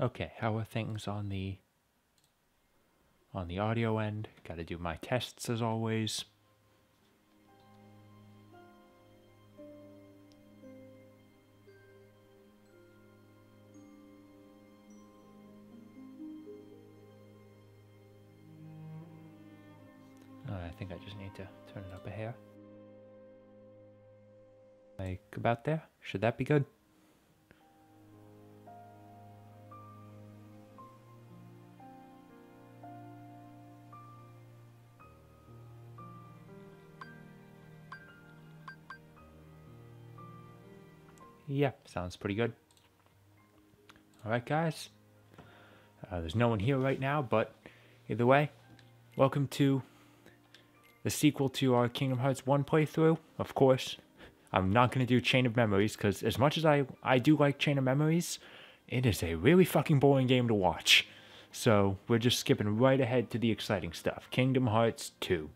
Okay, how are things on the audio end? Got to do my tests as always. I think I just need to turn it up a hair. Like about there? Should that be good? Yeah, sounds pretty good. Alright guys, there's no one here right now, but either way, welcome to the sequel to our Kingdom Hearts 1 playthrough. Of course, I'm not going to do Chain of Memories, because as much as I do like Chain of Memories, it is a really fucking boring game to watch. So we're just skipping right ahead to the exciting stuff. Kingdom Hearts 2.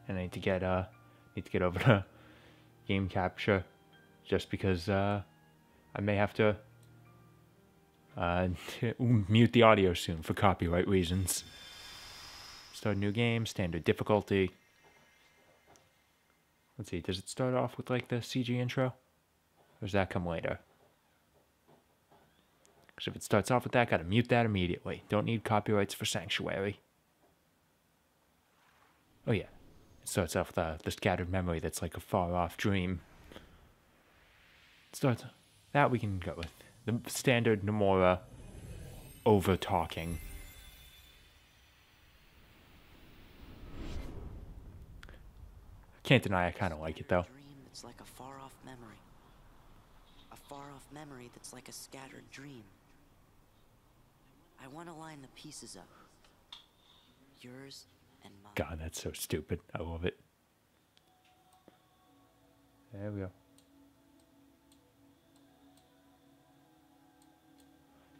And I need to get over to game capture, just because I may have to mute the audio soon for copyright reasons. Start a new game, standard difficulty. Let's see, does it start off with like the CG intro? Or does that come later? Because if it starts off with that, gotta mute that immediately. Don't need copyrights for Sanctuary. Oh yeah, it starts off with the scattered memory that's like a far-off dream. It starts, that we can go with. The standard Nomura over-talking. Can't deny I kind of like it though. Dream that's like a far-off memory. A far-off memory that's like a scattered dream. I want to line the pieces up. Yours and mine. God, that's so stupid. I love it. There we go.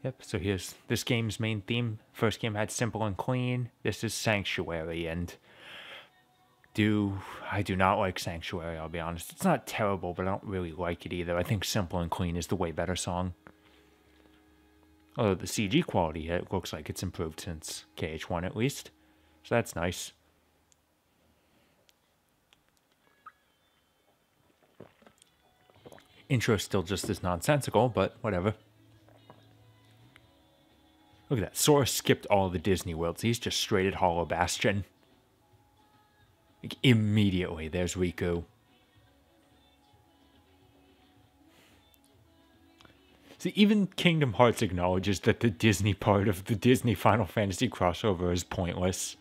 Yep, so here's this game's main theme. First game had Simple and Clean. This is Sanctuary, and I do not like Sanctuary, I'll be honest. It's not terrible, but I don't really like it either. I think Simple and Clean is the way better song. Although the CG quality, it looks like it's improved since KH1 at least. So that's nice. Intro is still just as nonsensical, but whatever. Look at that. Sora skipped all the Disney worlds. He's just straight at Hollow Bastion. Like, immediately, there's Riku. See, even Kingdom Hearts acknowledges that the Disney part of the Disney Final Fantasy crossover is pointless.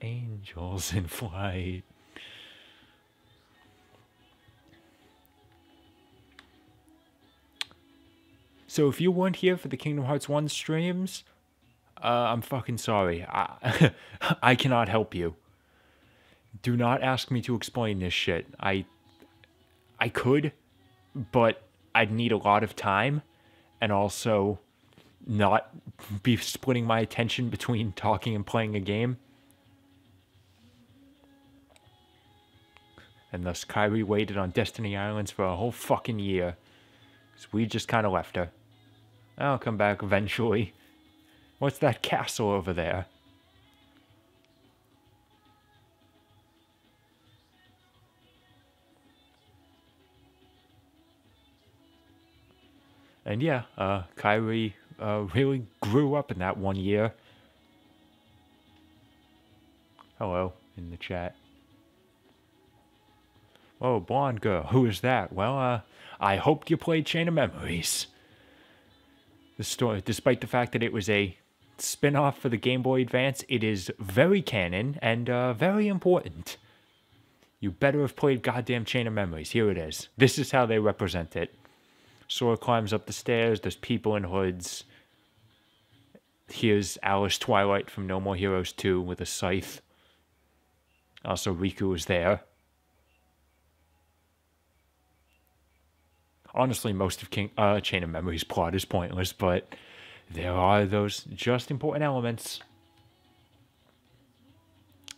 Angels in flight. So if you weren't here for the Kingdom Hearts 1 streams, I'm fucking sorry. I cannot help you. Do not ask me to explain this shit. I could, but I'd need a lot of time, and also not be splitting my attention between talking and playing a game. And thus Kairi waited on Destiny Islands for a whole fucking year. So we just kind of left her. I'll come back eventually. What's that castle over there? And yeah, Kairi really grew up in that 1 year. Hello, in the chat. Oh, blonde girl, who is that? Well, I hoped you played Chain of Memories. The story, despite the fact that it was a spin-off for the Game Boy Advance, it is very canon and very important. You better have played goddamn Chain of Memories. Here it is. This is how they represent it. Sora climbs up the stairs. There's people in hoods. Here's Alice Twilight from No More Heroes 2 with a scythe. Also, Riku is there. Honestly, most of Chain of Memories' plot is pointless, but there are those just important elements.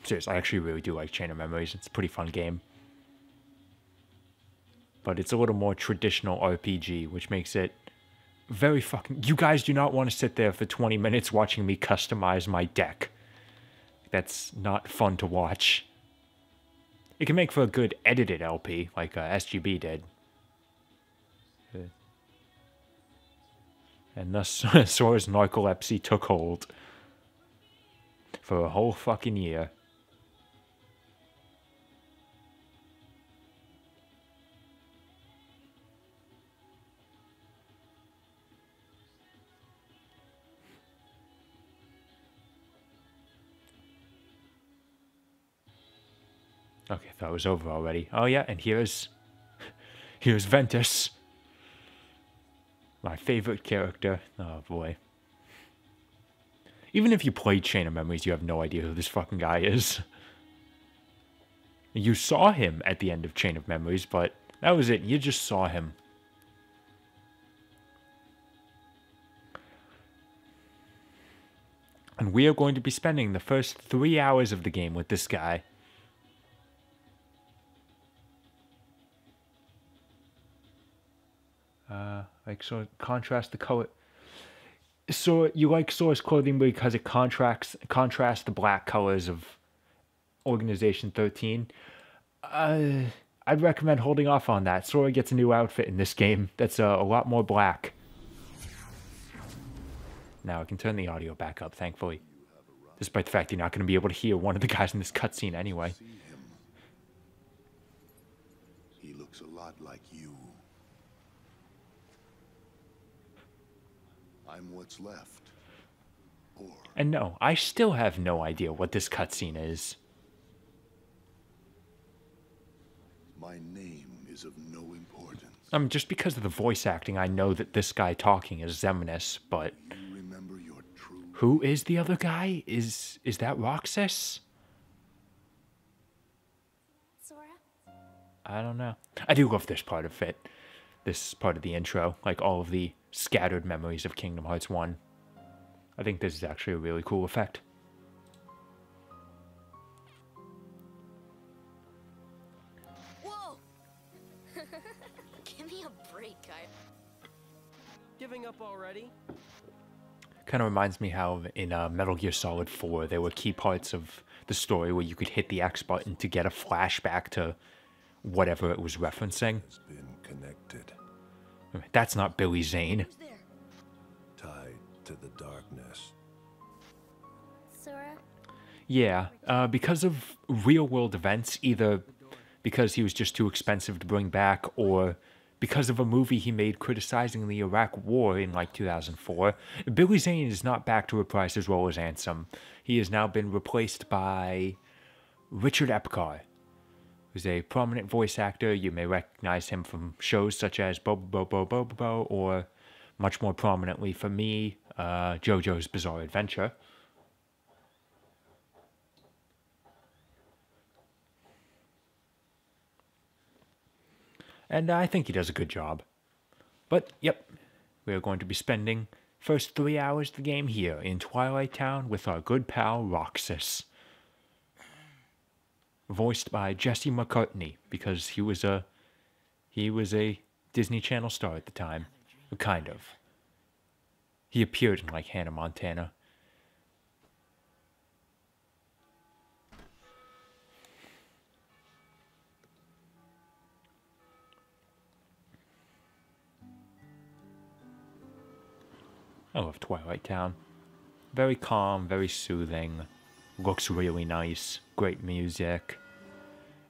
Seriously, I actually really do like Chain of Memories. It's a pretty fun game. But it's a little more traditional RPG, which makes it very fucking... You guys do not want to sit there for 20 minutes watching me customize my deck. That's not fun to watch. It can make for a good edited LP, like SGB did. And thus, Sora's narcolepsy took hold. For a whole fucking year. Okay, thought it was over already. Oh yeah, and here's Ventus. My favorite character. Oh boy. Even if you played Chain of Memories, you have no idea who this fucking guy is. You saw him at the end of Chain of Memories, but that was it. You just saw him. And we are going to be spending the first 3 hours of the game with this guy. Like, so contrast the color. So you like Sora's clothing because it contrasts the black colors of Organization 13. I'd recommend holding off on that. Sora gets a new outfit in this game that's a lot more black. Now I can turn the audio back up, thankfully. Despite the fact you're not going to be able to hear one of the guys in this cutscene anyway. He looks a lot like you. I'm what's left. Or... And no, I still have no idea what this cutscene is. My name is of no importance. Just because of the voice acting, I know that this guy talking is Xemnas, but... You remember your true... Who is the other guy? Is that Roxas? Sora? I don't know. I do love this part of it. This part of the intro. Like all of the scattered memories of Kingdom Hearts 1. I think this is actually a really cool effect. Whoa! Give me a break, guy. Giving up already? Kind of reminds me how in Metal Gear Solid 4 there were key parts of the story where you could hit the X button to get a flashback to whatever it was referencing. Has been connected. That's not Billy Zane. Who's there? Tied to the darkness. Sora? Yeah, because of real-world events, either because he was just too expensive to bring back, or because of a movie he made criticizing the Iraq War in, like, 2004, Billy Zane is not back to reprise his role as Ansem. He has now been replaced by Richard Epcar, who's a prominent voice actor. You may recognize him from shows such as Bo, or much more prominently for me, JoJo's Bizarre Adventure. And I think he does a good job. But, yep, we are going to be spending first 3 hours of the game here in Twilight Town with our good pal Roxas. Voiced by Jesse McCartney, because he was a Disney Channel star at the time. Kind of. He appeared in, like, Hannah Montana. I love Twilight Town. Very calm, very soothing. Looks really nice. Great music.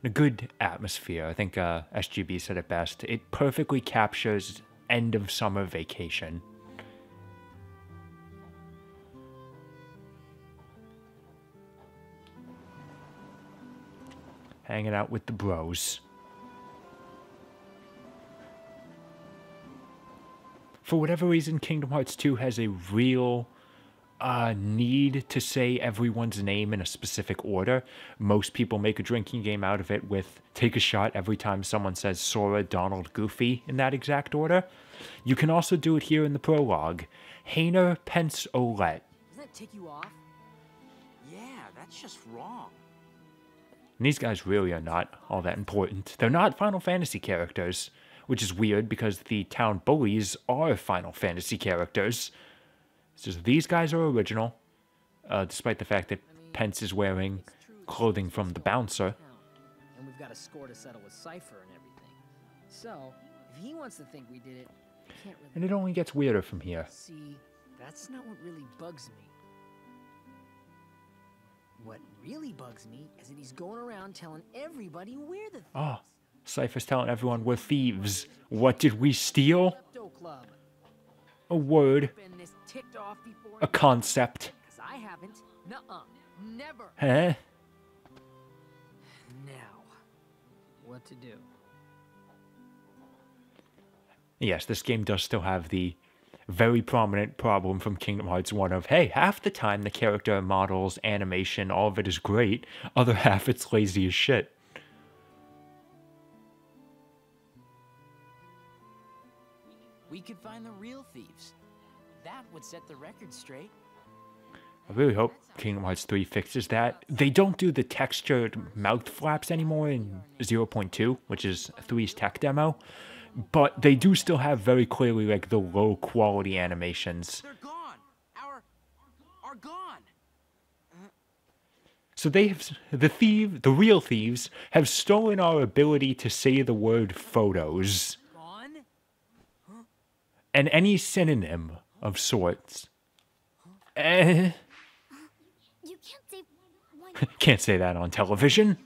A good atmosphere. I think SGB said it best. It perfectly captures end of summer vacation. Hanging out with the bros. For whatever reason, Kingdom Hearts 2 has a real need to say everyone's name in a specific order. Most people make a drinking game out of it with take a shot every time someone says Sora, Donald, Goofy in that exact order. You can also do it here in the prologue. Hainer, Pence, Olet. Doesn't that tick you off? Yeah, that's just wrong. And these guys really are not all that important. They're not Final Fantasy characters. which is weird because the town bullies are Final Fantasy characters. It's just these guys are original, despite the fact that Pence is wearing clothing from the bouncer. And we've got a score to settle with Cypher and everything. So, if he wants to think we did it, can't really... And it only gets weirder from here. See, that's not what really bugs me. What really bugs me is that he's going around telling everybody we're the thieves. Oh, Cypher's telling everyone we're thieves. What did we steal? Klepto Club. A word. Been this ticked off before? A concept. 'Cause I haven't. Nuh-uh. Never. Huh? Now, what to do? Yes, this game does still have the very prominent problem from Kingdom Hearts 1 of, hey, half the time the character models, animation, all of it is great. Other half, it's lazy as shit. We could find the real thieves. That would set the record straight. I really hope Kingdom Hearts 3 fixes that. They don't do the textured mouth flaps anymore in 0.2, which is 3's tech demo. But they do still have very clearly like the low quality animations. They're gone. Are gone. So they have the real thieves have stolen our ability to say the word photos Gone? and any synonym of sorts. You can't say one. Can't say that on television.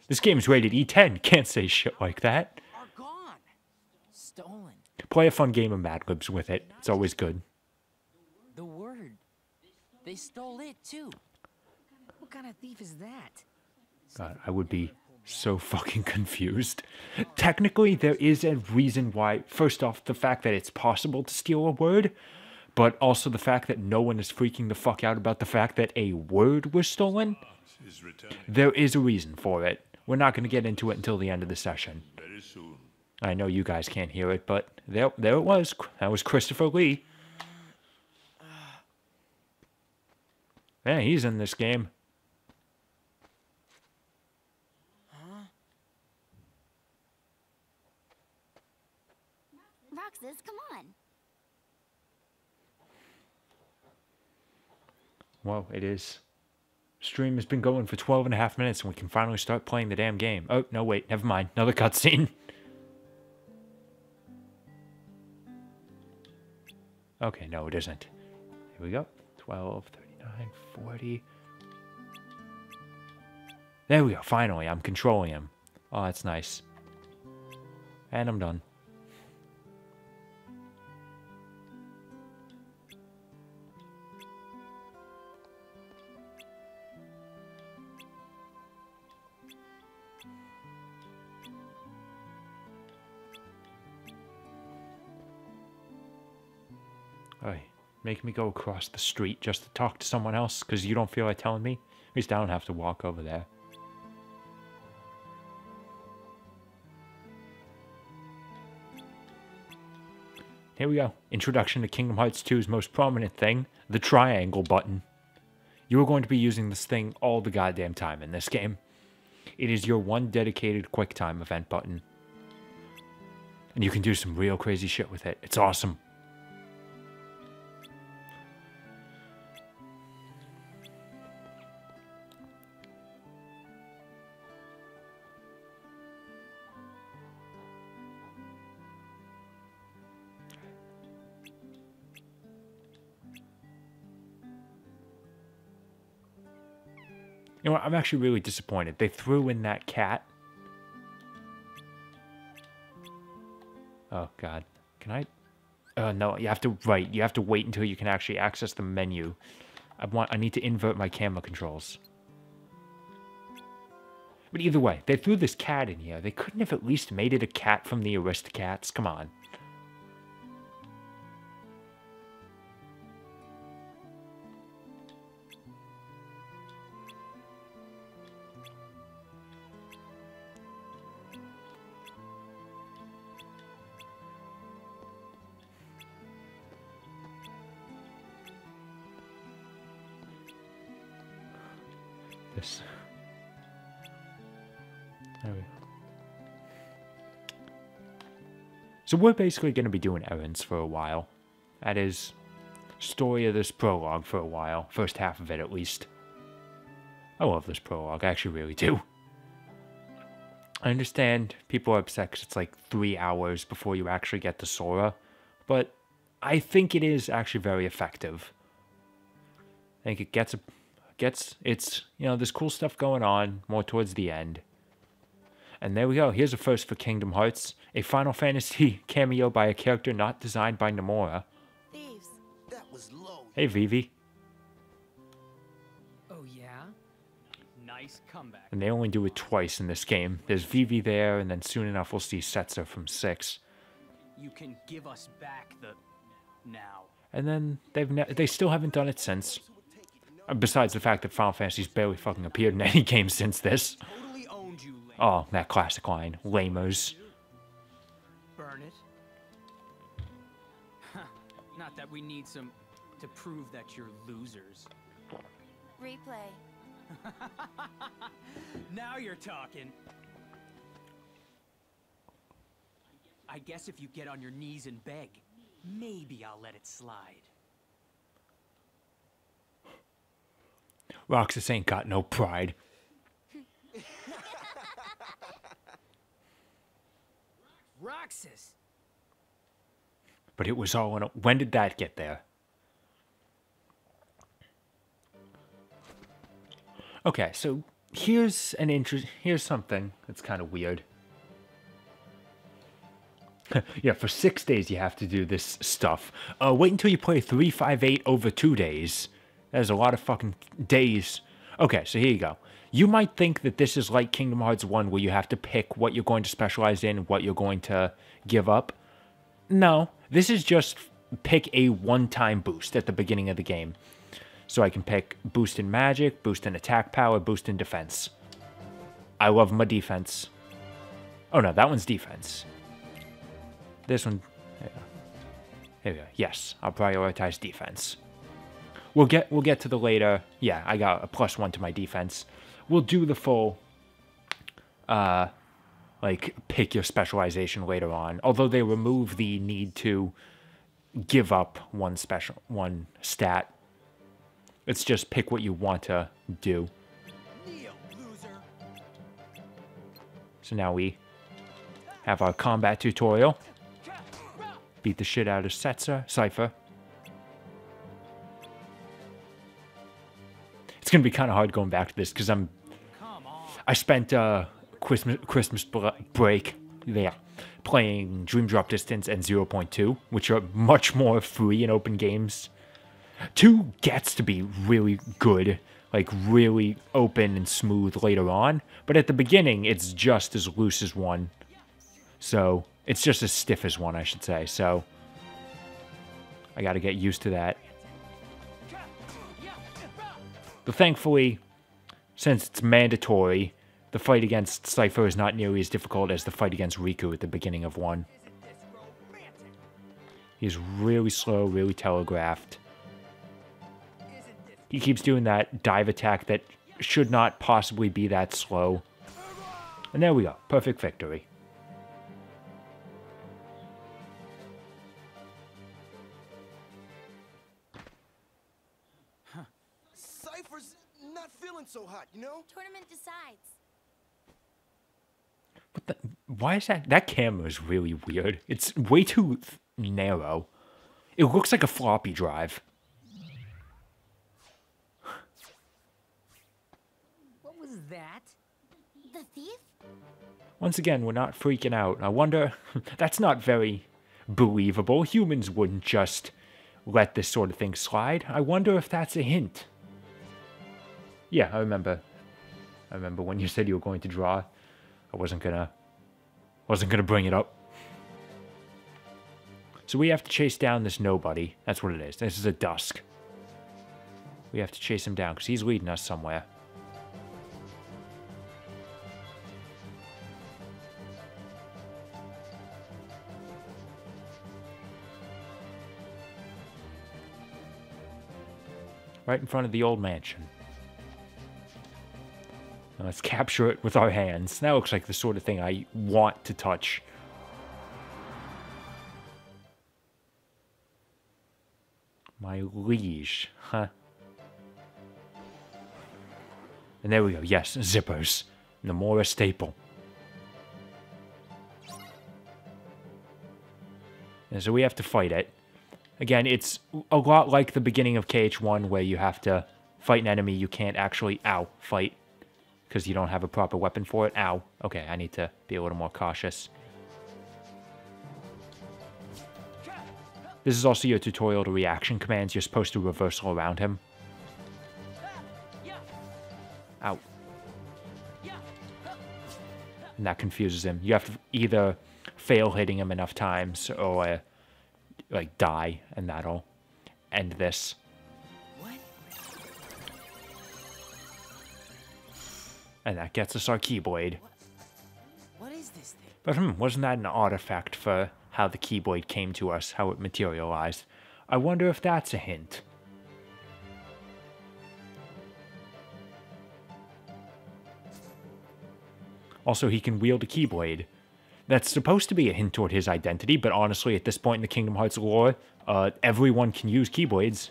This game's rated E10. Can't say shit like that. Are gone. Stolen. Play a fun game of Mad Libs with it. It's always good. The word. They stole it too. What kind of thief is that? God, I would be so fucking confused. Technically, there is a reason why. First off, the fact that it's possible to steal a word, but also the fact that no one is freaking the fuck out about the fact that a word was stolen. There is a reason for it. We're not going to get into it until the end of the session. Very soon. I know you guys can't hear it, but there it was. That was Christopher Lee. Yeah, he's in this game. Roxas, come on. Well, it is. Stream has been going for 12 and a half minutes and we can finally start playing the damn game. Oh, no, wait, never mind. Another cutscene. Okay, no, it isn't. Here we go. 12, 39, 40. There we go. Finally, I'm controlling him. Oh, that's nice. And I'm done. Hey, make me go across the street just to talk to someone else because you don't feel like telling me? At least I don't have to walk over there. Here we go. Introduction to Kingdom Hearts 2's most prominent thing, the triangle button. You are going to be using this thing all the goddamn time in this game. It is your one dedicated QuickTime event button. And you can do some real crazy shit with it. It's awesome. You know what? I'm actually really disappointed. They threw in that cat. Oh, God. Can I? No, you have to, right. You have to wait until you can actually access the menu. I need to invert my camera controls. But either way, they threw this cat in here. They couldn't have at least made it a cat from the Aristocats. Come on. This. There we go. So we're basically going to be doing errands for a while. That is story of this prologue for a while. First half of it, at least. I love this prologue. I actually really do. I understand people are upset because it's like 3 hours before you actually get to Sora. But I think it is actually very effective. I think it gets it's, you know, there's cool stuff going on more towards the end. And there we go. Here's a first for Kingdom Hearts. A Final Fantasy cameo by a character not designed by Nomura. Thieves. That was low. Hey, Vivi. Oh, yeah? Nice comeback. And they only do it twice in this game. There's Vivi there, and then soon enough we'll see Setzer from 6. You can give us back the... now. And then they still haven't done it since. Besides the fact that Final Fantasy's barely fucking appeared in any game since this. Totally owned you, Link. Oh, that classic line. Lamers. Burn it. Huh. Not that we need some to prove that you're losers. Replay. Now you're talking. I guess if you get on your knees and beg, maybe I'll let it slide. Roxas ain't got no pride. Roxas! But it was all in a... When did that get there? Okay, so here's something that's kind of weird. Yeah, for 6 days you have to do this stuff. Wait until you play 358 over 2 days. That is a lot of fucking days. Okay, so here you go. You might think that this is like Kingdom Hearts 1 where you have to pick what you're going to specialize in, what you're going to give up. No, this is just pick a one-time boost at the beginning of the game. So I can pick boost in magic, boost in attack power, boost in defense. I love my defense. Oh no, that one's defense. This one, there we go. There we go. Yes, I'll prioritize defense. We'll get to the later. Yeah, I got a +1 to my defense. We'll do the full, like, pick your specialization later on. Although they remove the need to give up one stat. It's just pick what you want to do. So now we have our combat tutorial. Beat the shit out of Cypher. It's gonna be kind of hard going back to this because I spent Christmas break playing Dream Drop Distance and 0.2, which are much more free and open games. 2 gets to be really good, like really open and smooth later on, but at the beginning it's just as loose as 1. So it's just as stiff as 1, I should say. So I got to get used to that. But thankfully, since it's mandatory, the fight against Cypher is not nearly as difficult as the fight against Riku at the beginning of 1. He's really slow, really telegraphed. He keeps doing that dive attack that should not possibly be that slow. And there we go. Perfect victory. Cypher's not feeling so hot, you know? Tournament decides. What the? Why is that? That camera is really weird. It's way too narrow. It looks like a floppy drive. What was that? The thief? Once again, we're not freaking out. I wonder... That's not very believable. Humans wouldn't just let this sort of thing slide. I wonder if that's a hint. Yeah, I remember when you said you were going to draw. I wasn't gonna bring it up. So we have to chase down this nobody. That's what it is. This is a Dusk. We have to chase him down because he's leading us somewhere. Right in front of the old mansion. Now let's capture it with our hands. That looks like the sort of thing I want to touch. My liege, huh? And there we go. Yes, zippers. Namora staple. And so we have to fight it. Again, it's a lot like the beginning of KH1 where you have to fight an enemy you can't actually, fight. Because you don't have a proper weapon for it. Ow. Okay, I need to be a little more cautious. This is also your tutorial to reaction commands. You're supposed to reversal around him. Ow. And that confuses him. You have to either fail hitting him enough times or, like, die, and that'll end this. What? And that gets us our Keyblade. What is this thing? But wasn't that an artifact for how the Keyblade came to us, how it materialized? I wonder if that's a hint. Also, he can wield a Keyblade. That's supposed to be a hint toward his identity, but honestly, at this point in the Kingdom Hearts lore, everyone can use Keyblades.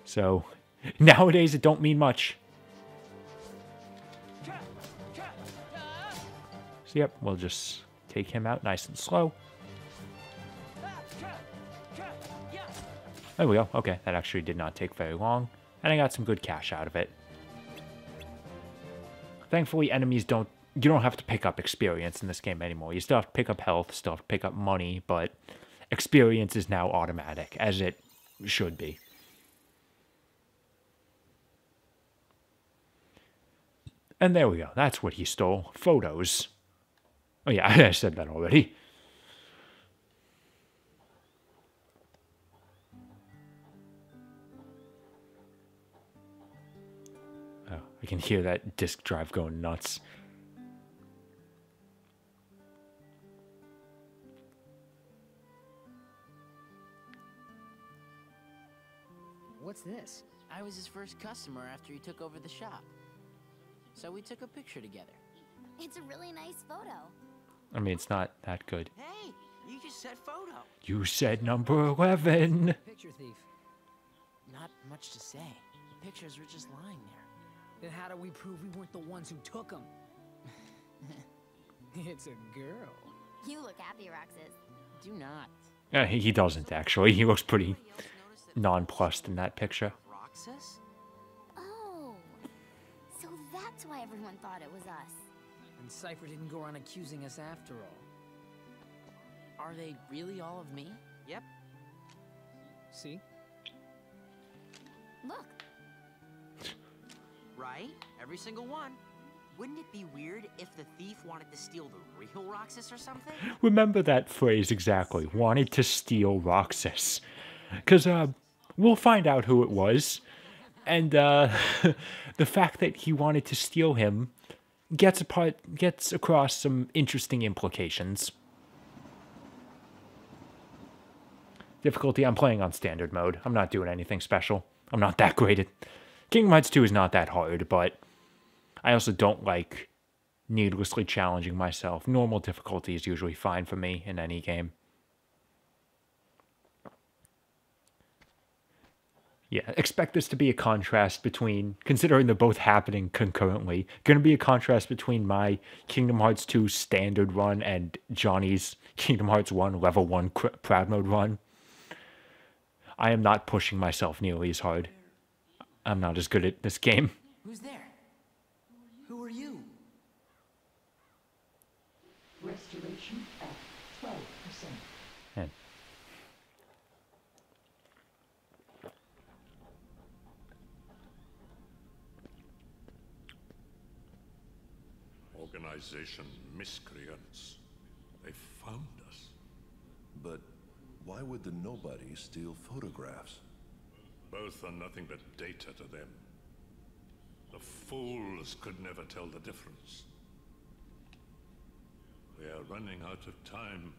So, nowadays it don't mean much. So yep, we'll just take him out nice and slow. There we go. Okay, that actually did not take very long. And I got some good cash out of it. Thankfully, enemies don't... You don't have to pick up experience in this game anymore. You still have to pick up health, still have to pick up money, but experience is now automatic, as it should be. And there we go. That's what he stole. Photos. Oh yeah, I said that already. Oh, I can hear that disk drive going nuts. What's this? I was his first customer after he took over the shop. So we took a picture together. It's a really nice photo. I mean, it's not that good. Hey, you just said photo. You said number 11. Picture thief. Not much to say. The pictures were just lying there. Then how do we prove we weren't the ones who took them? It's a girl. You look happy, Roxas. Do not. He doesn't, actually. He looks pretty nonplussed in that picture. Roxas? Oh, so that's why everyone thought it was us. And Cypher didn't go around accusing us after all. Are they really all of me? Yep. See? Look, Right? Every single one. Wouldn't it be weird if the thief wanted to steal the real Roxas or something? Remember that phrase exactly. Wanted to steal Roxas. Because, we'll find out who it was. And, the fact that he wanted to steal him gets across some interesting implications. Difficulty, I'm playing on standard mode. I'm not doing anything special. I'm not that great at... Kingdom Hearts 2 is not that hard, but I also don't like needlessly challenging myself. Normal difficulty is usually fine for me in any game. Yeah, expect this to be a contrast between, considering they're both happening concurrently, going to be a contrast between my Kingdom Hearts 2 standard run and Johnny's Kingdom Hearts 1 level 1 proud mode run. I am not pushing myself nearly as hard. I'm not as good at this game. Who's there? Who are you? Restoration at 12%. And Organization miscreants. They found us. But why would the nobodies steal photographs? Both are nothing but data to them. The fools could never tell the difference. We are running out of time.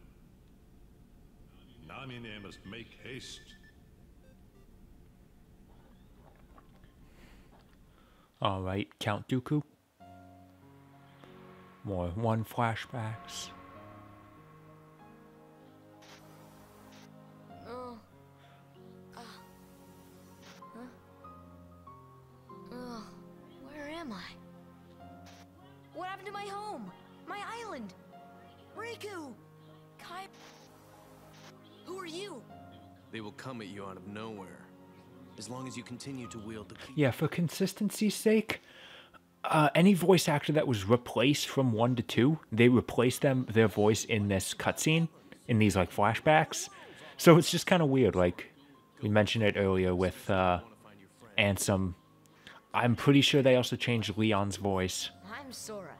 Namine must make haste. alright, Count Dooku. More 1 flashbacks. Riku! Kai... Who are you? They will come at you out of nowhere. As long as you continue to wield the key. Yeah, for consistency's sake, any voice actor that was replaced from 1 to 2, they replaced their voice in this cutscene, in these like flashbacks. So it's just kind of weird. Like we mentioned it earlier with Ansem. I'm pretty sure they also changed Leon's voice. I'm Sora.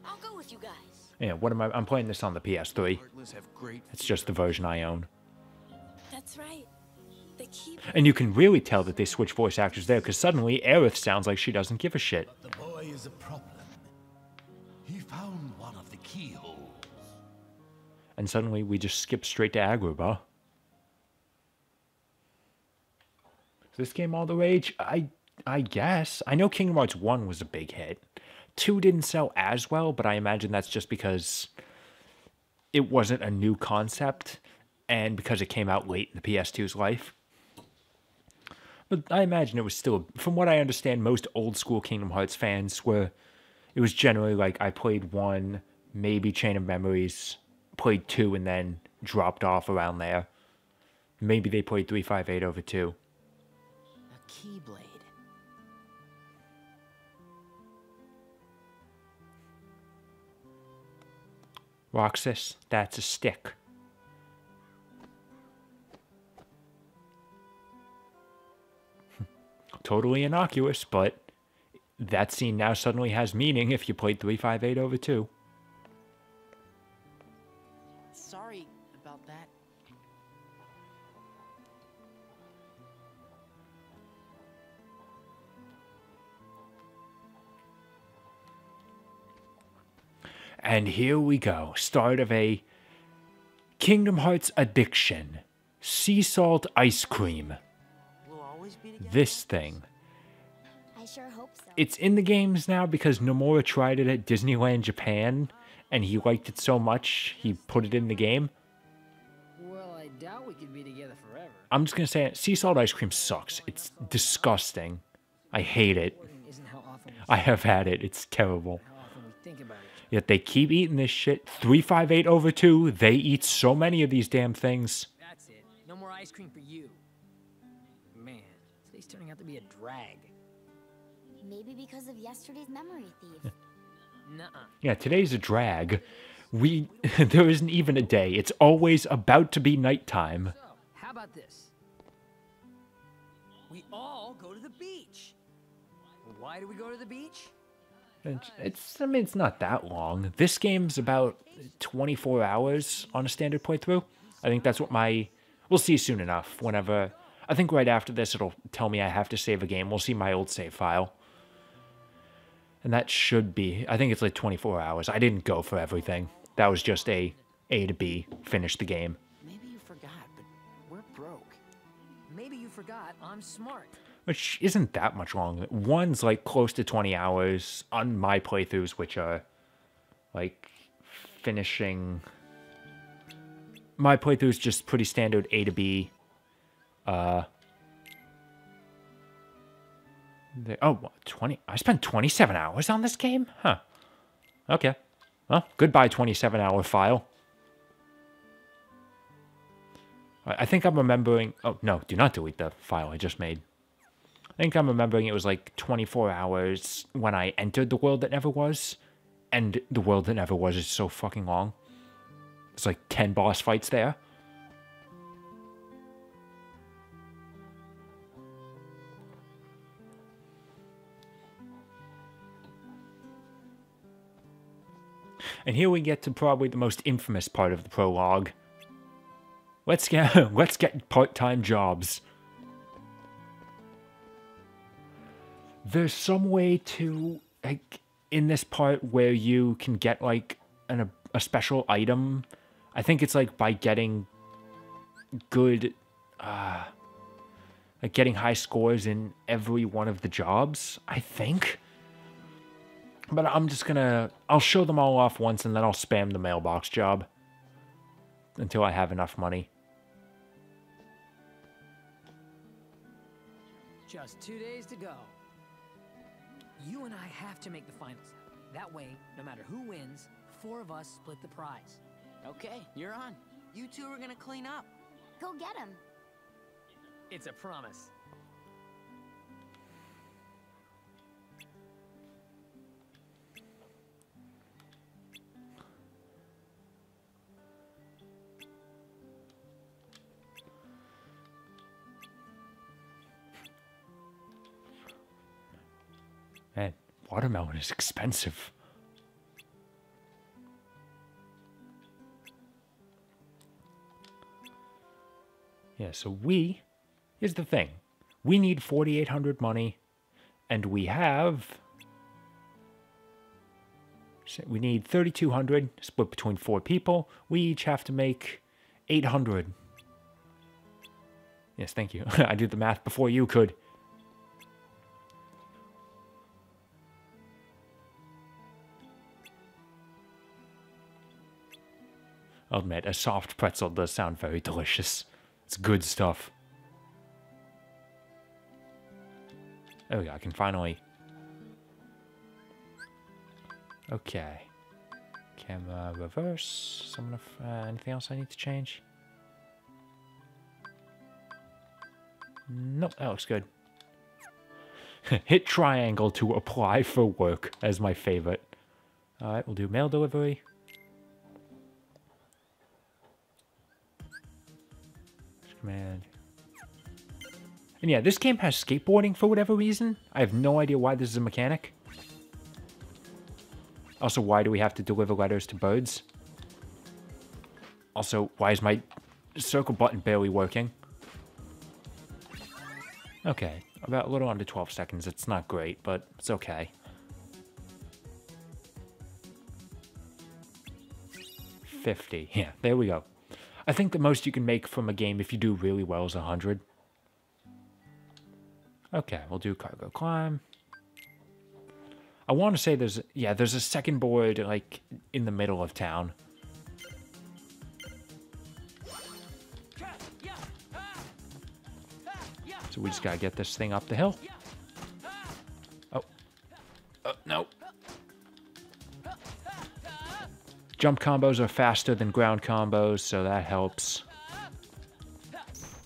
I'll go with you guys. Yeah, what am I? I'm playing this on the PS3. It's just the version I own. That's right. They keep... And you can really tell that they switch voice actors there, because suddenly Aerith sounds like she doesn't give a shit. The boy is a problem. He found one of the keyholes. And suddenly we just skip straight to Agrabah. Is this game all the rage? I guess. I know Kingdom Hearts 1 was a big hit. 2 didn't sell as well, but I imagine that's just because it wasn't a new concept and because it came out late in the PS2's life. But I imagine it was still, from what I understand, most old school Kingdom Hearts fans were, it was generally like I played 1, maybe Chain of Memories, played 2, and then dropped off around there. Maybe they played 358 over 2. A keyblade. Roxas, that's a stick. Totally innocuous, but that scene now suddenly has meaning if you played 358 over 2. Sorry about that. And here we go. Start of a Kingdom Hearts addiction. Sea salt ice cream. We'll always be together. This thing. I sure hope so. It's in the games now because Nomura tried it at Disneyland Japan and he liked it so much he put it in the game. Well, I doubt we could be together forever. I'm just going to say it. Sea salt ice cream sucks. It's disgusting. I hate it. Isn't how often we I have had it. It's terrible. how often we think about it. Yet they keep eating this shit. 358 over 2. They eat so many of these damn things. That's it. No more ice cream for you. Man, today's turning out to be a drag. Maybe because of yesterday's memory thief. Nuh-uh. Yeah, today's a drag. There isn't even a day. It's always about to be nighttime. So, how about this? We all go to the beach. Why do we go to the beach? I mean, it's not that long. This game's about 24 hours on a standard playthrough. I think that's what we'll see soon enough. Whenever, I think right after this, it'll tell me I have to save a game. We'll see my old save file. And that should be, I think it's like 24 hours. I didn't go for everything. That was just A to B, finish the game. Maybe you forgot, but we're broke. Maybe you forgot I'm smart. Which isn't that much longer. One's like close to 20 hours on my playthroughs, which are like finishing. My playthrough's just pretty standard A to B. Oh, 20. I spent 27 hours on this game? Huh. Okay. Well, goodbye 27-hour file. I think I'm remembering. Oh, no, do not delete the file I just made. I think I'm remembering it was like 24 hours when I entered the world that never was. And the world that never was is so fucking long. There's like 10 boss fights there. And here we get to probably the most infamous part of the prologue. Let's get part-time jobs. There's some way to, like, in this part where you can get, like, a special item. I think it's, like, by getting good, like, getting high scores in every one of the jobs, I think. But I'm just gonna, I'll show them all off once and then I'll spam the mailbox job. Until I have enough money. Just 2 days to go. You and I have to make the finals. That way, no matter who wins, 4 of us split the prize. Okay, you're on. You two are gonna clean up. Go get him. It's a promise. Man, watermelon is expensive. Yeah, so here's the thing. We need 4,800 money, and we need 3,200 split between 4 people. We each have to make 800. Yes, thank you. I did the math before you could. I'll admit, a soft pretzel does sound very delicious. It's good stuff. There we go, I can finally... Okay. Camera reverse. Anything else I need to change? Nope, that looks good. Hit triangle to apply for work as my favorite. Alright, we'll do mail delivery. Command. And yeah, this game has skateboarding for whatever reason. I have no idea why this is a mechanic. Also, why do we have to deliver letters to birds? Also, why is my circle button barely working? Okay, about a little under 12 seconds. It's not great, but it's okay. 50. Yeah, there we go. I think the most you can make from a game if you do really well is 100. Okay, we'll do cargo climb. I want to say there's a second board like in the middle of town. So we just gotta get this thing up the hill. Oh. No. Jump combos are faster than ground combos, so that helps.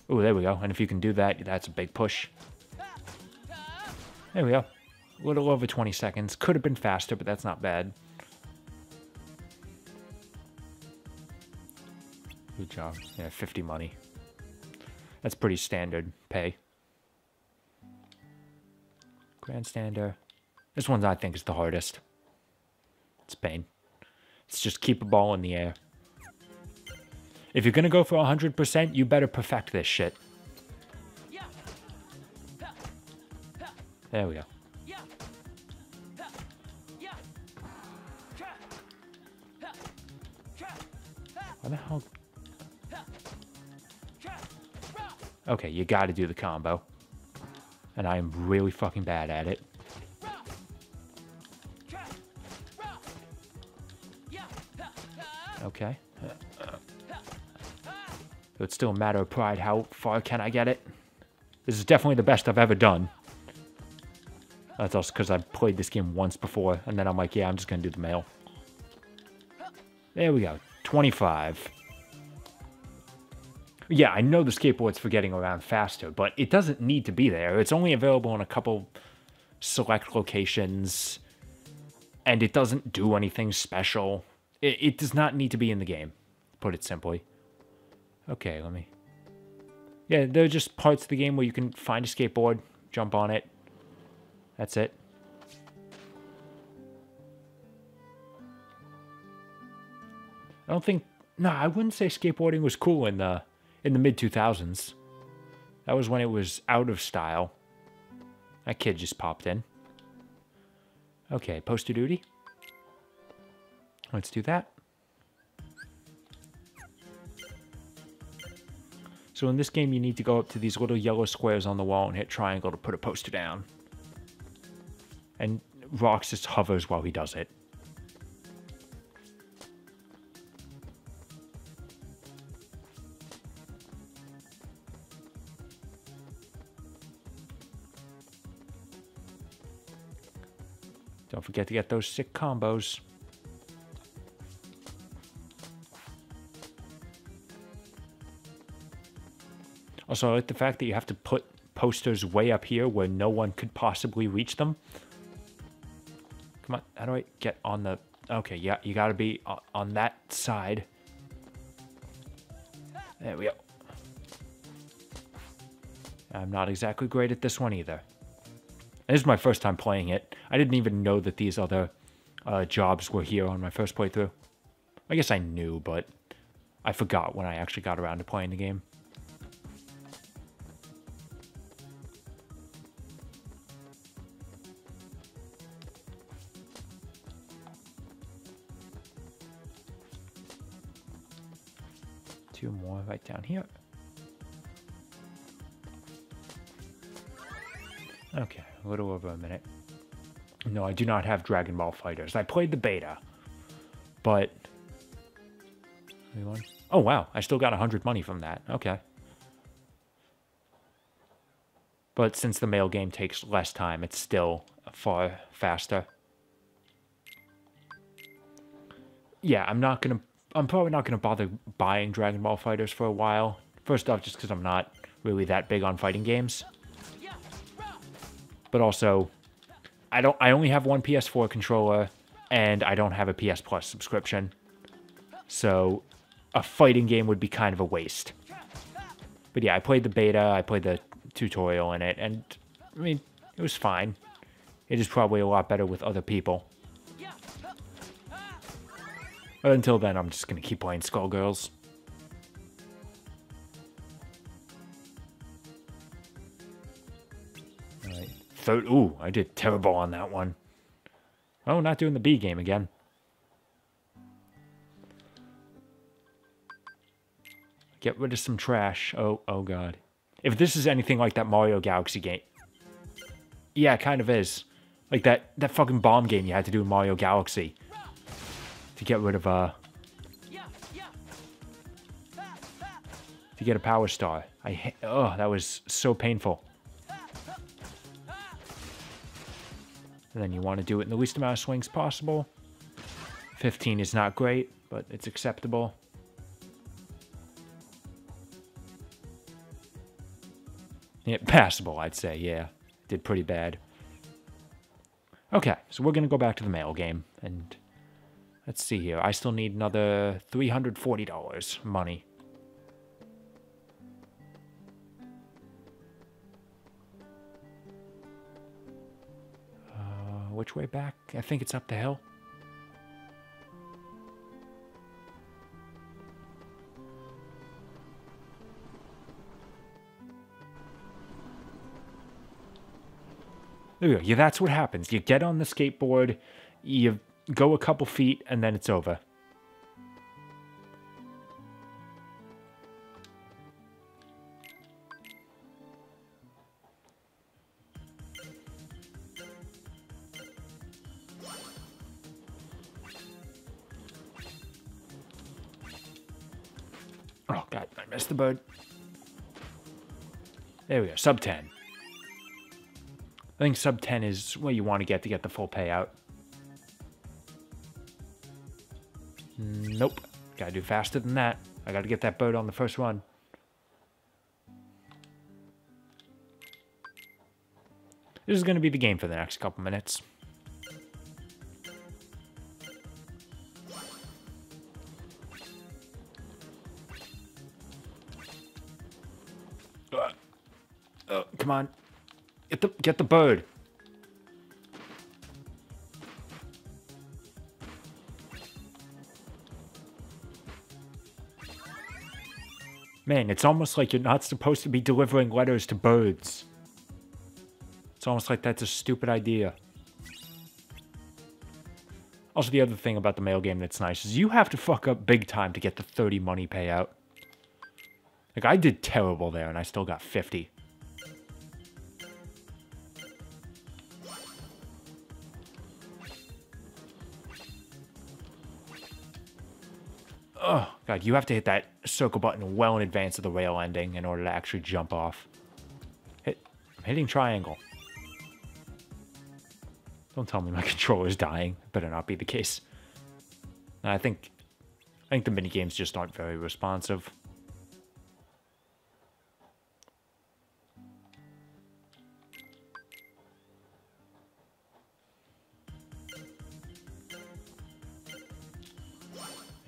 Oh, there we go. And if you can do that, that's a big push. There we go. A little over 20 seconds. Could have been faster, but that's not bad. Good job. Yeah, 50 money. That's pretty standard pay. Grandstander. This one I think is the hardest. It's pain. It's just keep a ball in the air. If you're gonna go for 100%, you better perfect this shit. There we go. What the hell? Okay, you gotta do the combo. And I am really fucking bad at it. Okay. So it's still a matter of pride. How far can I get it? This is definitely the best I've ever done. That's also because I've played this game once before. And then I'm like, yeah, I'm just going to do the mail. There we go. 25. Yeah, I know the skateboard's for getting around faster, but it doesn't need to be there. It's only available in a couple select locations. And it doesn't do anything special. It does not need to be in the game, put it simply. Okay, let me... Yeah, there are just parts of the game where you can find a skateboard, jump on it. That's it. I don't think... No, I wouldn't say skateboarding was cool in the mid-2000s. That was when it was out of style. That kid just popped in. Okay, poster duty. Let's do that. So in this game, you need to go up to these little yellow squares on the wall and hit triangle to put a poster down. And Roxas hovers while he does it. Don't forget to get those sick combos. Also, I like the fact that you have to put posters way up here where no one could possibly reach them. Come on, how do I get on the... Okay, yeah, you gotta be on that side. There we go. I'm not exactly great at this one either. This is my first time playing it. I didn't even know that these other jobs were here on my first playthrough. I guess I knew, but I forgot when I actually got around to playing the game. Two more right down here. Okay, a little over a minute. No, I do not have Dragon Ball Fighters. I played the beta, but... Oh, wow. I still got 100 money from that. Okay. But since the mail game takes less time, it's still far faster. Yeah, I'm probably not gonna bother buying Dragon Ball Fighters for a while. First off, just because I'm not really that big on fighting games. But also, I only have one PS4 controller, and I don't have a PS Plus subscription. So, a fighting game would be kind of a waste. But yeah, I played the beta, I played the tutorial in it, and, I mean, it was fine. It is probably a lot better with other people. But until then, I'm just gonna keep playing Skullgirls. Alright. Ooh, I did terrible on that one. Oh, not doing the B game again. Get rid of some trash. Oh god. If this is anything like that Mario Galaxy game... Yeah, it kind of is. Like that fucking bomb game you had to do in Mario Galaxy. To get rid of, to get a power star. Oh, that was so painful. And then you want to do it in the least amount of swings possible. 15 is not great, but it's acceptable. Yeah, passable, I'd say, yeah. Did pretty bad. Okay, so we're going to go back to the mail game, and let's see here. I still need another $340 money. Which way back? I think it's up the hill. There we go. Yeah, that's what happens. You get on the skateboard, you go a couple feet, and then it's over. Oh, God, I missed the bird. There we go, sub 10. I think sub 10 is what you want to get the full payout. Nope. Gotta do faster than that. I gotta get that bird on the first run. This is gonna be the game for the next couple minutes. Come on. Get the bird. Man, it's almost like you're not supposed to be delivering letters to birds. It's almost like that's a stupid idea. Also, the other thing about the mail game that's nice is you have to fuck up big time to get the 30 money payout. Like, I did terrible there and I still got 50. Oh, God, you have to hit that circle button well in advance of the rail ending in order to actually jump off. I'm hitting triangle. Don't tell me my controller's dying. Better not be the case. I think the minigames just aren't very responsive.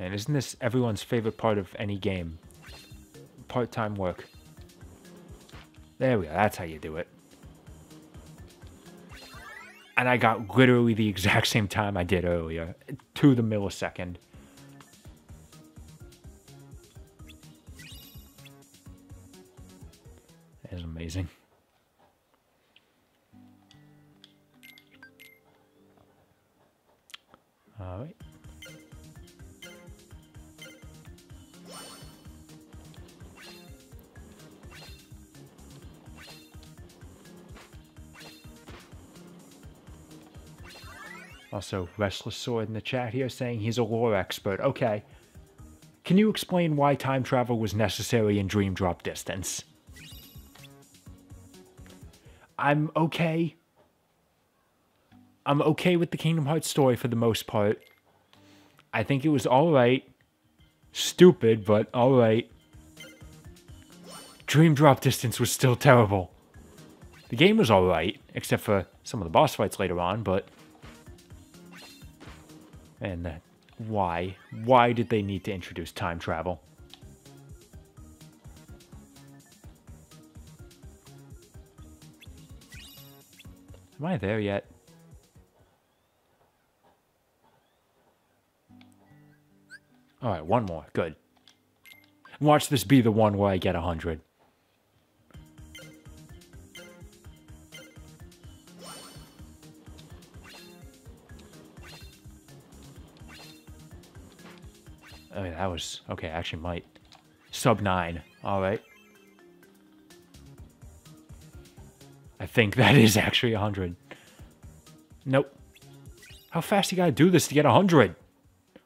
And isn't this everyone's favorite part of any game? Part-time work. There we go. That's how you do it. And I got literally the exact same time I did earlier. To the millisecond. That is amazing. Alright. Also, Restless Sword in the chat here saying he's a lore expert. Okay. Can you explain why time travel was necessary in Dream Drop Distance? I'm okay. I'm okay with the Kingdom Hearts story for the most part. I think it was alright. Stupid, but alright. Dream Drop Distance was still terrible. The game was alright, except for some of the boss fights later on, but... And why? Why did they need to introduce time travel? Am I there yet? Alright, one more. Good. Watch this be the one where I get 100. I mean, that was... Okay, I actually might. Sub 9. Alright. I think that is actually 100. Nope. How fast you gotta do this to get 100?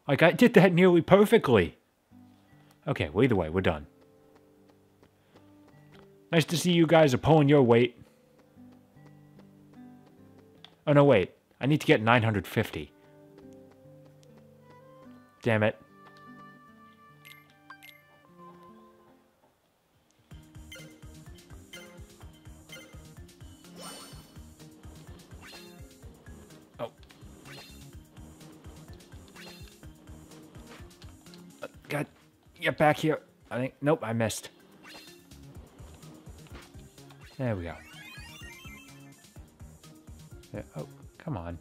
Like, I did that nearly perfectly. Okay, well, either way, we're done. Nice to see you guys are pulling your weight. Oh, no, wait. I need to get 950. Damn it. Oh. God, get back here. I think, nope, I missed. There we go. Yeah, oh, come on.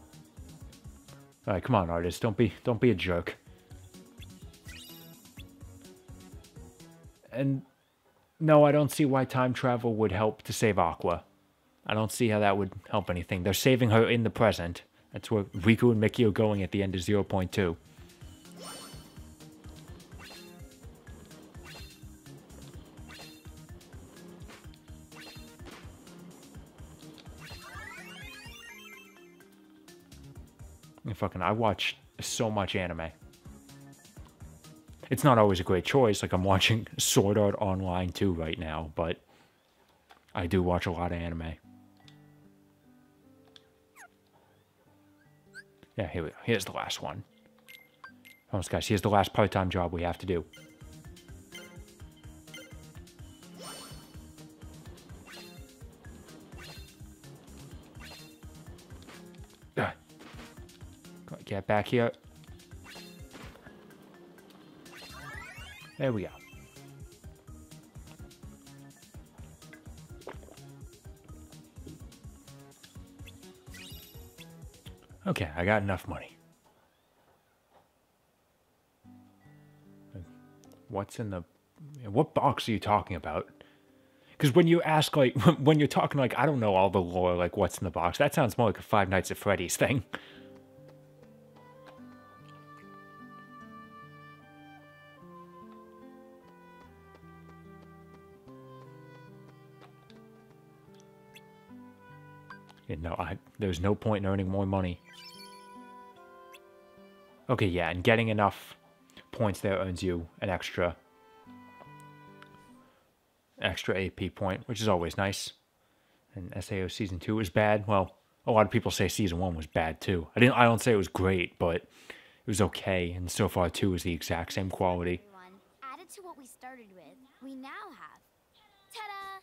All right, come on, artist. Don't be a jerk. And no, I don't see why time travel would help to save Aqua. I don't see how that would help anything. They're saving her in the present. That's where Riku and Mickey are going at the end of 0.2. Fucking, I watch so much anime. It's not always a great choice. Like, I'm watching Sword Art Online too right now, but I do watch a lot of anime. Yeah, here we go. Here's the last one. Almost, guys, here's the last part-time job we have to do. Get back here. There we go. Okay, I got enough money. What's in the... What box are you talking about? Because when you ask, like... When you're talking, like, I don't know all the lore, like, what's in the box, that sounds more like a Five Nights at Freddy's thing. Yeah, no, there's no point in earning more money. Okay, yeah, and getting enough points there earns you an extra AP point, which is always nice. And SAO Season 2 was bad. Well, a lot of people say Season 1 was bad too. I don't say it was great, but it was okay, and so far 2 is the exact same quality. Added to what we started with, we now have ta-da!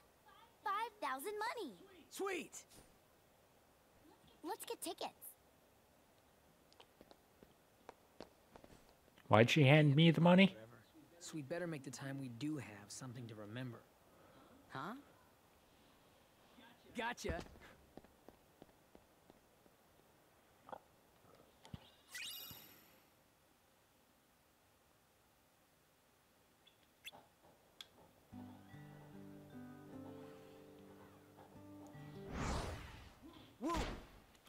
5,000 money! Sweet! Let's get tickets. Why'd she hand me the money? So we better make the time we do have something to remember. Huh? Gotcha.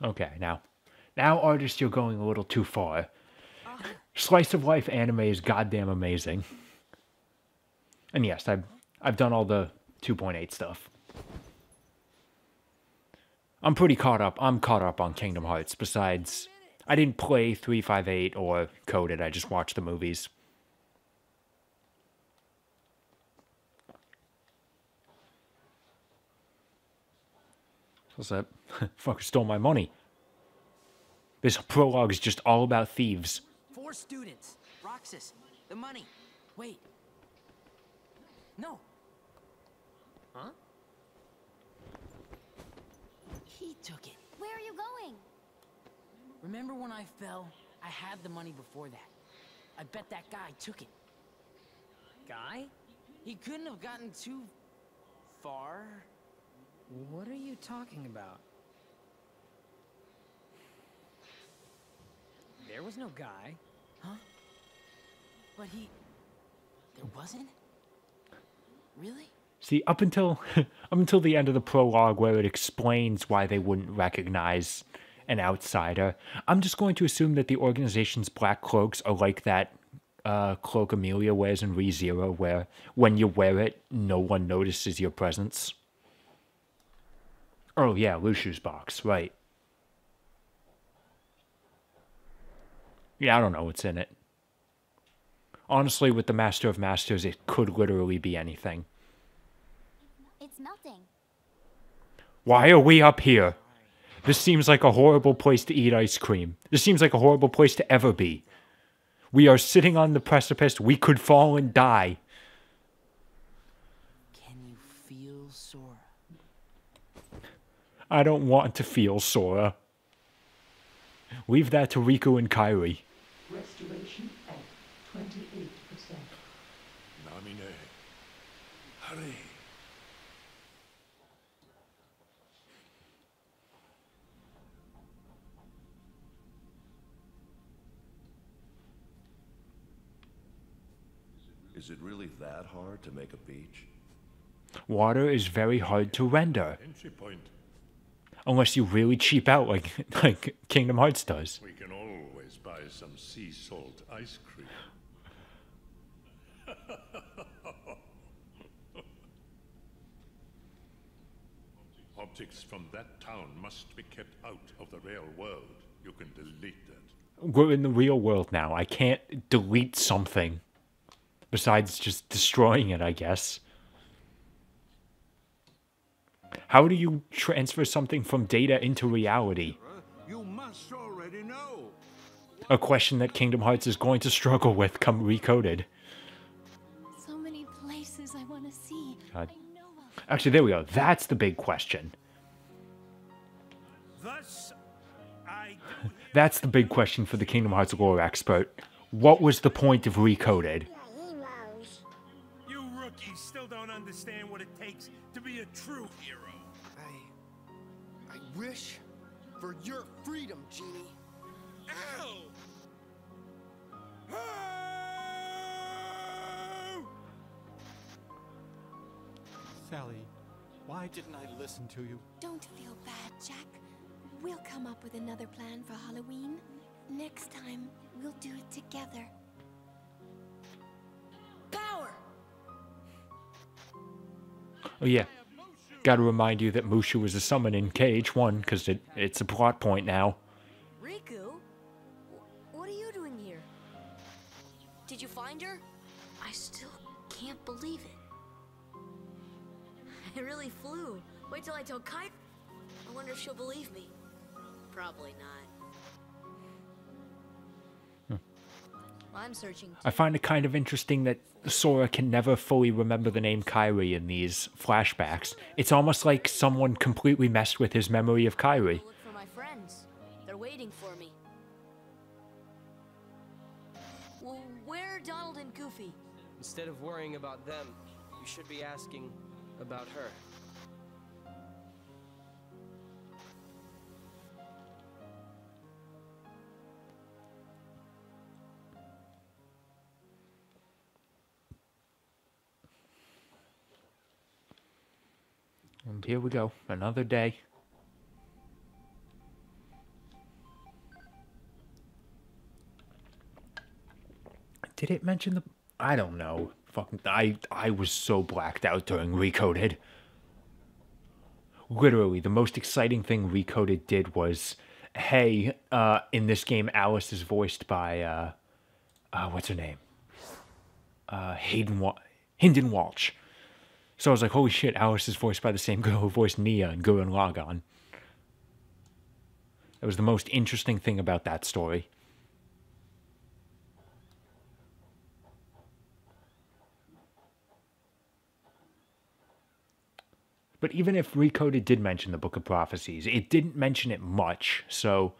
Okay, now artist, you're going a little too far. Slice of life anime is goddamn amazing. And yes, I've done all the 2.8 stuff. I'm pretty caught up. I'm caught up on Kingdom Hearts. Besides, I didn't play 358 or code it. I just watched the movies. What's that? Fucker stole my money. This prologue is just all about thieves. 4 students. Roxas, the money. Wait. No. Huh? He took it. Where are you going? Remember when I fell? I had the money before that. I bet that guy took it. Guy? He couldn't have gotten too far. What are you talking about? There was no guy. Huh? But there wasn't? Really? See, up until the end of the prologue where it explains why they wouldn't recognize an outsider, I'm just going to assume that the organization's black cloaks are like that cloak Amelia wears in ReZero, where when you wear it, no one notices your presence. Oh yeah, Luciu's box, right. Yeah, I don't know what's in it. Honestly, with the Master of Masters, it could literally be anything. It's melting. Why are we up here? This seems like a horrible place to eat ice cream. This seems like a horrible place to ever be. We are sitting on the precipice. We could fall and die. Can you feel Sora? I don't want to feel Sora. Leave that to Riku and Kairi. Restoration at 28%. Namine. Hurry. Is it really that hard to make a beach? Water is very hard to render. Entry point. Unless you really cheap out like Kingdom Hearts does. We can always buy some sea salt ice cream. Objects from that town must be kept out of the real world. You can delete that. We're in the real world now. I can't delete something. Besides just destroying it, I guess. How do you transfer something from data into reality? You must already know. A question that Kingdom Hearts is going to struggle with come Recoded. So many places I want to see. God. I know of. Actually, there we go. That's the big question. Thus, That's the big question for the Kingdom Hearts lore expert. What was the point of Recoded? you rookies still don't understand what it takes to be a true hero. I wish for your freedom, Genie. Ow! Sally, why didn't I listen to you? Don't feel bad, Jack. We'll come up with another plan for Halloween. Next time, we'll do it together. Power! Oh yeah. Gotta remind you that Mushu was a summon in KH1, because it's a plot point now. Riku? What are you doing here? Did you find her? I still can't believe it. It really flew. Wait till I tell Kai. I wonder if she'll believe me. Probably not. I'm searching too. I find it kind of interesting that Sora can never fully remember the name Kairi in these flashbacks. It's almost like someone completely messed with his memory of Kairi. Look for my friends. They're waiting for me. Well, coffee. Instead of worrying about them, you should be asking about her. And here we go, another day. Did it mention the... I don't know. Fucking... I was so blacked out during Recoded. Literally, the most exciting thing Recoded did was... Hey, in this game, Alice is voiced by, what's her name? Hynden Walsh. So I was like, holy shit, Alice is voiced by the same girl who voiced Nia in Gurren Lagann. That was the most interesting thing about that story. But even if Recoded did mention the Book of Prophecies, it didn't mention it much, so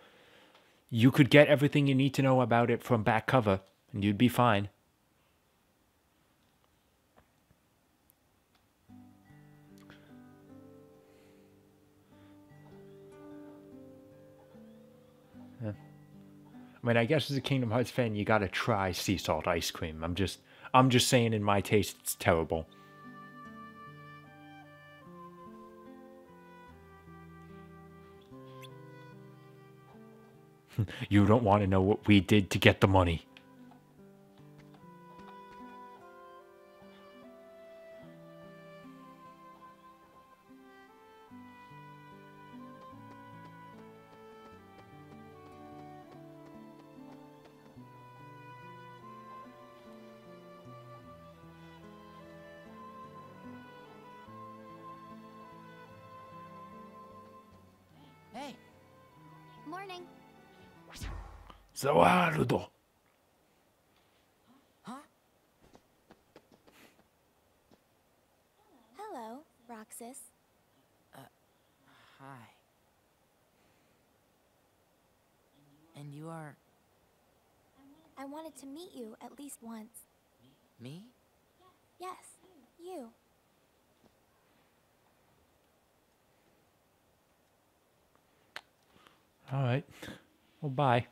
you could get everything you need to know about it from back cover, and you'd be fine. Yeah. I mean, I guess as a Kingdom Hearts fan, you gotta try sea salt ice cream. I'm just saying, in my taste, it's terrible. You don't want to know what we did to get the money. Hey. Morning. Saludo. Huh? Hello, Roxas. Hi. And you are... I wanted to meet you at least once. me? Yes, you. Alright. Well, bye.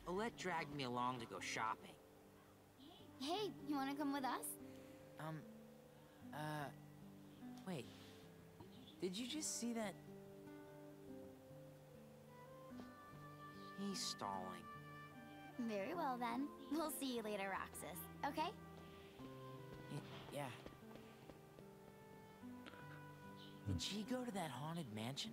Olette dragged me along to go shopping. Hey, you want to come with us? Wait. Did you just see that? He's stalling. Very well then. We'll see you later, Roxas. Okay? Yeah. Did she go to that haunted mansion?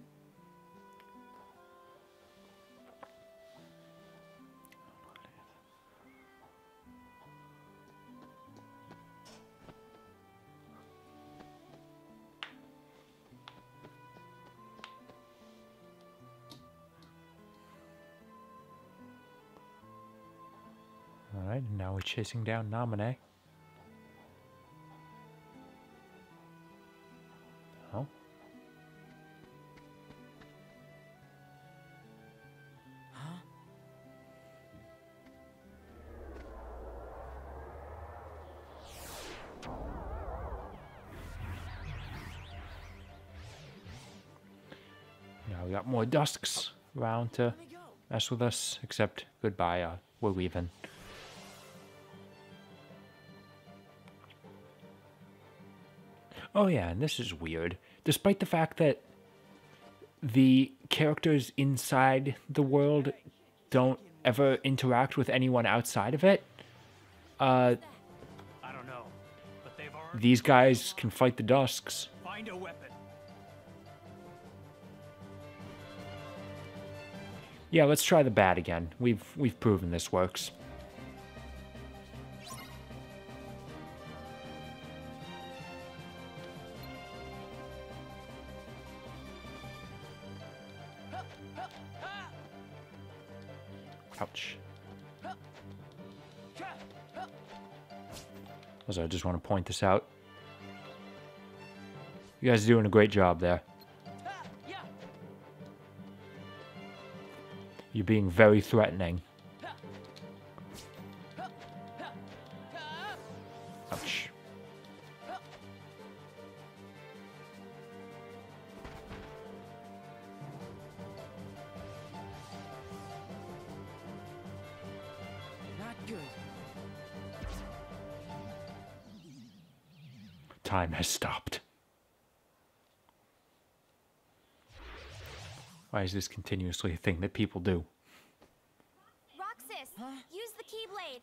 Alright, now we're chasing down Naminé. Oh. Huh? Now we got more Dusks around to mess with us, except goodbye, we're leaving. Oh yeah, and this is weird. Despite the fact that the characters inside the world don't ever interact with anyone outside of it, I don't know, but they've already... these guys can fight the Dusks. Find a weapon. Yeah, let's try the bat again. We've proven this works. Ouch. Also, I just want to point this out. You guys are doing a great job there. You're being very threatening. Ouch. Not good. Time has stopped. Why is this continuously a thing that people do? Roxas, use the Keyblade.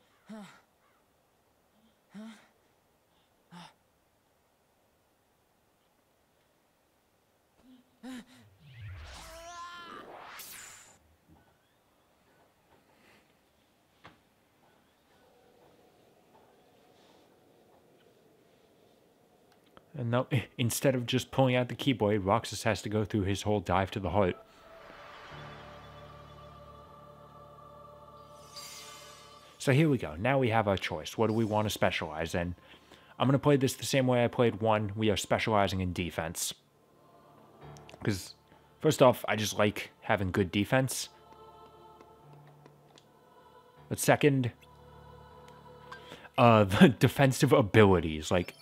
And no, instead of just pulling out the keyblade, Roxas has to go through his whole dive to the heart. So here we go. Now we have our choice. What do we want to specialize in? I'm going to play this the same way I played 1. We are specializing in defense. Because, first off, I just like having good defense. But second, the defensive abilities. Like,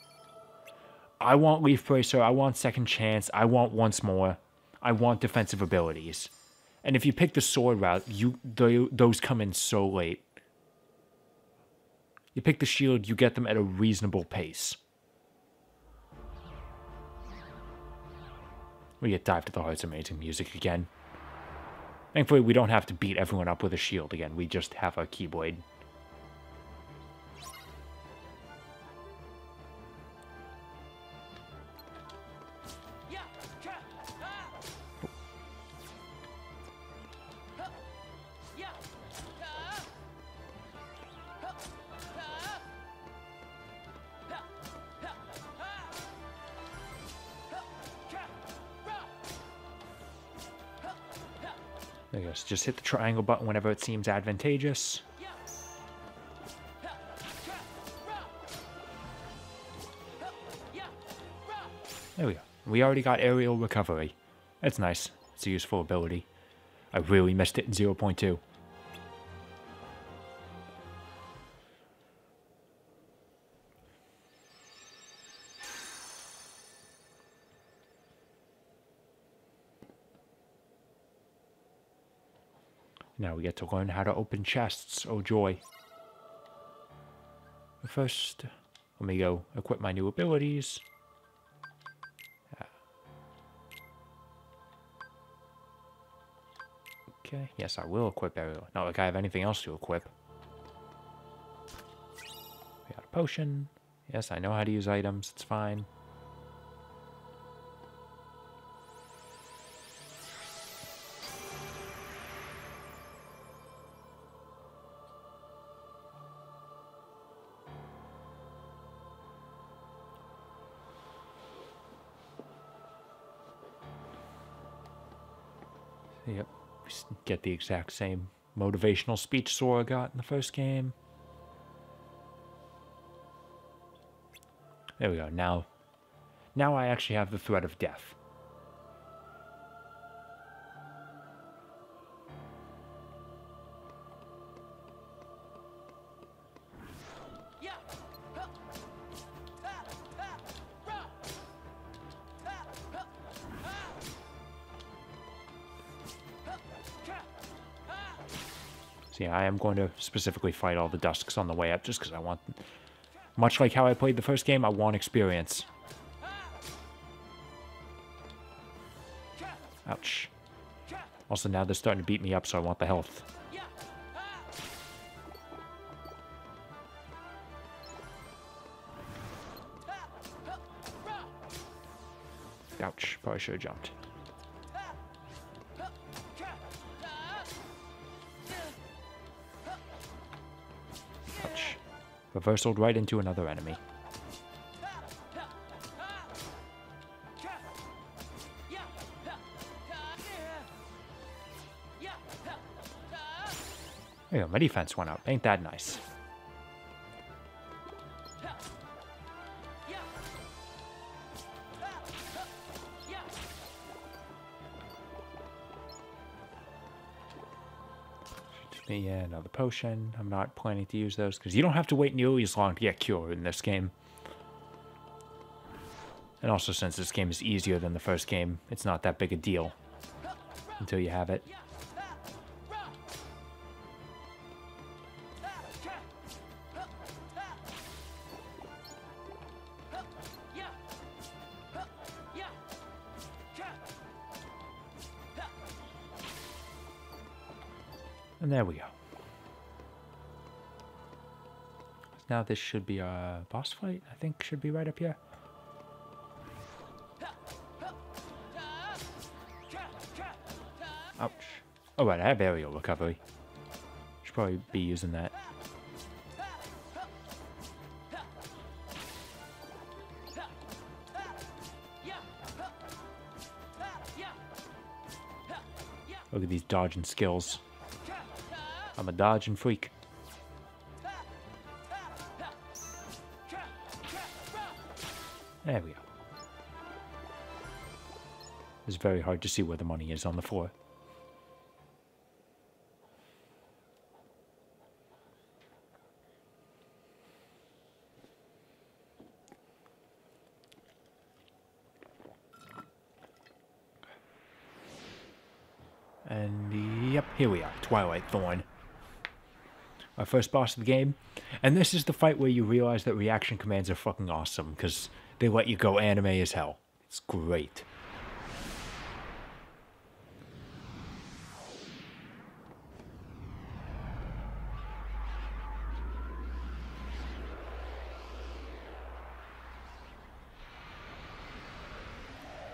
I want Leaf Bracer, I want Second Chance, I want Once More, I want defensive abilities. And if you pick the sword route, those come in so late. You pick the shield, you get them at a reasonable pace. We get Dive to the Heart's amazing music again. Thankfully, we don't have to beat everyone up with a shield again. We just have a Keyblade. There you go. So just hit the triangle button whenever it seems advantageous. There we go. We already got aerial recovery. That's nice. It's a useful ability. I really missed it in 0.2. Now we get to learn how to open chests. Oh joy. But first, let me go equip my new abilities. Okay, yes, I will equip aerial. Not like I have anything else to equip. We got a potion. Yes, I know how to use items. It's fine. Yep, we get the exact same motivational speech Sora got in the first game. There we go. Now I actually have the threat of death. So yeah, I am going to specifically fight all the Dusks on the way up just because I want, much like how I played the first game, I want experience. Ouch. Also now they're starting to beat me up, so I want the health. Ouch, probably should have jumped. Ouch. Reversaled right into another enemy. There you go, my defense went up. Ain't that nice? Yeah, another potion. I'm not planning to use those because you don't have to wait nearly as long to get cured in this game. And also, since this game is easier than the first game, it's not that big a deal until you have it. And there we go. Now this should be a boss fight, I think should be right up here. Ouch. Oh right, I have aerial recovery. Should probably be using that. Look at these dodging skills. I'm a dodging freak. There we go. It's very hard to see where the money is on the floor. And yep, here we are, Twilight Thorn. Our first boss of the game. And this is the fight where you realize that reaction commands are fucking awesome, because they let you go anime as hell. It's great.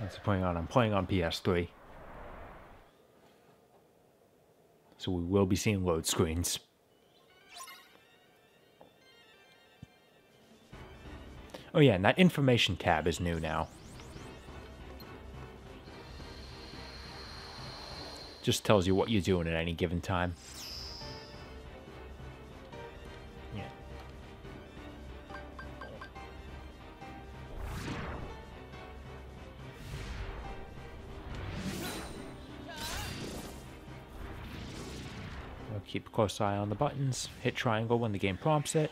What's it playing on? I'm playing on PS3. So we will be seeing load screens. Oh yeah, and that information tab is new now. Just tells you what you're doing at any given time. Yeah. We'll keep a close eye on the buttons. Hit triangle when the game prompts it.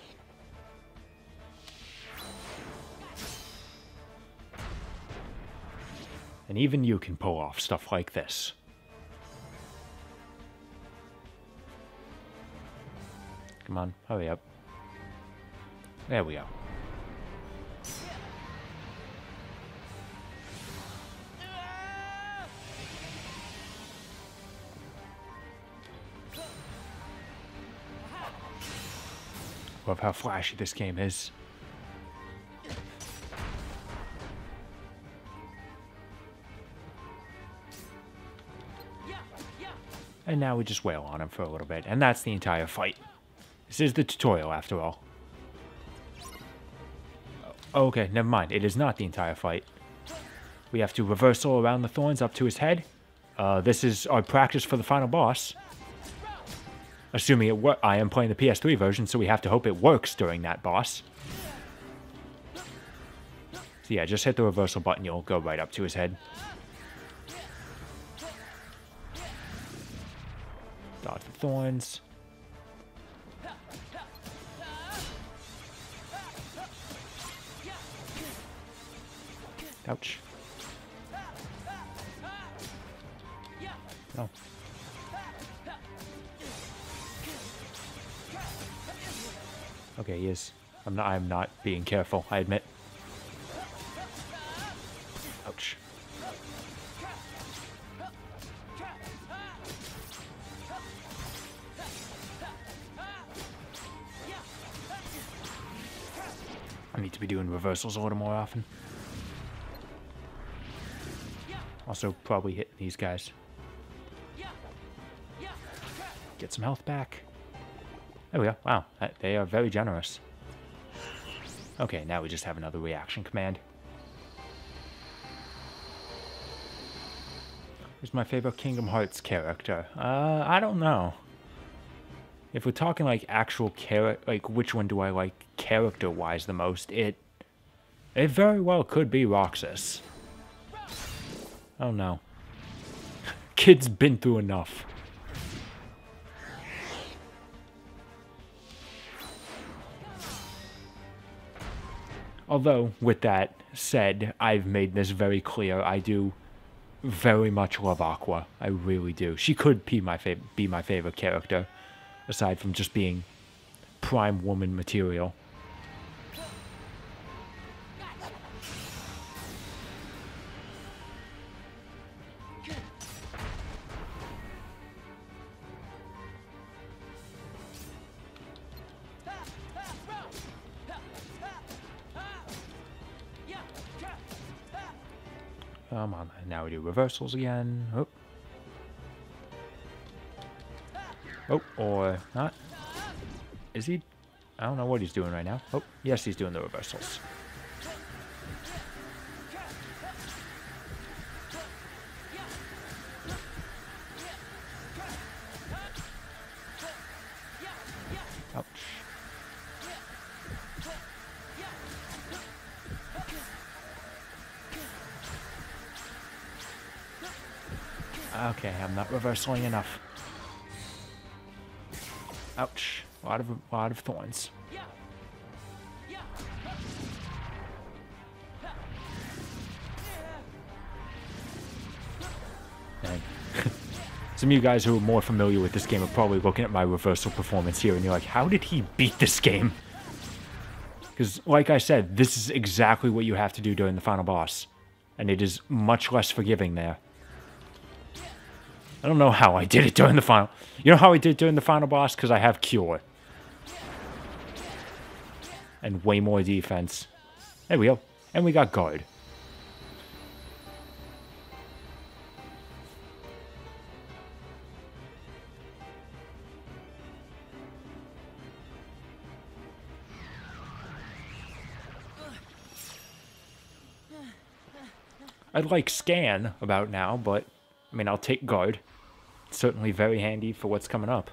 And even you can pull off stuff like this. Come on, hurry up. There we go. Love how flashy this game is. And now we just wail on him for a little bit. And that's the entire fight. This is the tutorial, after all. Oh, okay, never mind. It is not the entire fight. We have to reversal around the thorns up to his head. This is our practice for the final boss. Assuming it works. I am playing the PS3 version, so we have to hope it works during that boss. So yeah, just hit the reversal button. You'll go right up to his head. Dodge the thorns. Ouch. No. Okay, he is. I'm not being careful, I admit. Ouch. I need to be doing reversals a little more often. Also, probably hitting these guys. Get some health back. There we go. Wow, they are very generous. Okay, now we just have another reaction command. Who's my favorite Kingdom Hearts character? I don't know. If we're talking like actual character, like which one do I like character-wise the most, it very well could be Roxas. Oh no. Kid's been through enough. Although, with that said, I've made this very clear. I do very much love Aqua. I really do. She could be my favorite character, aside from just being prime woman material. Come on, now we do reversals again. Oh. Oh, or not. Is he? I don't know what he's doing right now. Oh, yes, he's doing the reversals. Ouch. Okay, I'm not reversaling enough. Ouch. A lot of thorns. Dang. Some of you guys who are more familiar with this game are probably looking at my reversal performance here and you're like, how did he beat this game? Because, like I said, this is exactly what you have to do during the final boss. And it is much less forgiving there. I don't know how I did it during the final... You know how I did it during the final boss? Because I have Cure. And way more defense. There we go. And we got Guard. I'd like Scan about now, but... I mean, I'll take Guard. It's certainly very handy for what's coming up.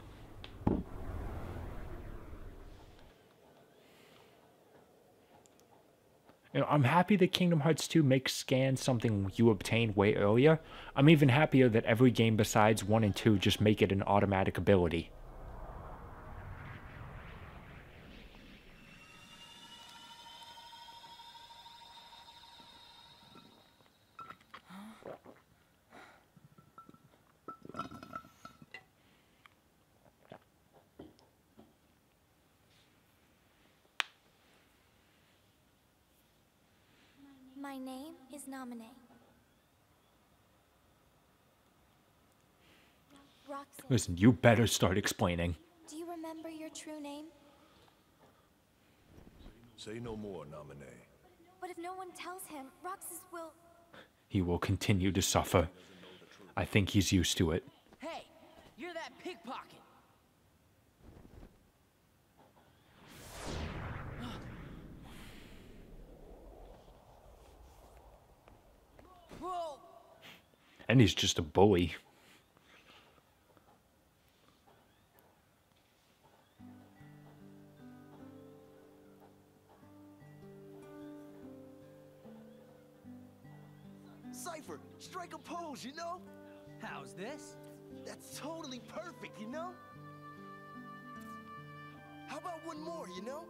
You know, I'm happy that Kingdom Hearts 2 makes Scan something you obtain way earlier. I'm even happier that every game besides 1 and 2 just make it an automatic ability. My name is Namine. Roxas, Listen, you better start explaining. do you remember your true name? Say no more, Namine. But if no one tells him, Roxas will... He will continue to suffer. I think he's used to it. Hey, you're that pickpocket. Whoa. And he's just a bully. Cypher, strike a pose, you know? How's this? That's totally perfect, you know? How about one more, you know?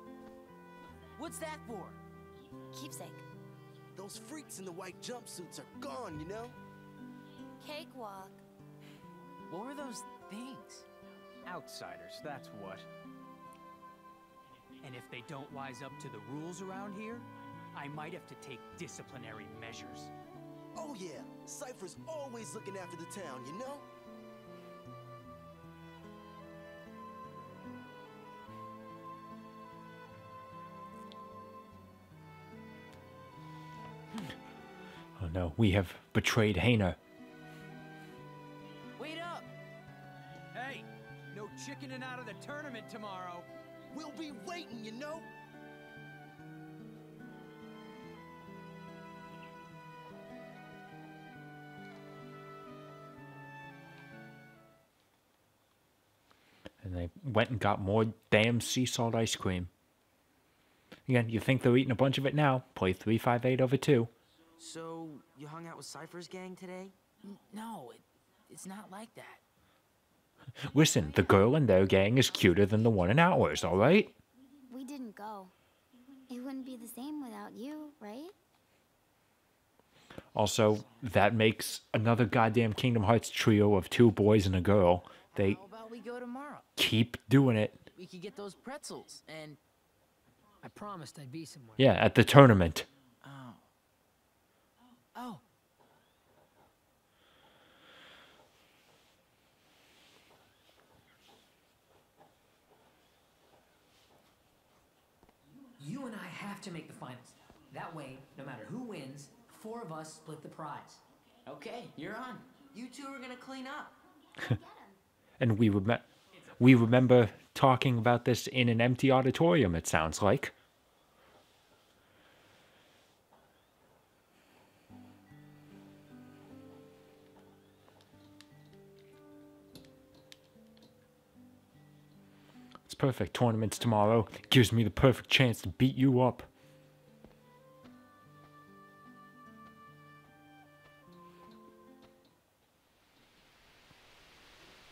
What's that for? Keepsake. Those freaks in the white jumpsuits are gone, you know? Cakewalk. What were those things? Outsiders, that's what. And if they don't wise up to the rules around here, I might have to take disciplinary measures. Oh yeah, Cypher's always looking after the town, you know? Oh no, we have betrayed Hainer. Wait up! Hey, no chickening out of the tournament tomorrow. We'll be waiting, you know? And they went and got more damn sea salt ice cream. Again, you think they're eating a bunch of it now. Play 358 over 2. So, you hung out with Cypher's gang today? No, it's not like that. Listen, the girl in their gang is cuter than the one in ours, alright? We didn't go. It wouldn't be the same without you, right? Also, that makes another goddamn Kingdom Hearts trio of 2 boys and a girl. They How about we go tomorrow? keep doing it. We could get those pretzels and... I promised I'd be somewhere. Yeah, at the tournament. Oh. Oh. You and I have to make the finals. That way, no matter who wins, 4 of us split the prize. Okay, you're on. You two are gonna clean up. And we remember talking about this in an empty auditorium, it sounds like. It's perfect. Tournaments tomorrow gives me the perfect chance to beat you up.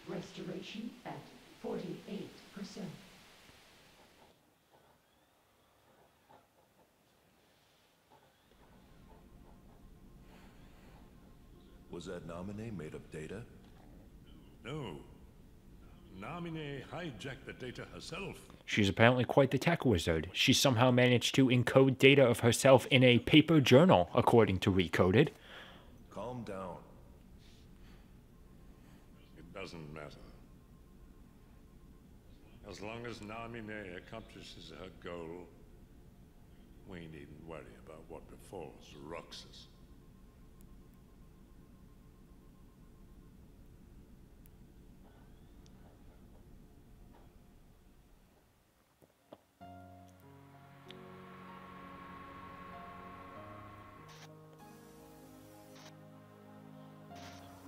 Restoration at 48%. Was that nominee made of data? No. Namine hijacked the data herself. She's apparently quite the tech wizard. She somehow managed to encode data of herself in a paper journal, according to Recoded. Calm down. It doesn't matter. As long as Namine accomplishes her goal, we needn't worry about what befalls Roxas.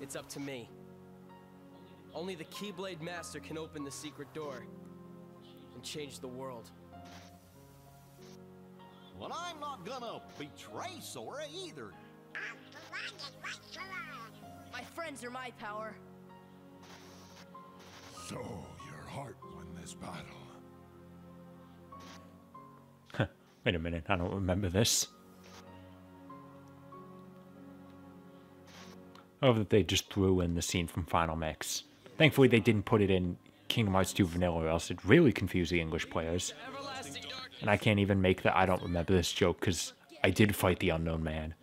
It's up to me. Only the Keyblade Master can open the secret door and change the world. Well, I'm not gonna betray Sora either. My friends are my power. So, your heart won this battle. Wait a minute, I don't remember this. I love that they just threw in the scene from Final Mix. Thankfully, they didn't put it in Kingdom Hearts 2 Vanilla, or else it'd really confuse the English players. And I can't even make the I don't remember this joke, because I did fight the unknown man.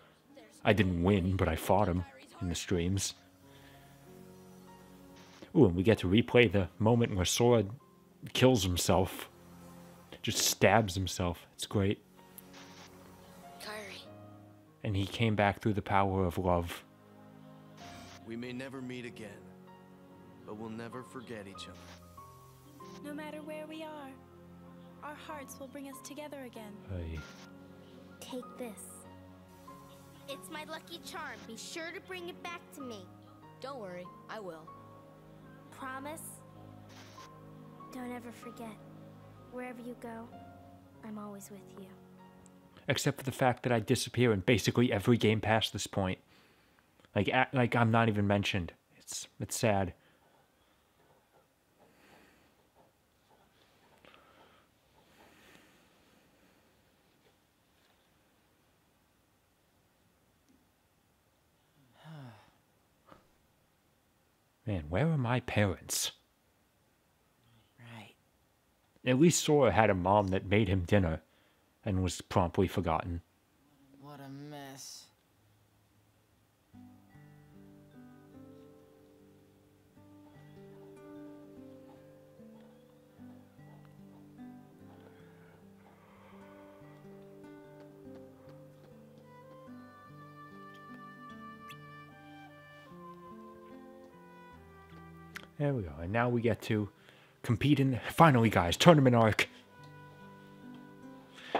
I didn't win, but I fought him in the streams. Ooh, and we get to replay the moment where Sora kills himself. Just stabs himself. It's great. Kyrie. And he came back through the power of love. We may never meet again, but we'll never forget each other. No matter where we are, our hearts will bring us together again. Hey. Take this. It's my lucky charm. Be sure to bring it back to me. Don't worry, I will. Promise? Don't ever forget. Wherever you go, I'm always with you. Except for the fact that I disappear in basically every game past this point. Like I'm not even mentioned. It's sad. Man, where are my parents? Right. At least Sora had a mom that made him dinner and was promptly forgotten. What a mess. There we go. And now we get to compete in... Finally, guys, tournament arc.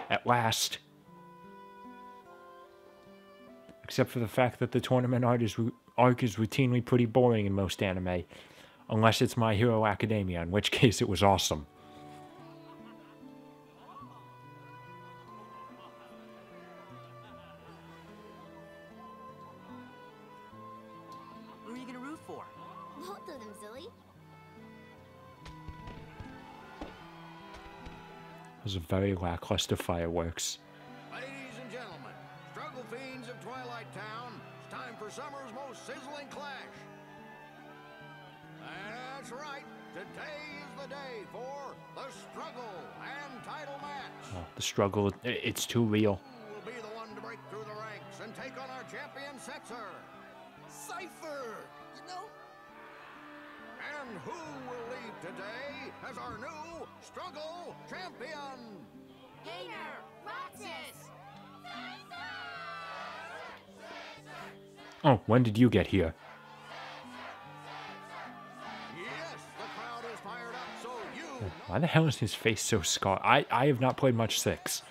At last. Except for the fact that the tournament arc is routinely pretty boring in most anime. Unless it's My Hero Academia, in which case it was awesome. Who are you gonna root for? Both of them, silly. Those are very lackluster fireworks. Ladies and gentlemen, struggle fiends of Twilight Town, it's time for summer's most sizzling clash. That's right. Today is the day for the struggle and title match. Oh, the struggle, it's too real. Who will be the one to break through the ranks and take on our champion Setzer? Cypher! You know? And who will leave today as our new struggle champion? Hater! Roxas! Oh, when did you get here? Yes, the crowd is fired up, so you... Why the hell is his face so scarred? I have not played much 6.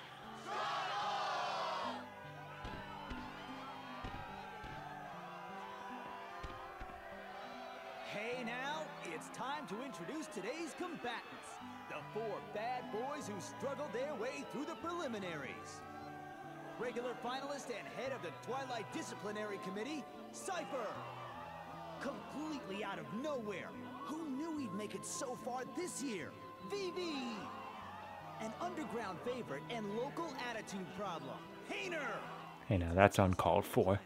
Hey now, it's time to introduce today's combatants. The 4 bad boys who struggled their way through the preliminaries. Regular finalist and head of the Twilight Disciplinary Committee, Cypher. Completely out of nowhere. Who knew he'd make it so far this year? VV. An underground favorite and local attitude problem, Hayner. Hey, now that's uncalled for.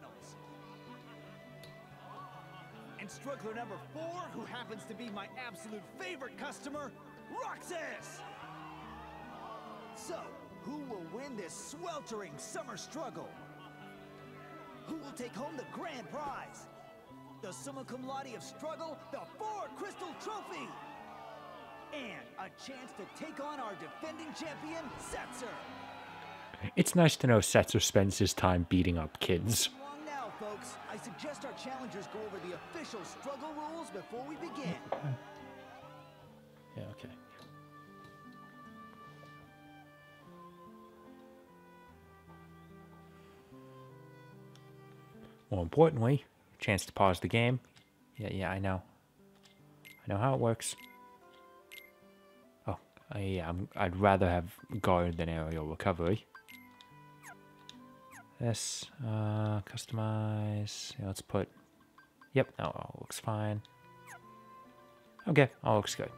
And struggler number 4, who happens to be my absolute favorite customer, Roxas. So, who will win this sweltering summer struggle? Who will take home the grand prize? The summa cum laude of struggle, the 4 Crystal Trophy! And a chance to take on our defending champion, Setzer! It's nice to know Setzer spends his time beating up kids. Long now, folks. I suggest our challengers go over the official struggle rules before we begin. Yeah, okay. More importantly, chance to pause the game. Yeah, I know. I know how it works. Oh, yeah, I'd rather have guard than aerial recovery. This, customize. Yeah, let's put. Yep, no, all looks fine. Okay, all looks good.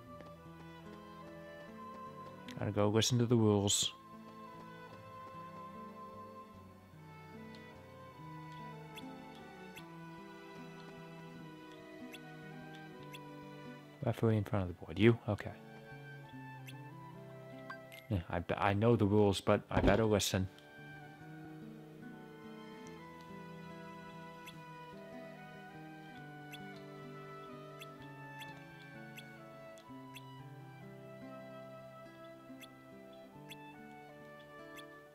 Gotta go listen to the rules. Referee in front of the board. You? Okay. Yeah, I know the rules, but I better listen.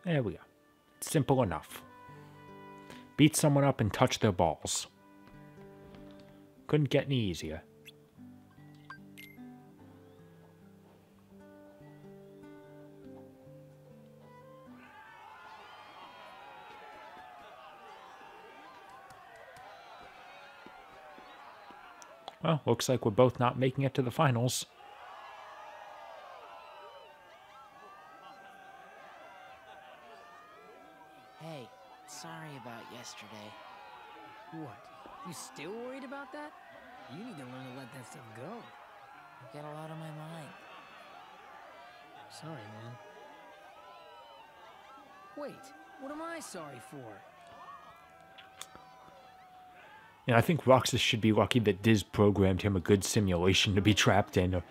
There we go. It's simple enough. Beat someone up and touch their balls. Couldn't get any easier. Well, looks like we're both not making it to the finals. Hey, sorry about yesterday. What? You still worried about that? You need to learn to let that stuff go. I've got a lot on my mind. Sorry, man. Wait, what am I sorry for? Yeah, I think Roxas should be lucky that Diz programmed him a good simulation to be trapped in.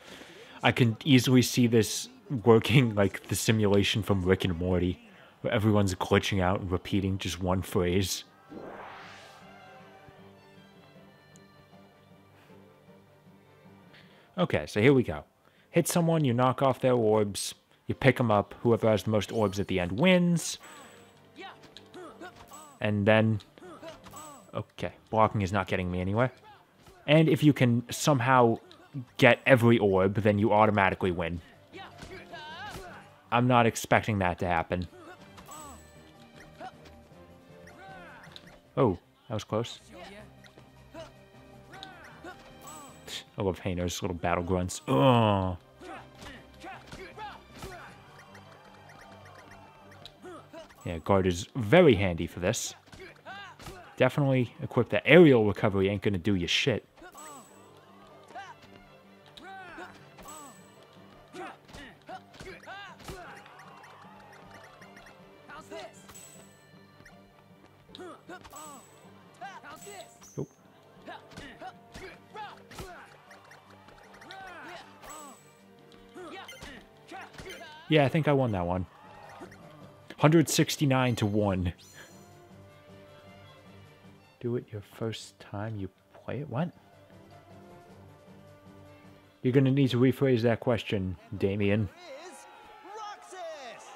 I can easily see this working like the simulation from Rick and Morty, where everyone's glitching out and repeating just one phrase. Okay, so here we go. Hit someone, you knock off their orbs, you pick them up, whoever has the most orbs at the end wins. And then... Okay, blocking is not getting me anywhere. And if you can somehow get every orb, then you automatically win. I'm not expecting that to happen. Oh, that was close. I love Hayner's little battle grunts. Ugh. Yeah, guard is very handy for this. Definitely equip that aerial recovery ain't gonna do you shit. this? How's this? Oh. Yeah, I think I won that one. 169 to 1. Do it your first time you play it? What? You're gonna need to rephrase that question, Damien. Roxas!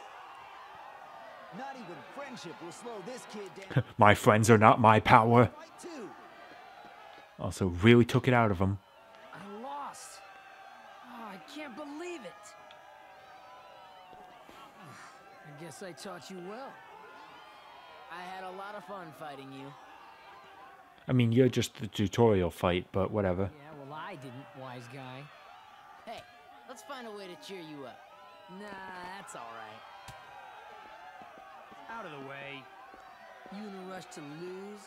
Not even friendship will slow this kid down. My friends are not my power. Also, really took it out of him. I lost. Oh, I can't believe it. I guess I taught you well. I had a lot of fun fighting you. I mean, you're just the tutorial fight, but whatever. Yeah, well, I didn't, wise guy. Hey, let's find a way to cheer you up. Nah, that's all right. Out of the way. You in a rush to lose?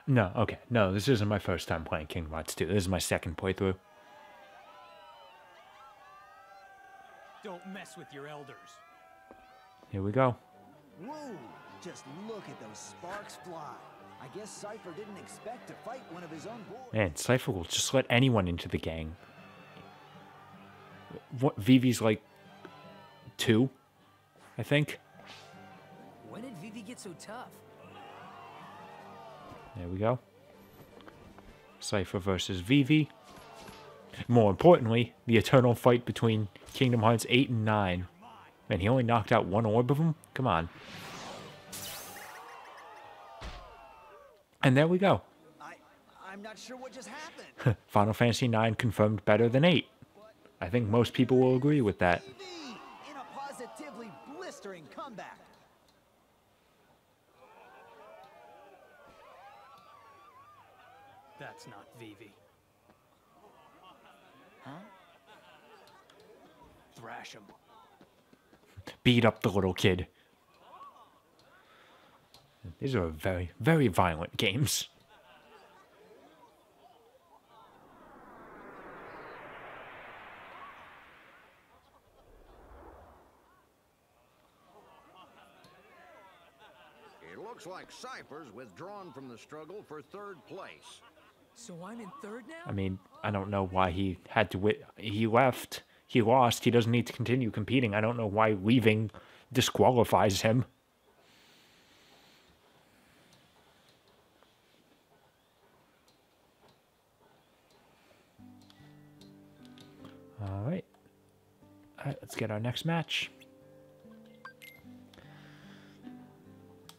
No, okay. No, this isn't my first time playing Kingdom Hearts 2. This is my second playthrough. Don't mess with your elders. Here we go. Whoa! Just look at those sparks fly. I guess Cypher didn't expect to fight one of his own boys. Man, Cypher will just let anyone into the gang. What, Vivi's like 2, I think. When did Vivi get so tough? There we go. Cypher versus Vivi. More importantly, the eternal fight between Kingdom Hearts 8 and 9. Man, he only knocked out one orb of them? Come on. And there we go. I'm not sure what just happened. Final Fantasy 9 confirmed better than 8. I think most people will agree with that. Vivi in a positively blistering comeback. That's not Vivi. Huh? Thrash him. Beat up the little kid. These are very, very violent games. It looks like Cypher's withdrawn from the struggle for third place. So I'm in third now? I mean, I don't know why he had to he left. He lost. He doesn't need to continue competing. I don't know why leaving disqualifies him. All right. All right, let's get our next match.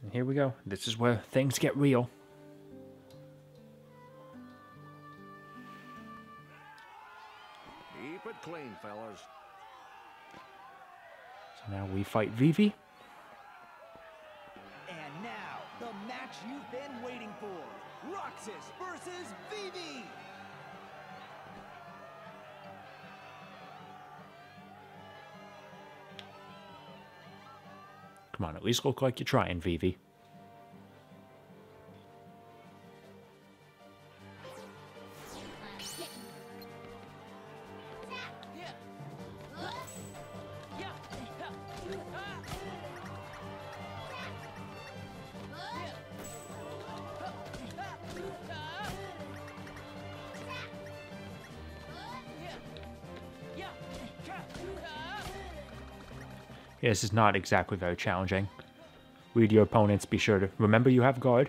And here we go. This is where things get real. Keep it clean, fellas. So now we fight Vivi. And now, the match you've been waiting for. Roxas versus Vivi. Come on, at least look like you're trying, Vivi. Yeah, this is not exactly very challenging. Read your opponents, be sure to remember you have guard.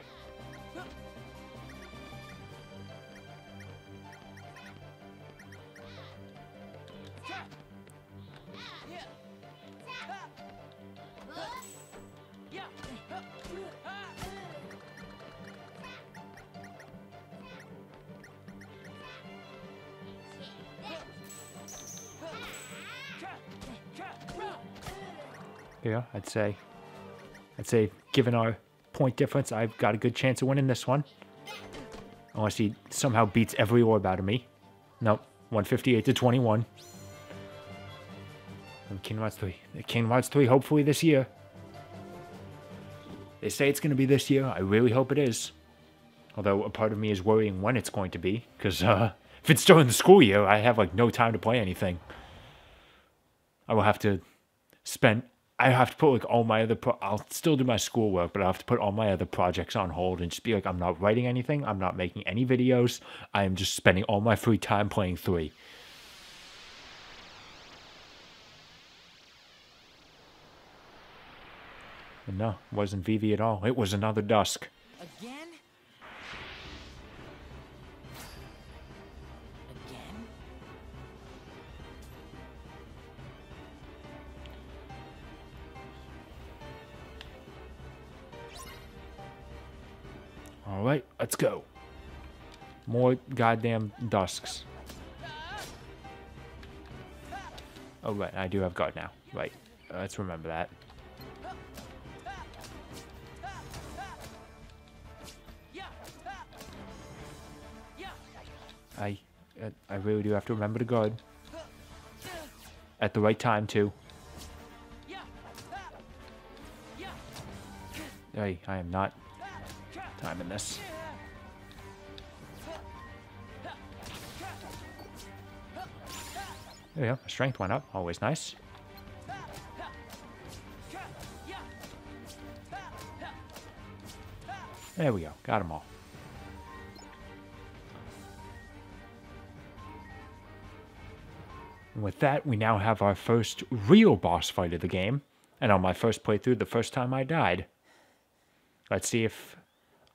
Yeah, I'd say given our point difference, I've got a good chance of winning this one. Unless he somehow beats every orb out of me. Nope, 158 to 21. Kingdom Hearts 3. Kingdom Hearts 3, hopefully this year. They say it's going to be this year. I really hope it is. Although a part of me is worrying when it's going to be. Because if it's during the school year, I have like no time to play anything. I will have to spend... I have to put like all my other... I'll still do my schoolwork, but I have to put all my other projects on hold and just be like, I'm not writing anything. I'm not making any videos. I am just spending all my free time playing 3. And no, it wasn't Vivi at all. It was another Dusk. Again? Again? Alright, let's go. More goddamn Dusks. Oh, right, I do have guard now. Right, let's remember that. I really do have to remember to guard. At the right time, too. Hey, I am not timing this. There we go. My strength went up. Always nice. There we go. Got them all. And with that, we now have our first real boss fight of the game. And on my first playthrough, the first time I died. Let's see if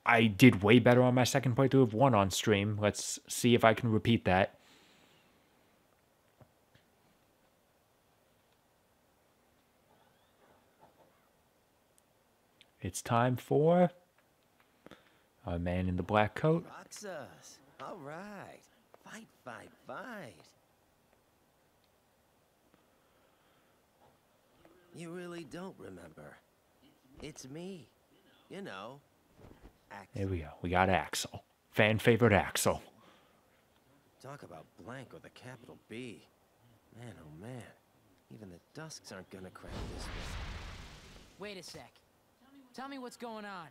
I did way better on my second playthrough of 1 on stream. Let's see if I can repeat that. It's time for our man in the black coat. Roxas, all right. Fight, fight, fight. You really don't remember. It's me. You know, Axel. There we go. We got Axel. Fan favorite Axel. Talk about blank with a capital B. Man, oh man. Even the Dusks aren't gonna crack this one. Wait a sec. Tell me what's going on.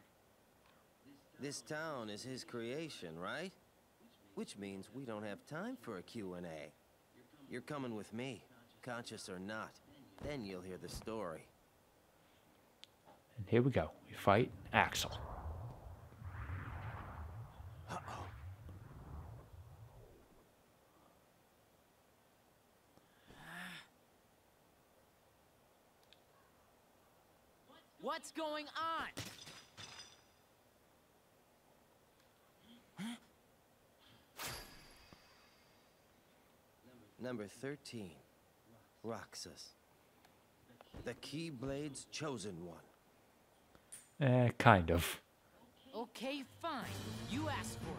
This town is his creation, right? Which means we don't have time for a Q&A. You're coming with me, conscious or not. Then you'll hear the story. And here we go. We fight Axel. Uh-oh. What's going on? Number 13. Roxas. The Keyblade's chosen one. Kind of. Okay, fine. You asked for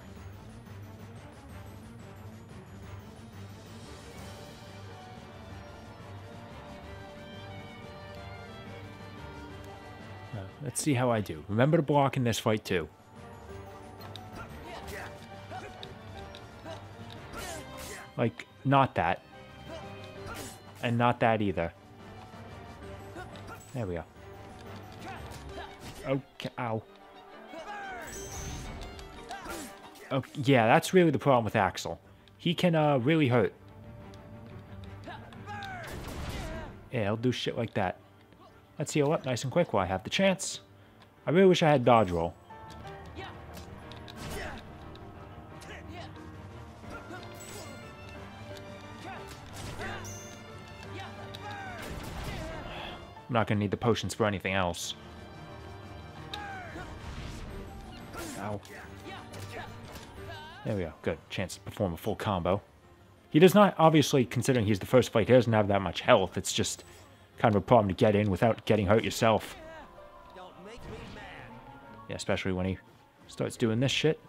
it. Let's see how I do. Remember to block in this fight, too. Like, not that. And not that either. There we go. Okay, ow. Oh, yeah, that's really the problem with Axel. He can, really hurt. Yeah, he'll do shit like that. Let's heal up nice and quick while I have the chance. I really wish I had dodge roll. I'm not going to need the potions for anything else. Ow. There we go. Good. Chance to perform a full combo. He does not, obviously, considering he's the first fight, he doesn't have that much health. It's just kind of a problem to get in without getting hurt yourself. Yeah, especially when he starts doing this shit.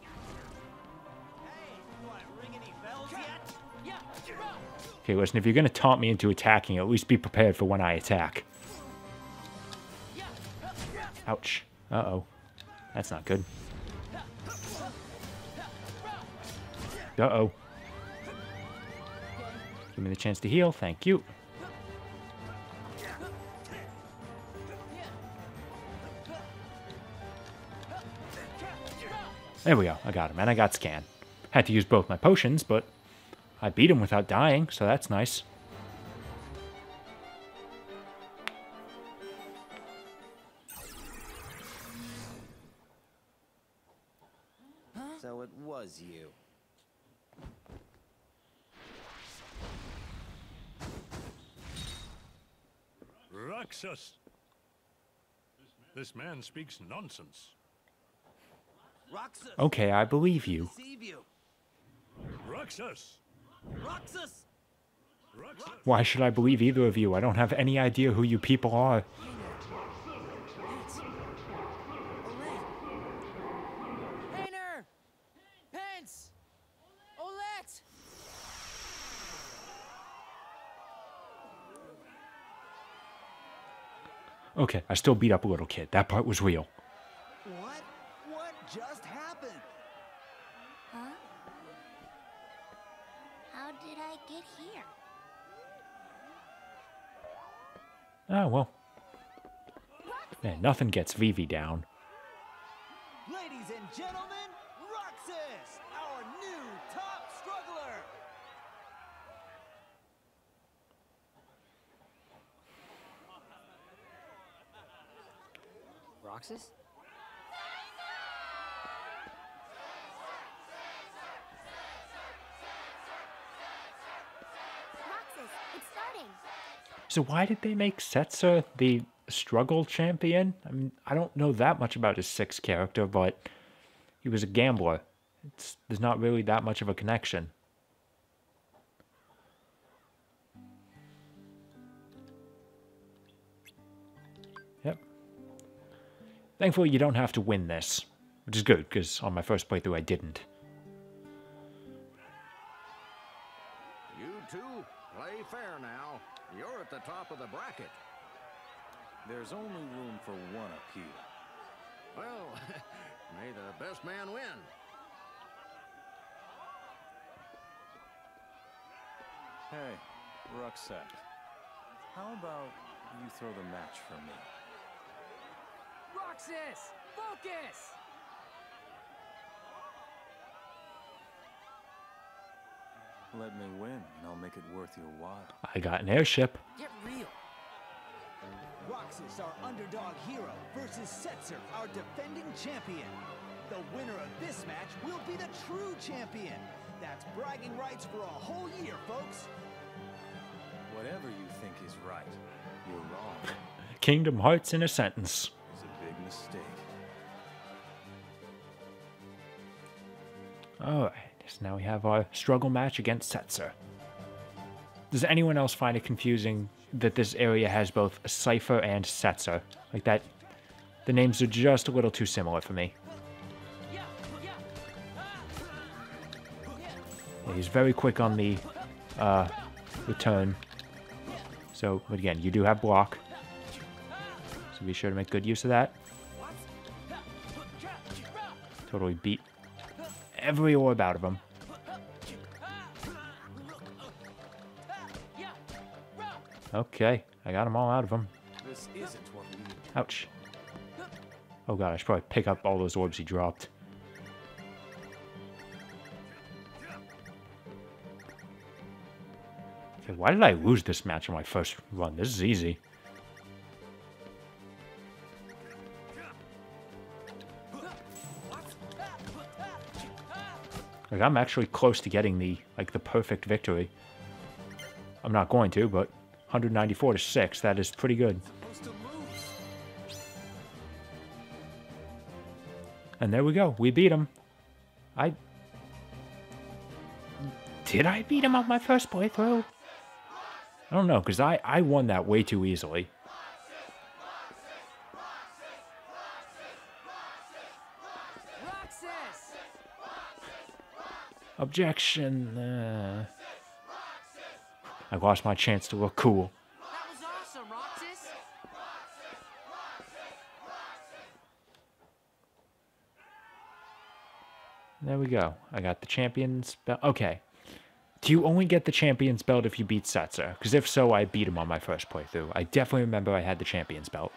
Okay, listen, if you're going to taunt me into attacking, at least be prepared for when I attack. Ouch. Uh-oh. That's not good. Uh-oh. Give me the chance to heal. Thank you. There we go. I got him. And I got Scan. Had to use both my potions, but I beat him without dying, so that's nice. So it was you. Roxas! This man speaks nonsense. Roxas! Okay, I believe you. Roxas! Roxas! Why should I believe either of you? I don't have any idea who you people are. Painter! Pence! Olette! Okay, I still beat up a little kid. That part was real. What? What just happened? Huh? How did I get here? Oh, well. Man, nothing gets Vivi down. Ladies and gentlemen, Roxas, our new top struggler. Roxas? Roxas, it's starting. So why did they make Setzer the struggle champion? I mean, I don't know that much about his 6th character, but he was a gambler. There's not really that much of a connection. Yep. Thankfully, you don't have to win this, which is good, because on my first playthrough I didn't. You two, play fair now. You're at the top of the bracket. There's only room for one appeal. Well, may the best man win. Hey, Roxas, how about you throw the match for me? Roxas! Focus! Let me win, and I'll make it worth your while. I got an airship. Get real. Roxas, our underdog hero, versus Setzer, our defending champion. The winner of this match will be the true champion. That's bragging rights for a whole year, folks. Whatever you think is right, you're wrong. Kingdom Hearts in a sentence. It's a big mistake. Alright, so now we have our struggle match against Setzer. Does anyone else find it confusing that this area has both Cypher and Setzer? Like that, the names are just a little too similar for me. Yeah, he's very quick on the return. So, but again, you do have block. So be sure to make good use of that. Totally beat every orb out of him. Okay, I got them all out of him. This isn't what we need. Ouch. Oh god, I should probably pick up all those orbs he dropped. Okay, why did I lose this match on my first run? This is easy. Like, I'm actually close to getting the perfect victory. I'm not going to, but 194 to 6, that is pretty good. And there we go, we beat him. Did I beat him on my first playthrough? I don't know, because I won that way too easily. Roxas! Objection. I lost my chance to look cool. That was awesome, Roxas! There we go. I got the champion's belt. Okay. Do you only get the champion's belt if you beat Setzer? Because if so, I beat him on my first playthrough. I definitely remember I had the champion's belt.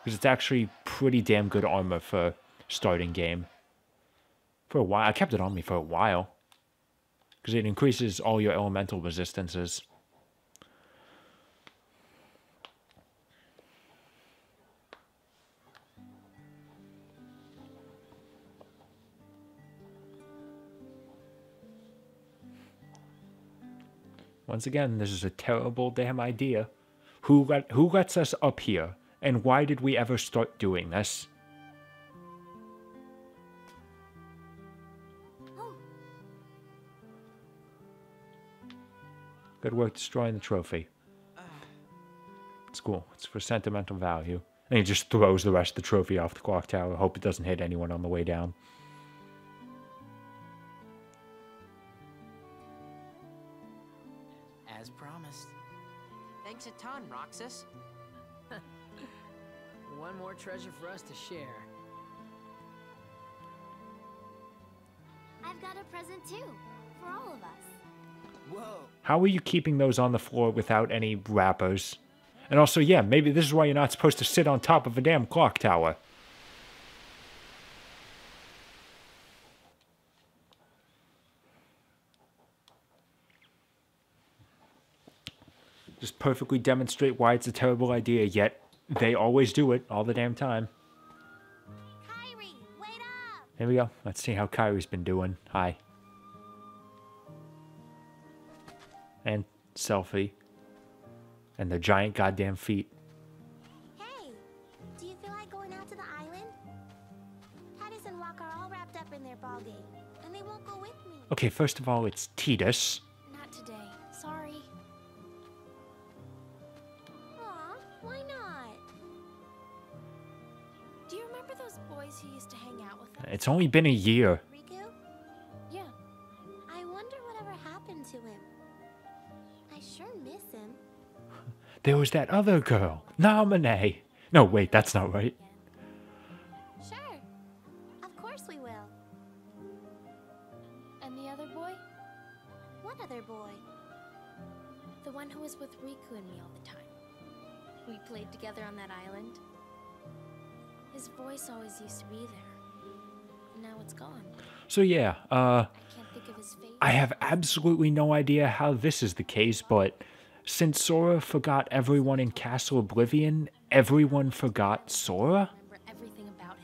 Because it's actually pretty damn good armor for starting game. For a while. I kept it on me for a while. Because it increases all your elemental resistances. Once again, this is a terrible damn idea. Who lets us up here? And why did we ever start doing this? Good work destroying the trophy. It's cool. It's for sentimental value. And he just throws the rest of the trophy off the clock tower. Hope it doesn't hit anyone on the way down. As promised. Thanks a ton, Roxas. One more treasure for us to share. I've got a present too, for all of us. Whoa. How are you keeping those on the floor without any wrappers? And also, yeah, maybe this is why you're not supposed to sit on top of a damn clock tower. Just perfectly demonstrate why it's a terrible idea, yet they always do it all the damn time. Kyrie, wait up! Here we go. Let's see how Kyrie's been doing. Hi. And selfie. And their giant goddamn feet. Hey, do you feel like going out to the island? Titus and Rock are all wrapped up in their ball game, and they won't go with me. Okay, first of all, it's Titus. Not today. Sorry. Aw, why not? Do you remember those boys who used to hang out with us? It's only been a year. Riku? Yeah. I wonder whatever happened to him. I sure miss him. There was that other girl, Nominee. No, wait, that's not right. Sure. Of course we will. And the other boy? What other boy? The one who was with Riku and me all the time. We played together on that island. His voice always used to be there. And now it's gone. So yeah, I can't think of his face. I have absolutely no idea how this is the case, but since Sora forgot everyone in Castle Oblivion, everyone forgot Sora? I remember everything about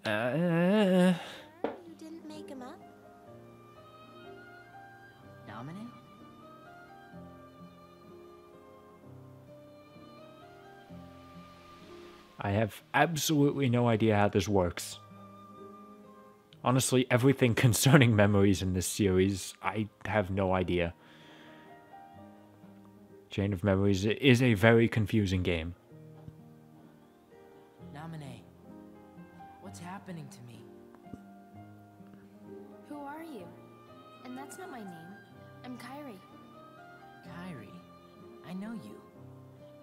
him. You didn't make him up? Nominee? I have absolutely no idea how this works. Honestly, everything concerning memories in this series, I have no idea. Chain of Memories is a very confusing game. Nominee, what's happening to me? Who are you? And that's not my name. I'm Kyrie. Kyrie, I know you.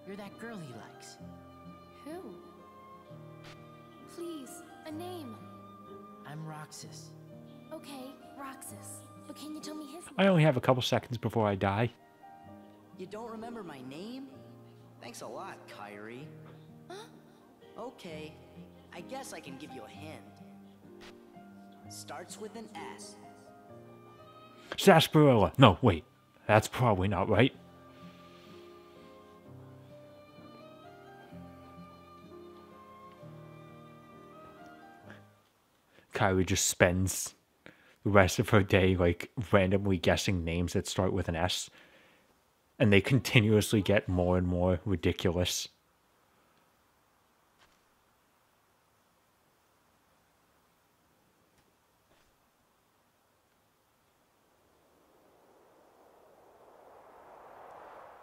You're that girl he likes. Who? Please, a name. I'm Roxas. Okay, Roxas. But can you tell me his name? I only have a couple seconds before I die. You don't remember my name? Thanks a lot, Kyrie. Huh? Okay, I guess I can give you a hint. Starts with an S. Sarsaparilla. No, wait. That's probably not right. Kyrie just spends the rest of her day, like, randomly guessing names that start with an S. And they continuously get more and more ridiculous.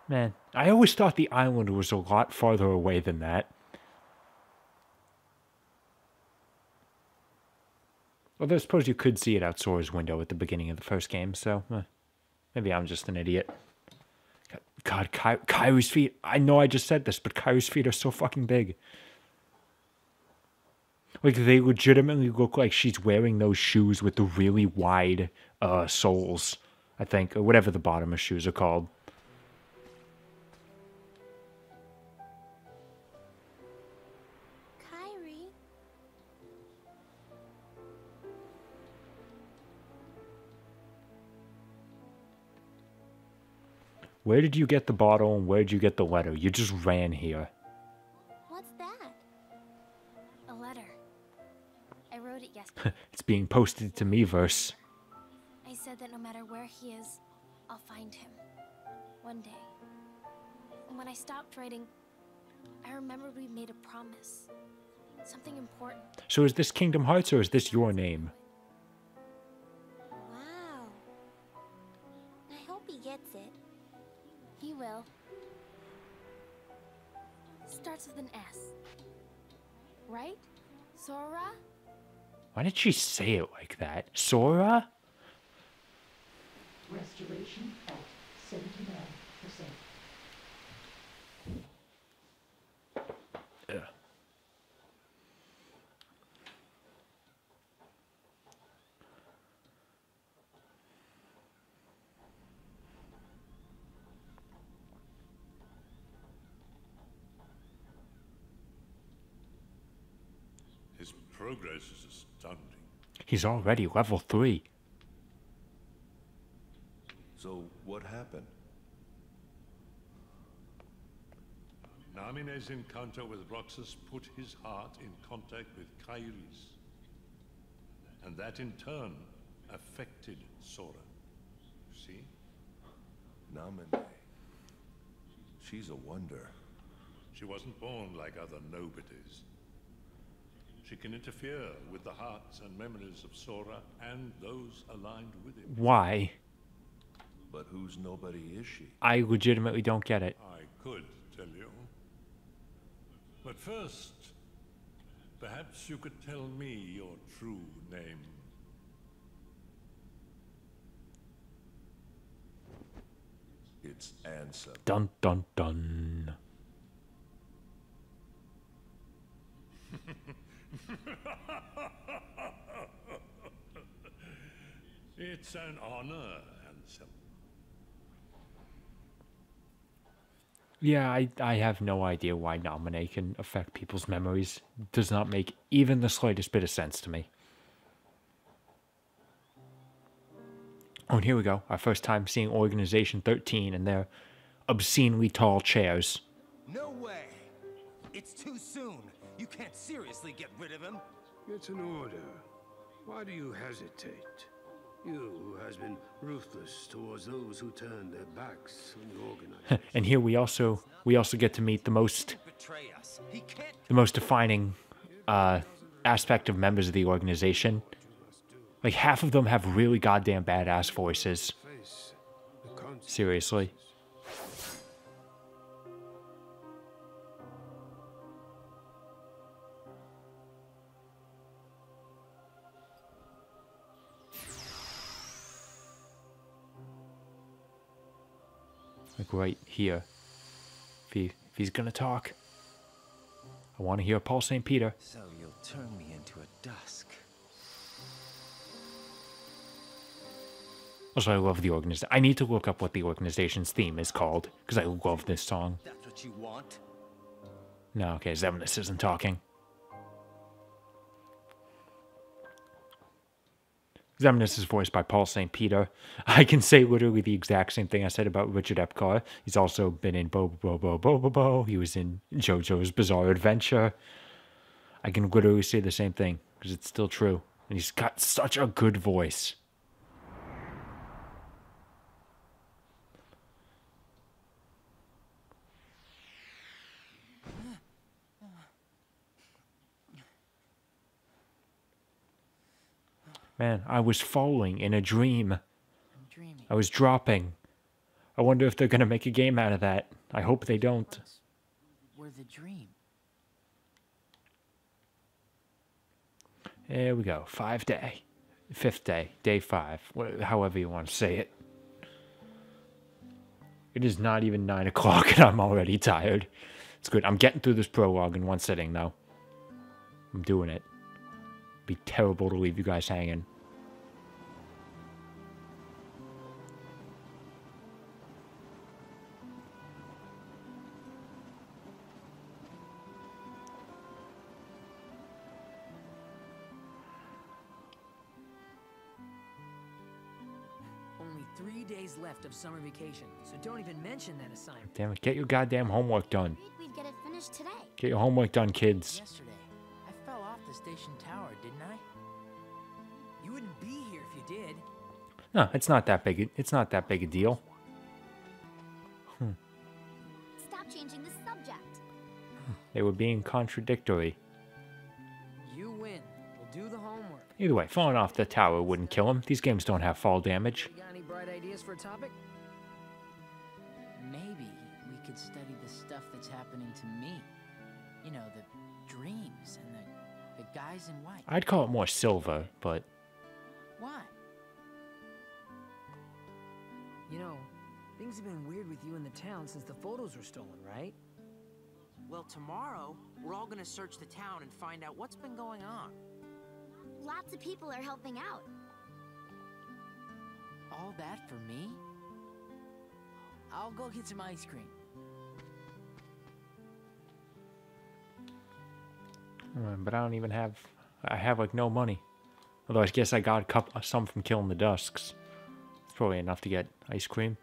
Man, I always thought the island was a lot farther away than that. Although I suppose you could see it out Sora's window at the beginning of the first game, so maybe I'm just an idiot. God, Kyrie's feet. I know I just said this, but Kyrie's feet are so fucking big. Like, they legitimately look like she's wearing those shoes with the really wide soles, I think, or whatever the bottom of shoes are called. Where did you get the bottle and where did you get the letter? You just ran here. What's that? A letter. I wrote it yesterday. It's being posted to Miiverse. I said that no matter where he is, I'll find him. One day. And when I stopped writing, I remembered we made a promise. Something important. So is this Kingdom Hearts or is this your name? Wow. I hope he gets it. He will. Starts with an S. Right? Sora? Why did she say it like that? Sora? Restoration at 79%. Ugh. His progress is astounding. He's already level 3. So, what happened? Namine's encounter with Roxas put his heart in contact with Kairis. And that in turn affected Sora. You see? Namine. She's a wonder. She wasn't born like other nobodies. She can interfere with the hearts and memories of Sora and those aligned with him. Why? But whose nobody is she? I legitimately don't get it. I could tell you. But first, perhaps you could tell me your true name. It's Ansem. Dun dun dun. It's an honor, Ansem. Yeah, I have no idea why Namine can affect people's memories. Does not make even the slightest bit of sense to me. Oh, and here we go. Our first time seeing Organization 13 and their obscenely tall chairs. No way! It's too soon. You can't seriously get rid of him. It's an order. Why do you hesitate? You, who has been ruthless towards those who turn their backs on the organization. And here we also get to meet the most defining aspect of members of the organization. Like half of them have really goddamn badass voices. Seriously. Like right here. If he's gonna talk. I want to hear Paul St. Peter. So you'll turn me into a dusk. Also, I love the organization. I need to look up what the organization's theme is called, because I love this song. That's what you want? No, okay, Xemnas isn't talking. Xemnas is voiced by Paul St. Peter. I can say literally the exact same thing I said about Richard Epcar. He's also been in Bo Bo Bo Bo Bo Bo. He was in JoJo's Bizarre Adventure. I can literally say the same thing, because it's still true. And he's got such a good voice. Man, I was falling in a dream. I was dropping. I wonder if they're going to make a game out of that. I hope they don't. Were the dream. There we go. 5th day. Day 5. However you want to say it. It is not even 9 o'clock and I'm already tired. It's good. I'm getting through this prologue in one sitting, though. I'm doing it. Be terrible to leave you guys hanging. Only 3 days left of summer vacation, so don't even mention that assignment. Damn it, get your goddamn homework done. We'd get it finished today. Get your homework done, kids. Yesterday, I fell off the station tower, didn't I? You wouldn't be here if you did. No, it's not that big. It's not that big a deal. Stop changing the subject. They were being contradictory. You win. We'll do the homework. Either way, falling off the tower wouldn't kill him. These games don't have fall damage. You got any bright ideas for a topic? Maybe we could study the stuff that's happening to me. You know, the dreams and the guys in white. I'd call it more silver, but... Why? You know, things have been weird with you in the town since the photos were stolen, right? Well, tomorrow, we're all gonna search the town and find out what's been going on. Lots of people are helping out. All that for me? I'll go get some ice cream. But I don't even have... I have, like, no money. Although I guess I got some from killing the Dusks. It's probably enough to get ice cream.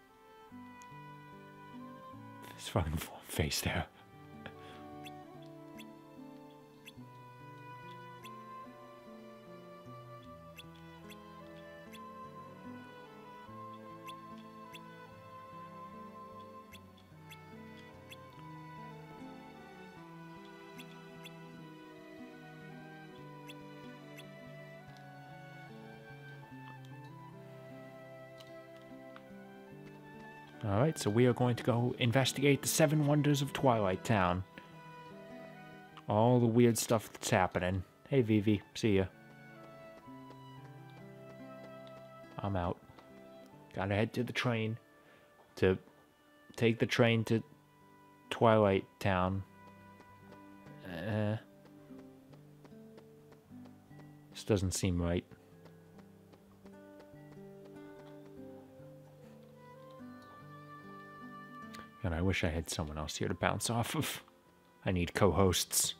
This fucking face there. Alright, so we are going to go investigate the 7 wonders of Twilight Town. All the weird stuff that's happening. Hey, Vivi. See ya. I'm out. Gotta head to the train to take the train to Twilight Town. This doesn't seem right. God, I wish I had someone else here to bounce off of. I need co-hosts.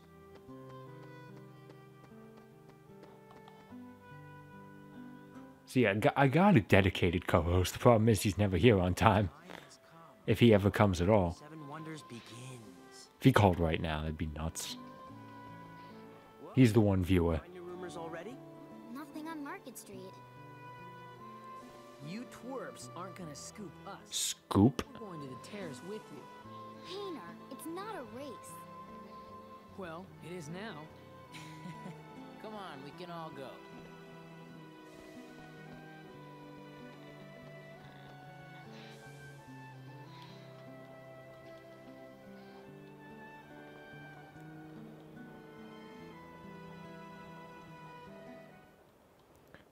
See, I got a dedicated co-host. The problem is he's never here on time. If he ever comes at all. If he called right now, that'd be nuts. He's the one viewer. Nothing on Market Street. You twerps aren't gonna scoop us. Scoop? We're going to the terrace with you. Hayner, it's not a race. Well, it is now. Come on, we can all go.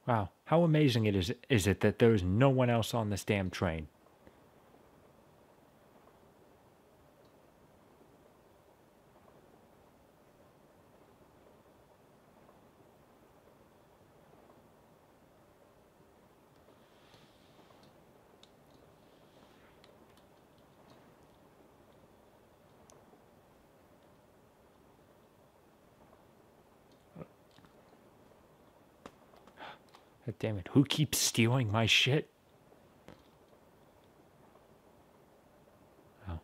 Wow, how amazing is it that there is no one else on this damn train? God damn it, who keeps stealing my shit? Oh.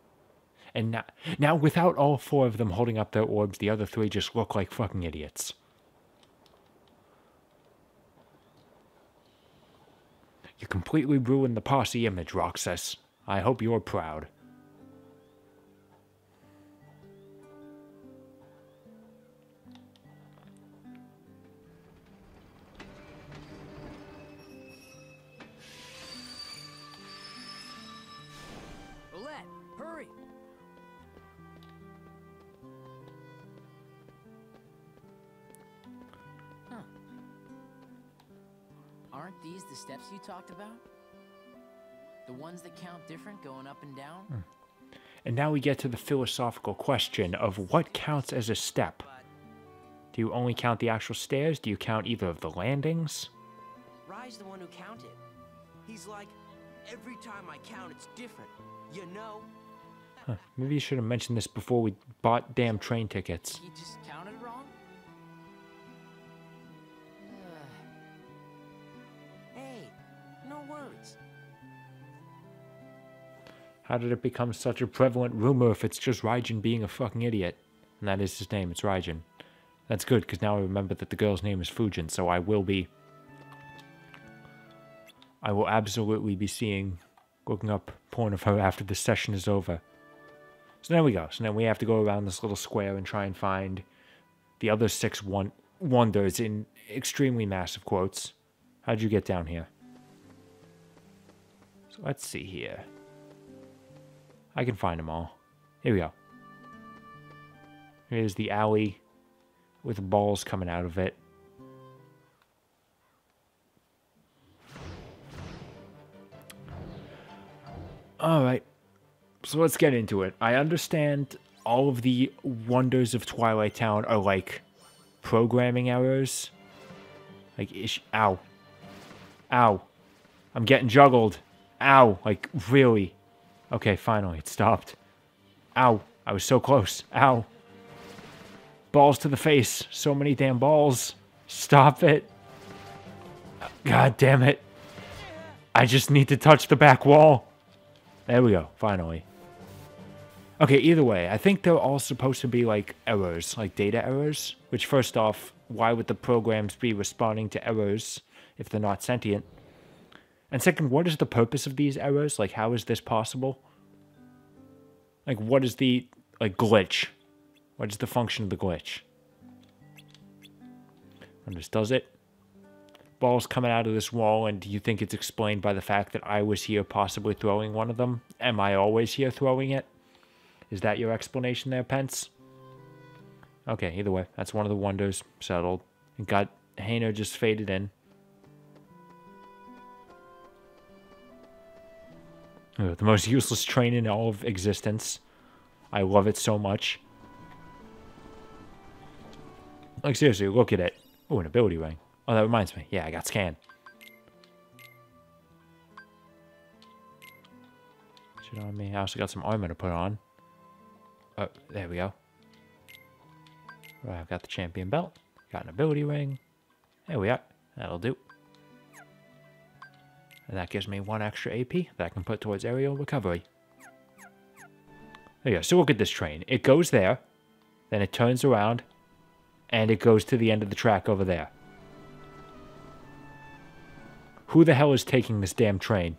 And now without all 4 of them holding up their orbs, the other 3 just look like fucking idiots. You completely ruined the posse image, Roxas. I hope you're proud. Hurry! Huh. Aren't these the steps you talked about? The ones that count different going up and down? And now we get to the philosophical question of what counts as a step. Do you only count the actual stairs? Do you count either of the landings? Rye's the one who counted. He's like, every time I count, it's different. You know? Huh. Maybe you should have mentioned this before we bought damn train tickets. You just counted wrong? Hey, no words. How did it become such a prevalent rumor if it's just Raijin being a fucking idiot? And that is his name, it's Raijin. That's good, because now I remember that the girl's name is Fujin, so I will absolutely be looking up porn of her after this session is over. So there we go. So now we have to go around this little square and try and find the other 6 wonders in extremely massive quotes. How'd you get down here? So let's see here. I can find them all. Here we go. Here's the alley with balls coming out of it. Alright. So let's get into it. I understand all of the wonders of Twilight Town are like programming errors. Like, ow. Ow. I'm getting juggled. Ow. Like, really. Okay, finally, it stopped. Ow. I was so close. Ow. Balls to the face. So many damn balls. Stop it. God damn it. I just need to touch the back wall. There we go, finally. Okay, either way, I think they're all supposed to be like errors, like data errors. Which, first off, why would the programs be responding to errors if they're not sentient? And second, what is the purpose of these errors? Like, how is this possible? Like, what is the, like, glitch? What is the function of the glitch? And this does it. Balls coming out of this wall, and do you think it's explained by the fact that I was here possibly throwing one of them? Am I always here throwing it? Is that your explanation there, Pence? Okay, either way, that's one of the wonders settled. And got Hainer just faded in. Ugh, the most useless train in all of existence. I love it so much. Like, seriously, look at it. Oh, an ability ring. Oh, that reminds me. Yeah, I got scanned. Shit on me. I also got some armor to put on. Oh, there we go. Right, I've got the champion belt. Got an ability ring. There we are. That'll do. And that gives me 1 extra AP that I can put towards aerial recovery. There you go. So look at this train. It goes there. Then it turns around. And it goes to the end of the track over there. Who the hell is taking this damn train?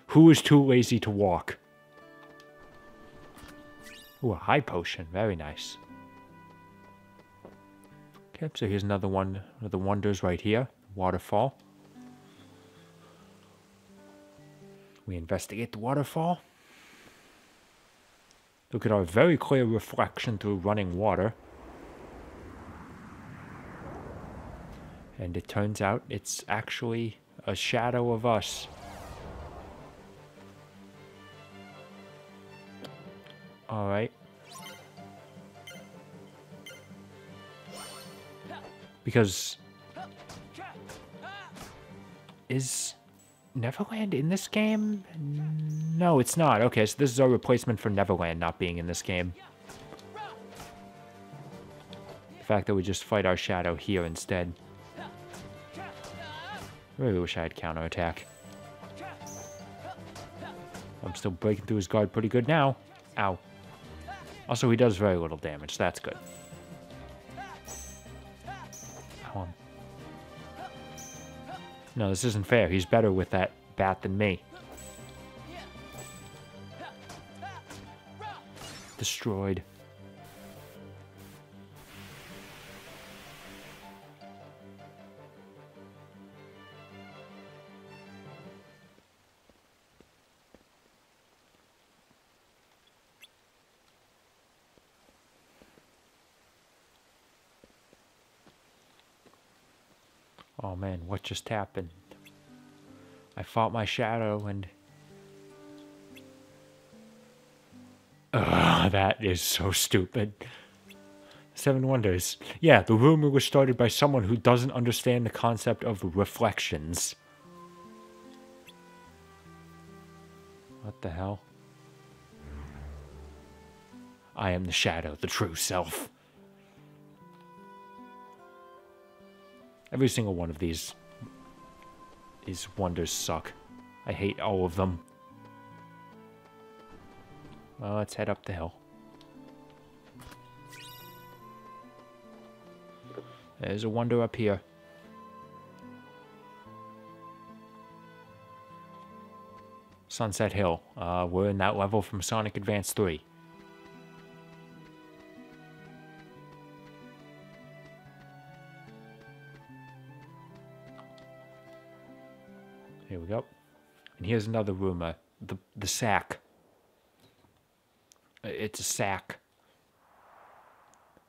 Who is too lazy to walk? Ooh, a high potion. Very nice. Okay, so here's another one of the wonders right here. Waterfall. We investigate the waterfall. Look at our very clear reflection through running water. And it turns out it's actually a shadow of us. Alright. Because... is Neverland in this game? No, it's not. Okay, so this is our replacement for Neverland not being in this game. The fact that we just fight our shadow here instead. I really wish I had counterattack. I'm still breaking through his guard pretty good now. Ow. Also, he does very little damage. That's good. Ow. No, this isn't fair. He's better with that bat than me. Destroyed. Oh man, what just happened? I fought my shadow and... Ugh, that is so stupid. 7 wonders. Yeah, the rumor was started by someone who doesn't understand the concept of reflections. What the hell? I am the shadow, the true self. Every single one of these wonders suck. I hate all of them. Well, let's head up the hill. There's a wonder up here. Sunset Hill. We're in that level from Sonic Advance 3. Here we go. And here's another rumor. The sack. It's a sack.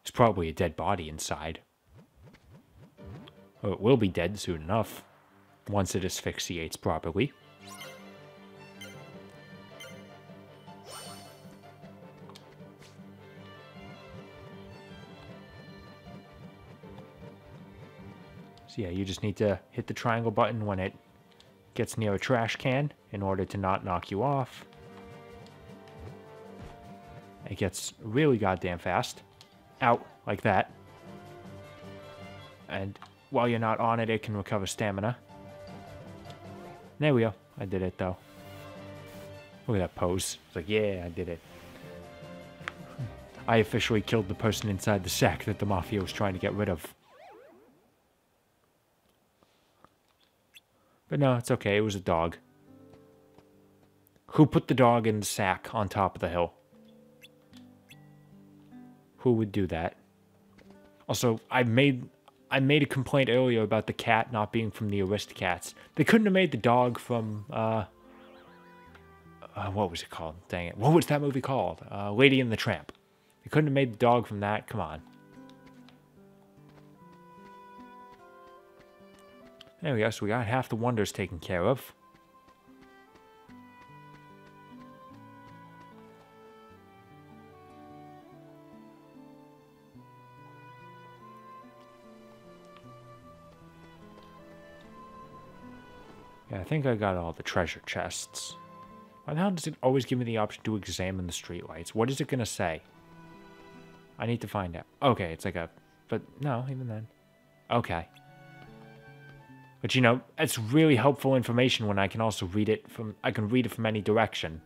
It's probably a dead body inside. Or it will be dead soon enough. Once it asphyxiates properly. So yeah, you just need to hit the triangle button when it gets near a trash can in order to not knock you off. It gets really goddamn fast. Out, like that. And while you're not on it, it can recover stamina. There we go. I did it, though. Look at that pose. It's like, yeah, I did it. I officially killed the person inside the sack that the Mafia was trying to get rid of. But no, it's okay. It was a dog. Who put the dog in the sack on top of the hill? Who would do that? Also, I made a complaint earlier about the cat not being from the Aristocats. They couldn't have made the dog from, what was it called? Dang it. What was that movie called? Lady and the Tramp. They couldn't have made the dog from that. Come on. There we go. So we got half the wonders taken care of. Yeah, I think I got all the treasure chests. Why the hell does it always give me the option to examine the streetlights? What is it going to say? I need to find out. Okay, it's like a... But no, even then. Okay. But you know, it's really helpful information when I can also read it from... I can read it from any direction.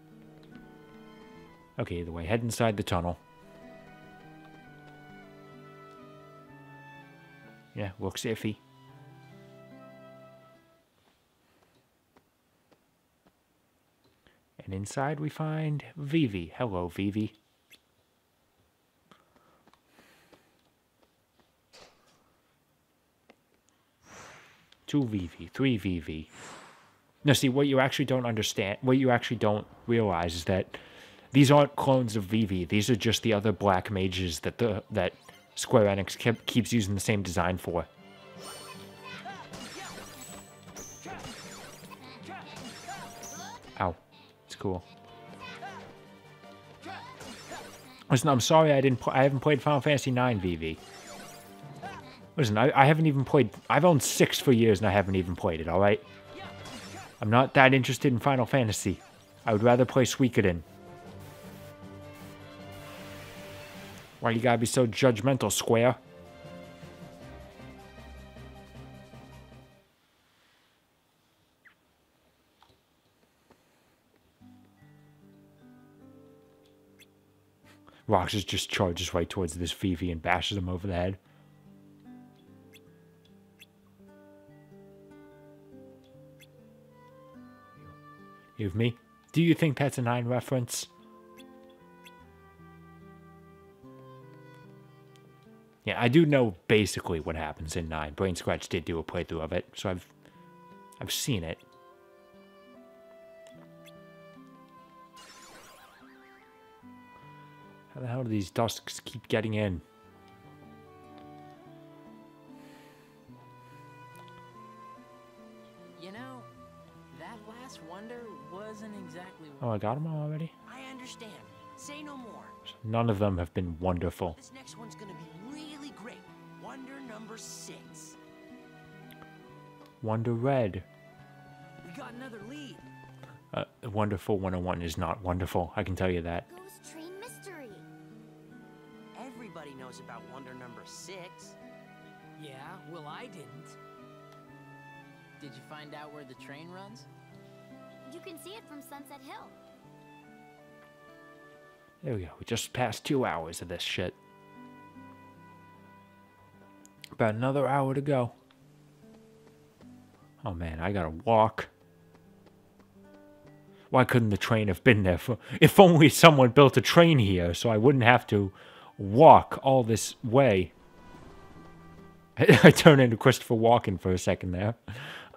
Okay, either way, head inside the tunnel. Yeah, looks iffy. And inside we find Vivi. Hello, Vivi. Two Vivi, three Vivi. No, see, what you actually don't understand, what you actually don't realize is that these aren't clones of Vivi. These are just the other black mages that Square Enix keeps using the same design for. Ow. It's cool. Listen, I'm sorry I haven't played Final Fantasy IX VV. Listen, I haven't even played... I've owned 6 for years and I haven't even played it, alright? I'm not that interested in Final Fantasy. I would rather play Suikoden. Why you gotta be so judgmental, Square? Roxas just charges right towards this Vivi and bashes him over the head. You have me? Do you think that's a 9 reference? Yeah, I do know basically what happens in 9. Brain Scratch did do a playthrough of it, so I've seen it. How the hell do these dusks keep getting in? You know, that last wonder wasn't exactly... Oh, I got them all already? I understand. Say no more. None of them have been wonderful. This next one's gonna be really great. Wonder number 6. Wonder Red. We got another lead. Wonderful 101 is not wonderful, I can tell you that. Ghost Train Mystery. Everybody knows about wonder number 6. Yeah, well, I didn't. Did you find out where the train runs? You can see it from Sunset Hill. There we go. We just passed 2 hours of this shit. About another hour to go. Oh man, I gotta walk. Why couldn't the train have been there? If only someone built a train here so I wouldn't have to walk all this way. I turned into Christopher Walken for a second there.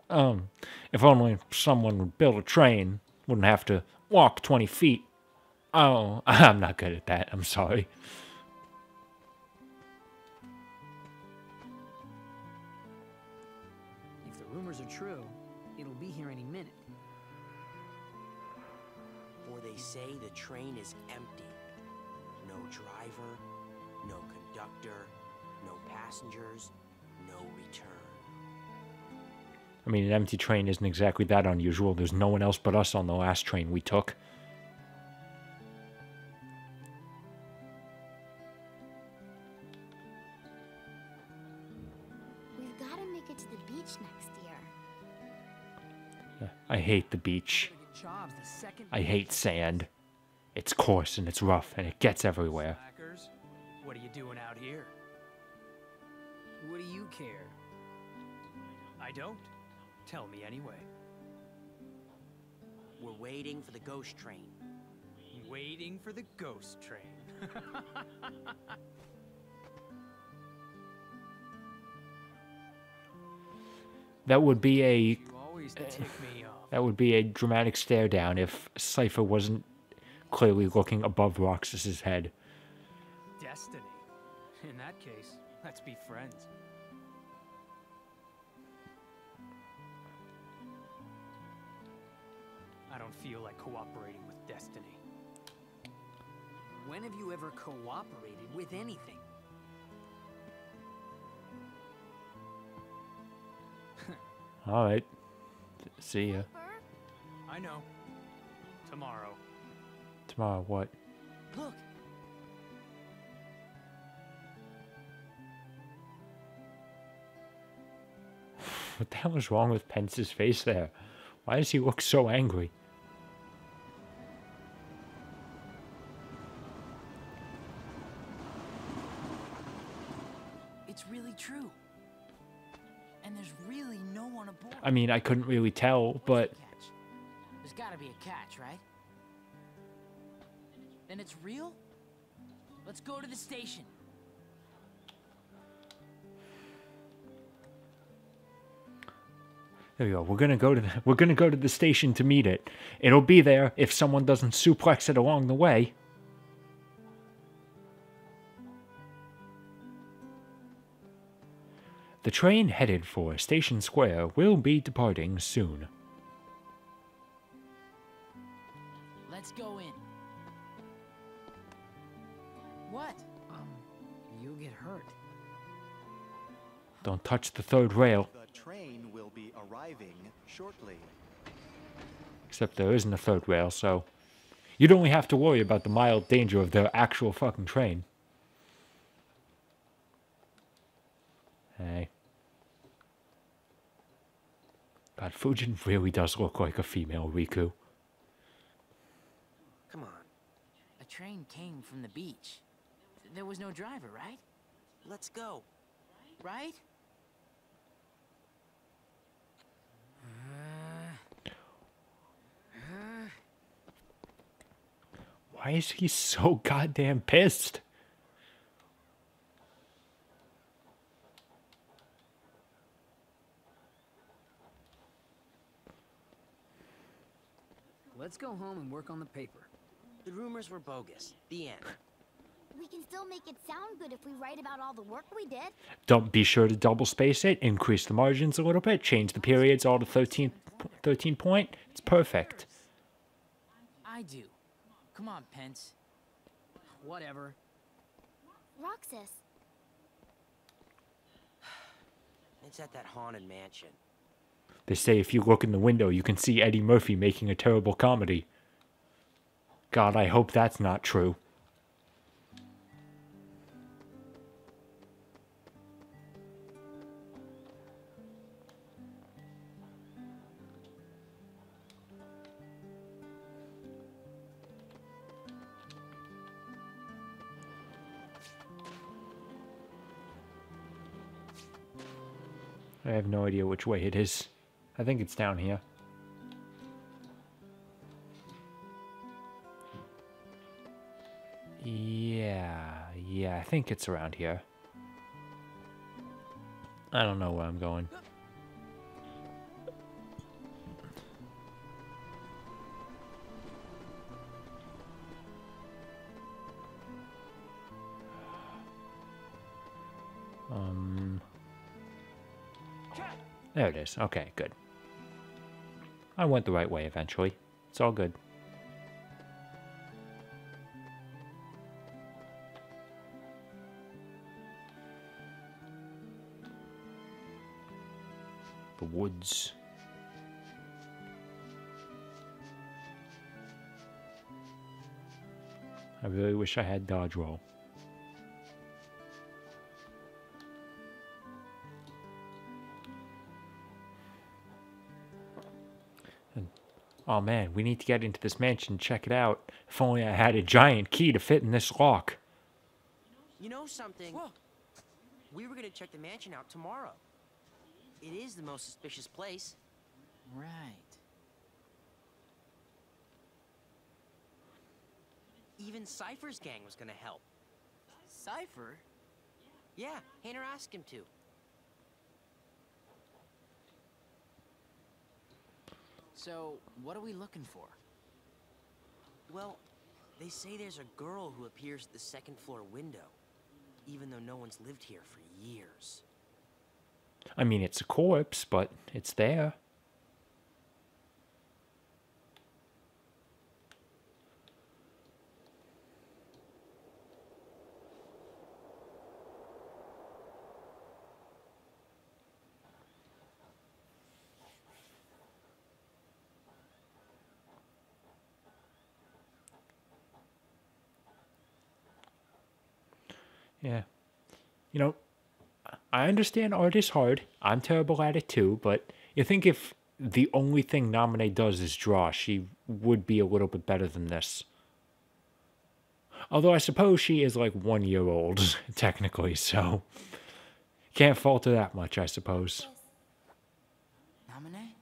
If only someone would build a train, wouldn't have to walk 20 feet. Oh, I'm not good at that. I'm sorry. If the rumors are true, it'll be here any minute. Or they say the train is empty. No driver, no conductor, no passengers, no return. I mean, an empty train isn't exactly that unusual. There's no one else but us on the last train we took. We've got to make it to the beach next year. Yeah, I hate the beach. I hate sand. It's coarse and it's rough and it gets everywhere. Slackers, what are you doing out here? What do you care? I don't. Tell me anyway. We're waiting for the ghost train. Waiting for the ghost train. That would be a... You always tick me off. That would be a dramatic stare down if Cypher wasn't clearly looking above Roxas's head. Destiny. In that case, let's be friends. I don't feel like cooperating with destiny. When have you ever cooperated with anything? Alright. See ya. I know. Tomorrow. Tomorrow what? Look! What the hell is wrong with Pence's face there? Why does he look so angry? It's really true. And there's really no one aboard. I mean, I couldn't really tell, but... There's gotta be a catch, right? Then it's real? Let's go to the station. There we go. We're gonna go to the station to meet it. It'll be there if someone doesn't suplex it along the way. The train headed for Station Square will be departing soon. Let's go in. What? You'll get hurt. Don't touch the third rail. The train will be arriving shortly. Except there isn't a third rail, so... You'd only have to worry about the mild danger of the actual fucking train. Hey. God, Fujin really does look like a female Riku. Come on. A train came from the beach. There was no driver, right? Let's go. Right? Why is he so goddamn pissed? Let's go home and work on the paper. The rumors were bogus. The end. We can still make it sound good if we write about all the work we did. Don't be sure to double space it, increase the margins a little bit, change the periods all to 13 point. It's perfect. I do. Come on, Pence. Whatever. Roxas. It's at that haunted mansion. They say if you look in the window, you can see Eddie Murphy making a terrible comedy. God, I hope that's not true. I have no idea which way it is. I think it's down here. Yeah, I think it's around here. I don't know where I'm going. There it is. Okay, good. I went the right way eventually. It's all good. The woods. I really wish I had dodge roll. And, oh man, we need to get into this mansion and check it out. If only I had a giant key to fit in this lock. You know something? Whoa. We were gonna check the mansion out tomorrow. It is the most suspicious place. Right. Even Cypher's gang was gonna help. Cypher? Yeah, Hayner asked him to. So, what are we looking for? Well, they say there's a girl who appears at the second floor window, even though no one's lived here for years. I mean, it's a corpse, but it's there. Yeah. You know, I understand art is hard. I'm terrible at it too, but you think if the only thing Naminé does is draw, she would be a little bit better than this. Although I suppose she is like 1 year old, technically, so can't fault her that much, I suppose. Naminé?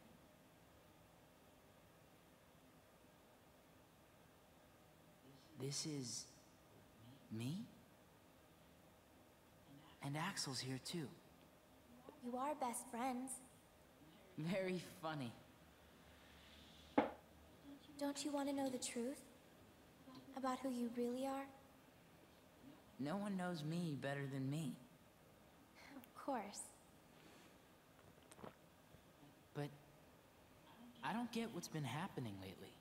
This is me? And Axel's here too. You are best friends. Very funny. Don't you want to know the truth? About who you really are? No one knows me better than me. Of course. But I don't get what's been happening lately.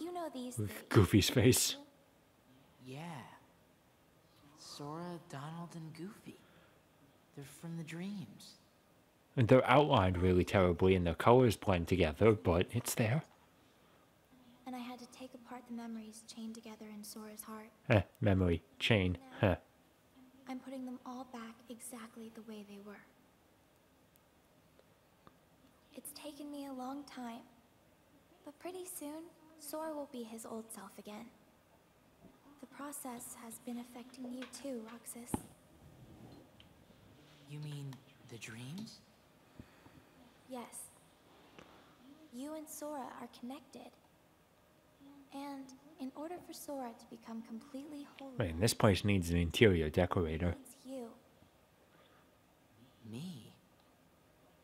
You know these With things. Goofy's face. Yeah. Sora, Donald, and Goofy. They're from the dreams. And they're outlined really terribly and their colors blend together, but it's there. And I had to take apart the memories chained together in Sora's heart. Memory. Chain. Huh. I'm putting them all back exactly the way they were. It's taken me a long time, but pretty soon, Sora will be his old self again. The process has been affecting you too, Roxas. You mean the dreams? Yes. You and Sora are connected. And in order for Sora to become completely whole, Man, this place needs an interior decorator. it's you. Me?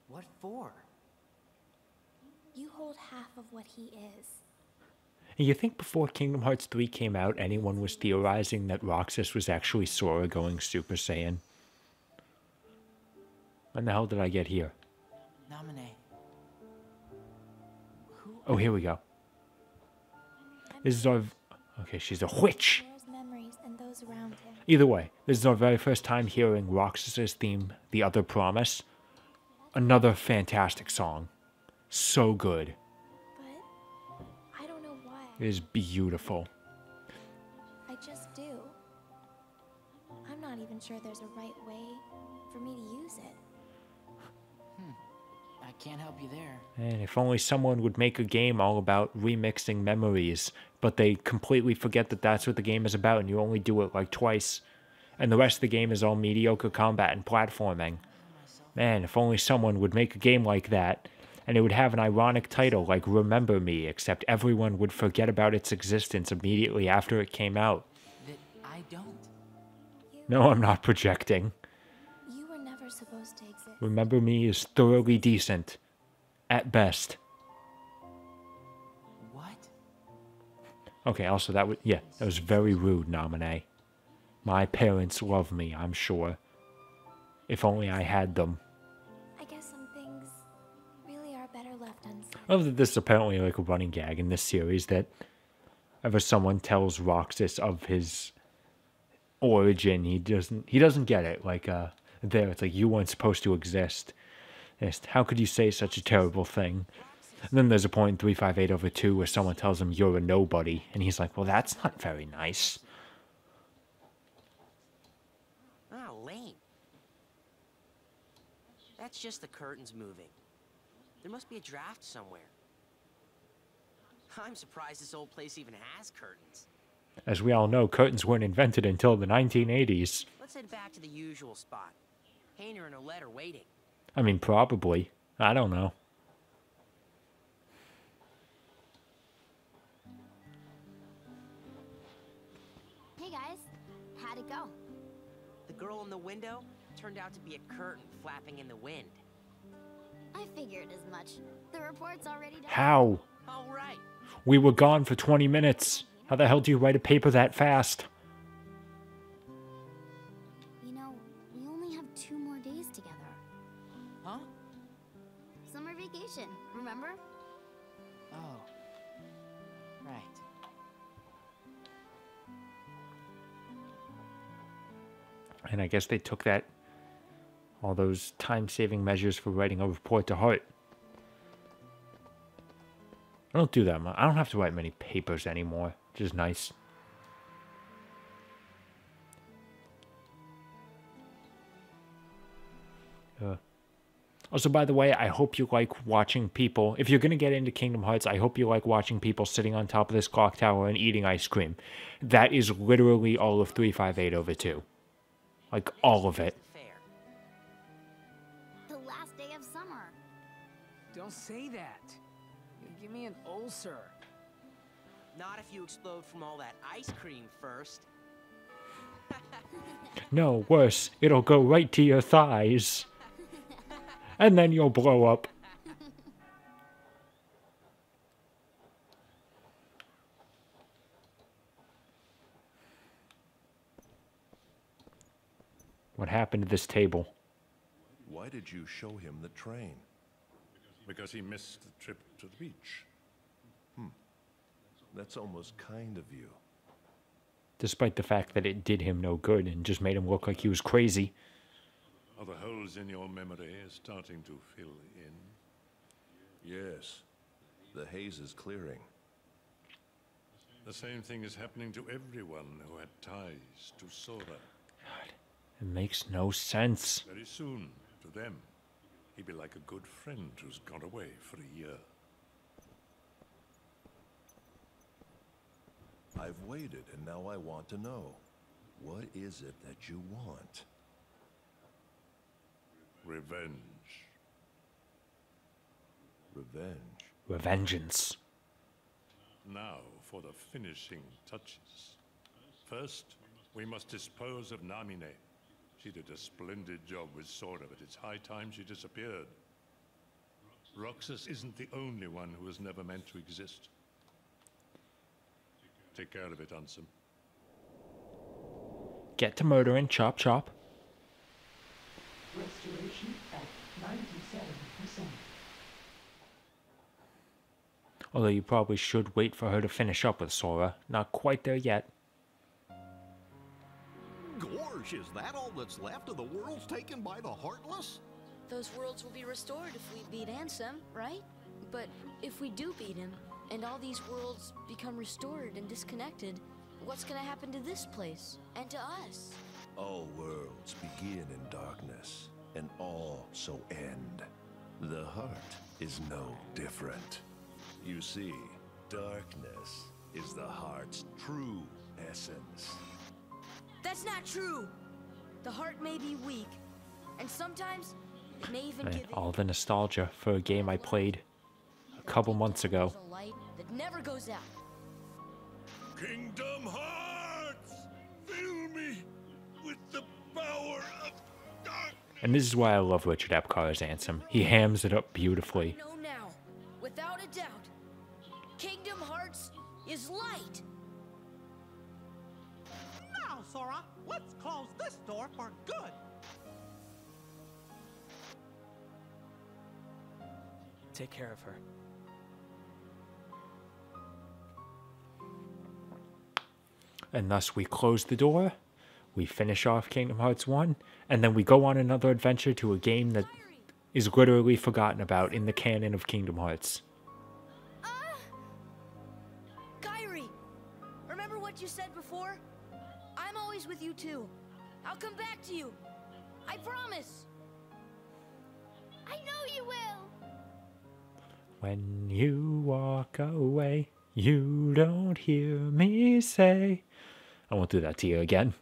What for? You hold half of what he is. And you think before Kingdom Hearts 3 came out, anyone was theorizing that Roxas was actually Sora going Super Saiyan? When the hell did I get here? Naminé. Oh, here we go. This is our... Okay, she's a witch! Sora's memories and those around him. Either way, this is our very first time hearing Roxas's theme, The Other Promise. Another fantastic song. So good. But I don't know why. It is beautiful. I just do. I'm not even sure there's a right way for me to use it. I can't help you there. And if only someone would make a game all about remixing memories, but they completely forget that that's what the game is about and you only do it like twice. And the rest of the game is all mediocre combat and platforming. Man, if only someone would make a game like that, and it would have an ironic title like Remember Me, except everyone would forget about its existence immediately after it came out. That I don't. No, I'm not projecting. You were never supposed to exist. Remember Me is thoroughly decent. At best. What? Okay, also that was very rude, Naminé. My parents love me, I'm sure. If only I had them. I guess some things really are better left unsaid. I love that this is apparently like a running gag in this series that ever someone tells Roxas of his origin, he doesn't get it. Like there, it's like you weren't supposed to exist. Just, how could you say such a terrible thing? And then there's a point in 358/2 where someone tells him you're a nobody, and he's like, well, that's not very nice. Ah, lame. That's just the curtains moving. There must be a draft somewhere. I'm surprised this old place even has curtains. As we all know, curtains weren't invented until the 1980s. Let's head back to the usual spot. Hayner and Olette are waiting. I mean, probably. I don't know. Hey guys, how'd it go? The girl in the window turned out to be a curtain flapping in the wind. I figured as much. The report's already done. How? All right. We were gone for 20 minutes. How the hell do you write a paper that fast? You know, we only have 2 more days together. Huh? Summer vacation, remember? Oh. Right. And I guess they took all those time-saving measures for writing a report to heart. I don't do that much. I don't have to write many papers anymore, which is nice. Also, by the way, I hope you like watching people. If you're going to get into Kingdom Hearts, I hope you like watching people sitting on top of this clock tower and eating ice cream. That is literally all of 358/2. Like, all of it. The last day of summer. Don't say that. You'll give me an ulcer. Not if you explode from all that ice cream first. No, worse. It'll go right to your thighs. And then you'll blow up. What happened to this table? Why did you show him the train? Because he missed the trip to the beach. That's almost kind of you. Despite the fact that it did him no good and just made him look like he was crazy. Are the holes in your memory starting to fill in? Yes. The haze is clearing. The same thing is happening to everyone who had ties to Sora. God, it makes no sense. Very soon, to them, he'd be like a good friend who's gone away for a year. I've waited, and now I want to know. What is it that you want? Revenge. Revenge? Revengeance. Now for the finishing touches. First, we must dispose of Naminé. She did a splendid job with Sora, but it's high time she disappeared. Roxas isn't the only one who was never meant to exist. Take care of it, Ansem. Get to murdering, chop chop. Restoration at 97%. Although you probably should wait for her to finish up with Sora. Not quite there yet. Gorge, is that all that's left of the worlds taken by the Heartless? Those worlds will be restored if we beat Ansem, right? But if we do beat him, and all these worlds become restored and disconnected, what's gonna happen to this place? And to us? All worlds begin in darkness, and all so end. The heart is no different. You see, darkness is the heart's true essence. That's not true. The heart may be weak, and sometimes it may even Man, give in. all the nostalgia for a game I played a couple months ago. There's a light that never goes out. Kingdom Hearts! Fill me with the power of darkness! And this is why I love Richard Epcar's anthem. He hams it up beautifully. Know now, without a doubt, Kingdom Hearts is light. Now, Sora, let's close this door for good. Take care of her. And thus we close the door, we finish off Kingdom Hearts 1, and then we go on another adventure to a game that is literally forgotten about in the canon of Kingdom Hearts. Kairi, remember what you said before? I'm always with you too. I'll come back to you. I promise. I know you will. When you walk away, you don't hear me say. I won't do that to you again.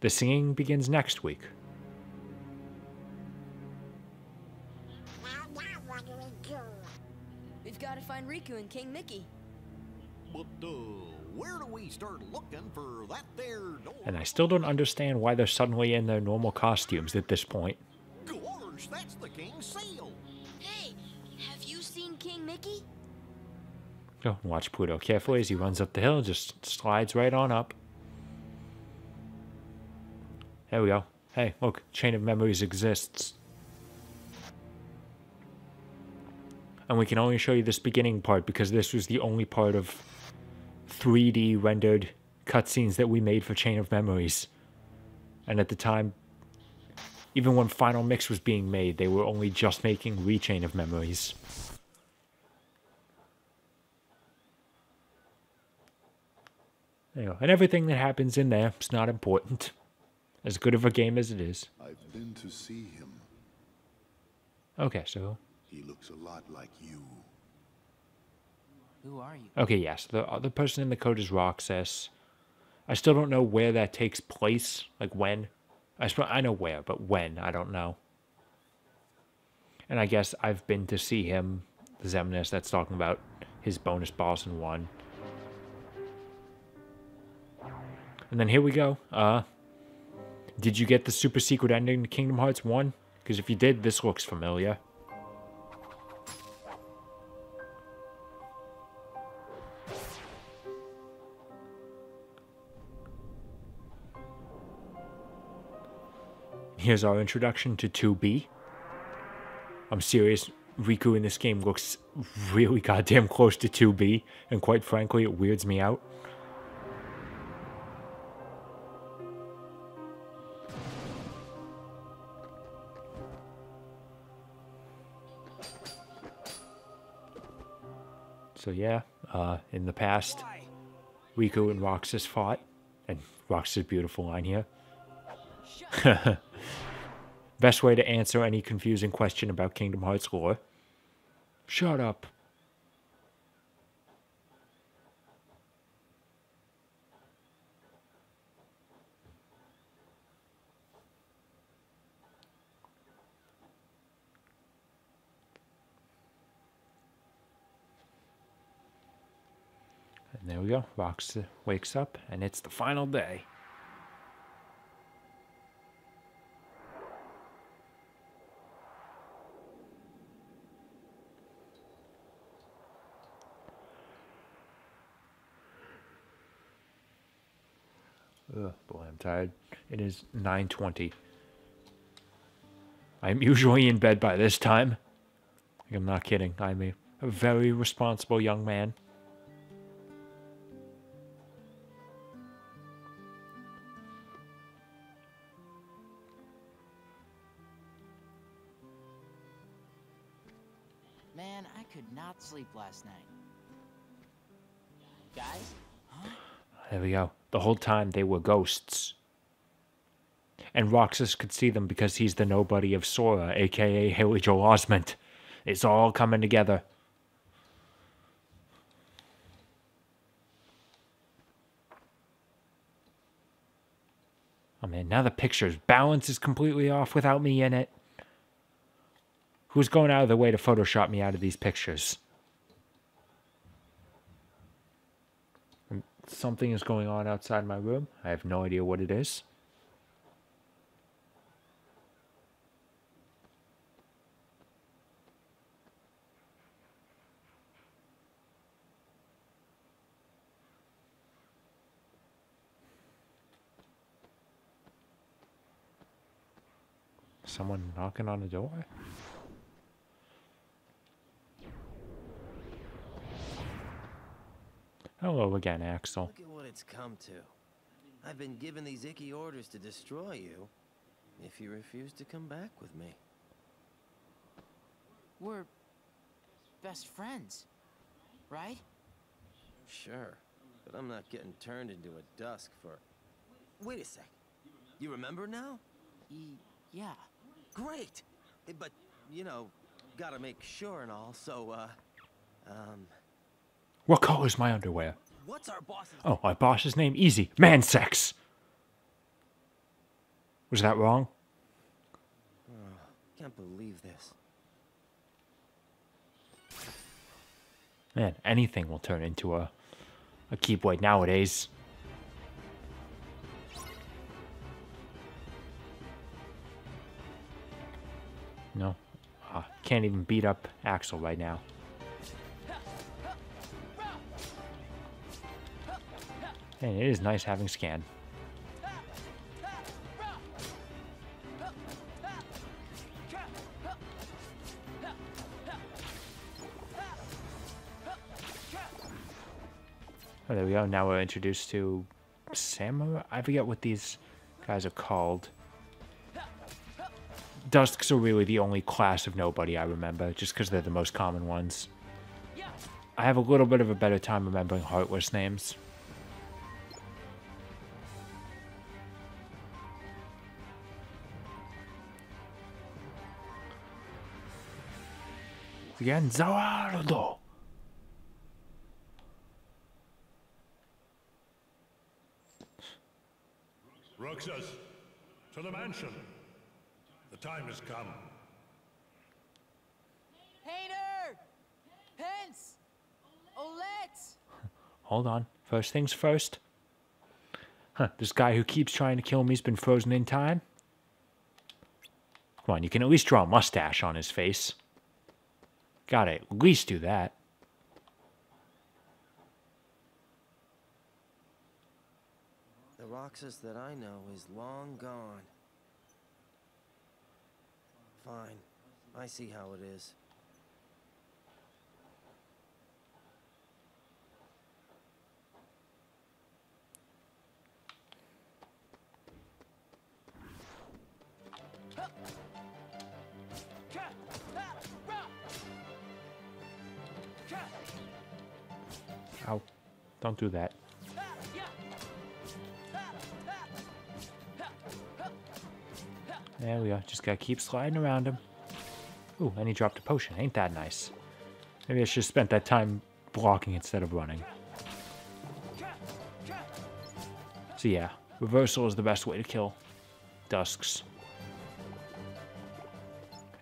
The singing begins next week. We've got to find Riku and King Mickey. But, where do we start looking for that there door? And I still don't understand why they're suddenly in their normal costumes at this point. Gorge, that's the king's seal. Hey, have you seen King Mickey? Go and watch Pluto carefully as he runs up the hill, just slides right on up. There we go. Hey, look, Chain of Memories exists. And we can only show you this beginning part because this was the only part of 3D rendered cutscenes that we made for Chain of Memories. And at the time, even when Final Mix was being made, they were only just making Rechain of Memories. There you go. And everything that happens in there is not important. As good of a game as it is. I've been to see him. Okay, so... He looks a lot like you. Who are you? Okay, yes. The other person in the code is Roxas. I still don't know where that takes place. Like, when. I know where, but when, I don't know. And I guess I've been to see him. The Xemnas that's talking about his bonus boss in 1. And then here we go. Did you get the super secret ending to Kingdom Hearts 1? Because if you did, this looks familiar. Here's our introduction to 2B. I'm serious, Riku in this game looks really goddamn close to 2B, and quite frankly, it weirds me out. So yeah, in the past, Riku and Roxas fought, and Roxas' beautiful line here. Best way to answer any confusing question about Kingdom Hearts lore. Shut up. And there we go. Roxas wakes up, and it's the final day. Ugh, boy, I'm tired. It is 9:20. I'm usually in bed by this time. I'm not kidding. I'm a very responsible young man. Man, I could not sleep last night. Guys? Huh? There we go. The whole time they were ghosts. And Roxas could see them because he's the nobody of Sora, aka Haley Joel Osment. It's all coming together. Oh man, now the picture's balance is completely off without me in it. Who's going out of their way to Photoshop me out of these pictures? Something is going on outside my room. I have no idea what it is. Someone knocking on the door? Hello again, Axel. Look at what it's come to. I've been given these icky orders to destroy you if you refuse to come back with me. We're best friends, right? Sure, but I'm not getting turned into a dusk for... Wait a sec. You remember now? Yeah. Great! But, you know, gotta make sure and all, so, What color's my underwear? What's our boss's Oh, my boss's name? Easy. Man sex! Was that wrong? Oh, can't believe this. Man, anything will turn into a keep weight nowadays. No. Can't even beat up Axel right now. And it is nice having scan. Oh, there we go. Now we're introduced to samurai. I forget what these guys are called. Dusks are really the only class of nobody I remember, just because they're the most common ones. I have a little bit of a better time remembering Heartless names. Again, Zawardo. Roxas, to the mansion. The time has come. Painter! Pence! Olette! Hold on. First things first. Huh, this guy who keeps trying to kill me's been frozen in time? Come on, you can at least draw a mustache on his face. Gotta at least do that. The Roxas that I know is long gone. Fine. I see how it is. Ow. Don't do that. There we go. Just gotta keep sliding around him. Ooh, and he dropped a potion. Ain't that nice? Maybe I should have spent that time blocking instead of running. So yeah, reversal is the best way to kill Dusks.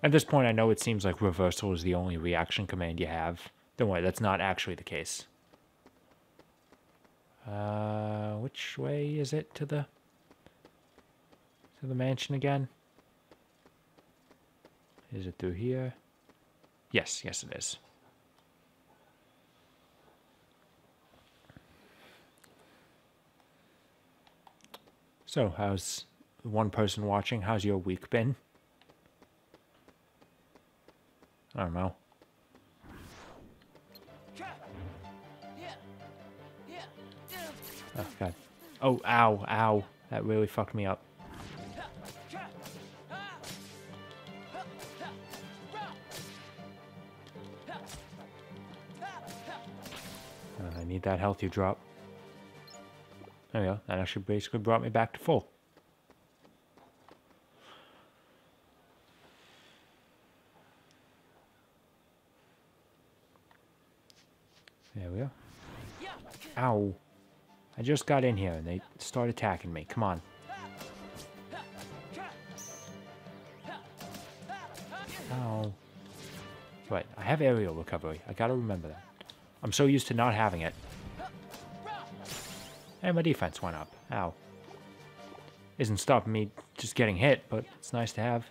At this point, I know it seems like reversal is the only reaction command you have. Don't worry, that's not actually the case. Which way is it to the mansion again? Is it through here? Yes, yes it is. So, how's one person watching? How's your week been? I don't know. Oh, God. Oh, ow, ow. That really fucked me up. I need that health you drop. There we go. That actually basically brought me back to full. Ow. I just got in here and they start attacking me. Come on. Ow. Right, I have aerial recovery. I gotta remember that. I'm so used to not having it. And my defense went up. Ow. Isn't stopping me just getting hit, but it's nice to have.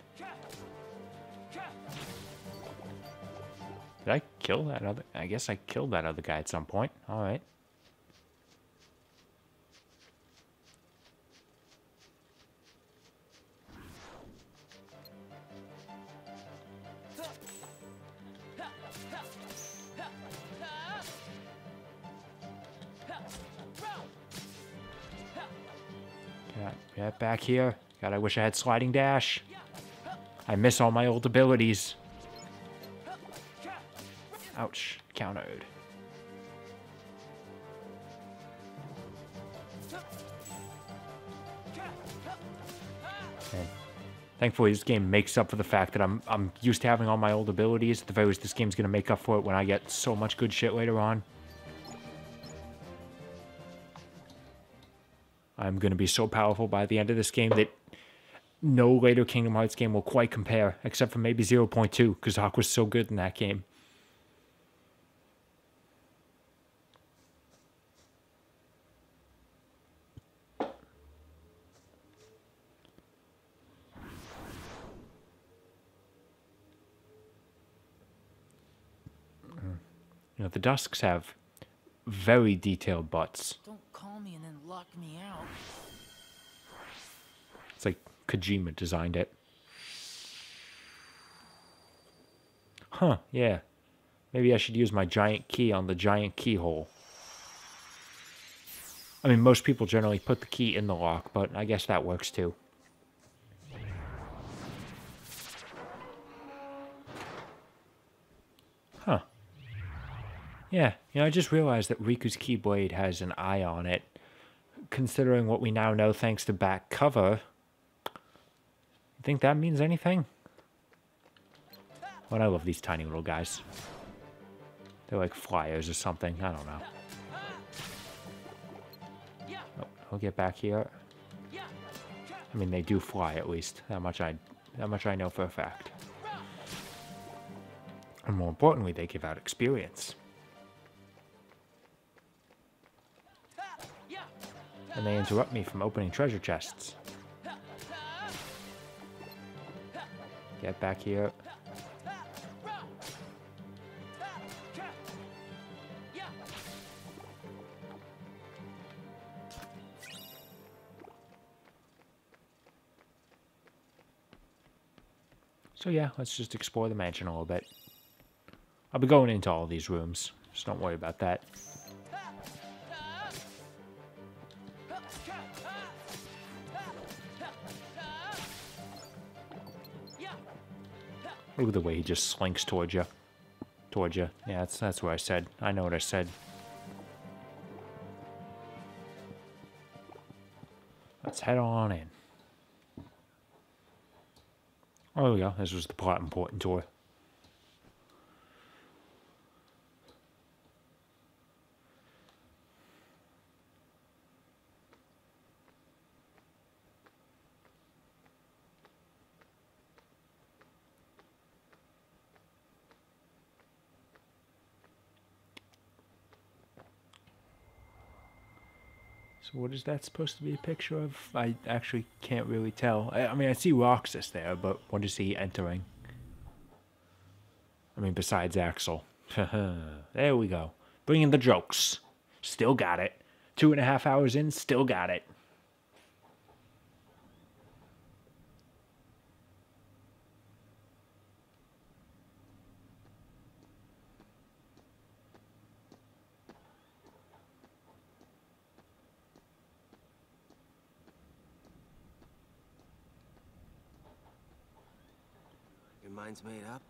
Did I kill that other? I guess I killed that other guy at some point. Alright. Get back here. God, I wish I had sliding dash. I miss all my old abilities. Ouch. Countered. And thankfully, this game makes up for the fact that I'm used to having all my old abilities. At the very least, this game's gonna make up for it when I get so much good shit later on. I'm going to be so powerful by the end of this game that no later Kingdom Hearts game will quite compare, except for maybe 0.2, because Aqua's so good in that game. You know, the Dusks have very detailed butts. Don't call me and then lock me out. It's like Kojima designed it. Huh, yeah. Maybe I should use my giant key on the giant keyhole. I mean, most people generally put the key in the lock, but I guess that works too. Huh. Yeah, you know, I just realized that Riku's Keyblade has an eye on it. Considering what we now know thanks to back cover, you think that means anything? Well, I love these tiny little guys. They're like flyers or something, I don't know. Oh, I'll get back here. I mean, they do fly at least. That much I know for a fact. And more importantly, they give out experience. And they interrupt me from opening treasure chests. Get back here. So yeah, let's just explore the mansion a little bit. I'll be going into all these rooms, just don't worry about that. Look at the way he just slinks towards you. Towards you. Yeah, that's what I said. I know what I said. Let's head on in. Oh, there we go. This was the plot important tour. So what is that supposed to be a picture of? I actually can't really tell. I mean, I see Roxas there, but what is he entering? I mean, besides Axel. There we go. Bringing the jokes. Still got it. 2.5 hours in, still got it. Your mind's made up?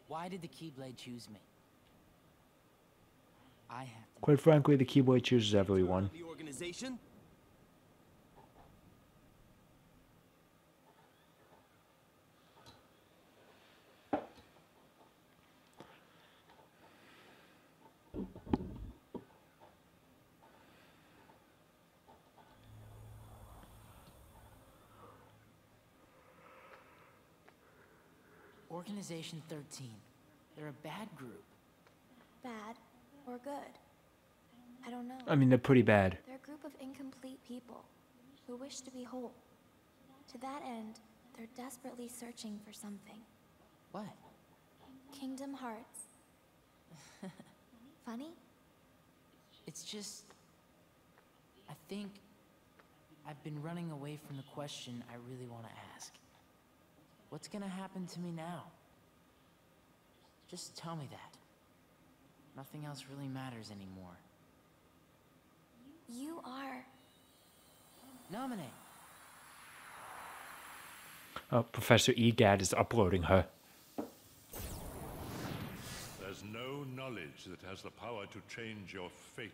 Why did the Keyblade choose me? I have to... Quite frankly, the Keyblade chooses everyone. The organization? Organization 13. They're a bad group. Bad or good? I don't know. I mean, they're pretty bad. They're a group of incomplete people who wish to be whole. To that end, they're desperately searching for something. What? Kingdom Hearts. Funny? It's just... I think I've been running away from the question I really want to ask. What's gonna happen to me now? Just tell me that. Nothing else really matters anymore. You are... Nominate. Oh, Professor Egad is uploading her. There's no knowledge that has the power to change your fate.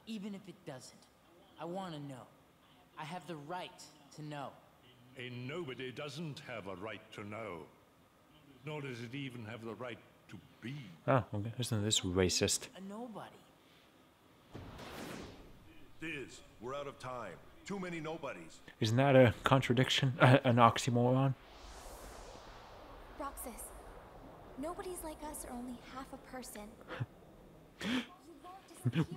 Even if it doesn't, I want to know. I have the right to know. A nobody doesn't have a right to know. Nor does it even have the right to be. Oh, okay. Isn't this racist? A nobody. Diz, we're out of time. Too many nobodies. Isn't that a contradiction? An oxymoron? Roxas, nobodies like us are only half a person.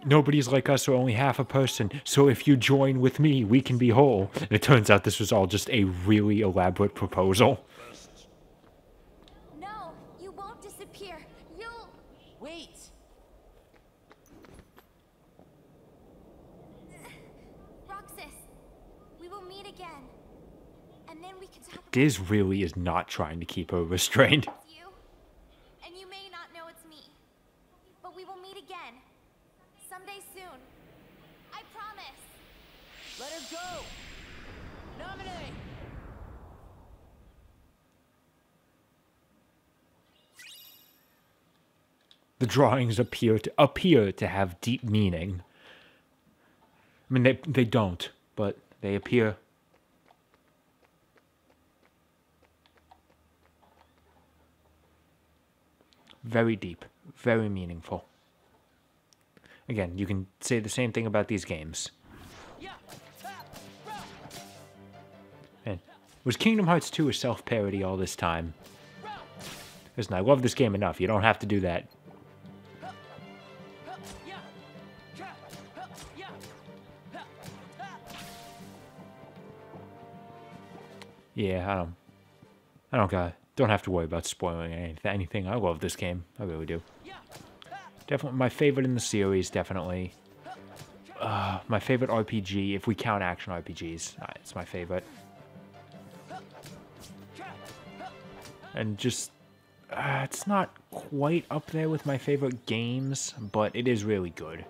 Nobody's like us or only half a person, so if you join with me, we can be whole. And it turns out this was all just a really elaborate proposal. No, you won't disappear. You'll... Wait! Roxas, we will meet again. And then we can talk... Diz really is not trying to keep her restrained. It's you, and you may not know it's me. But we will meet again. Someday soon. I promise. Let her go! Nominate! The drawings appear to have deep meaning. I mean, they don't, but they appear. Very deep, very meaningful. Again, you can say the same thing about these games. And was Kingdom Hearts 2 a self-parody all this time? Listen, I love this game enough. You don't have to do that. Yeah, don't have to worry about spoiling anything. I love this game. I really do. Definitely my favorite in the series, definitely. My favorite RPG, if we count action RPGs. It's my favorite. And just, it's not quite up there with my favorite games, but it is really good.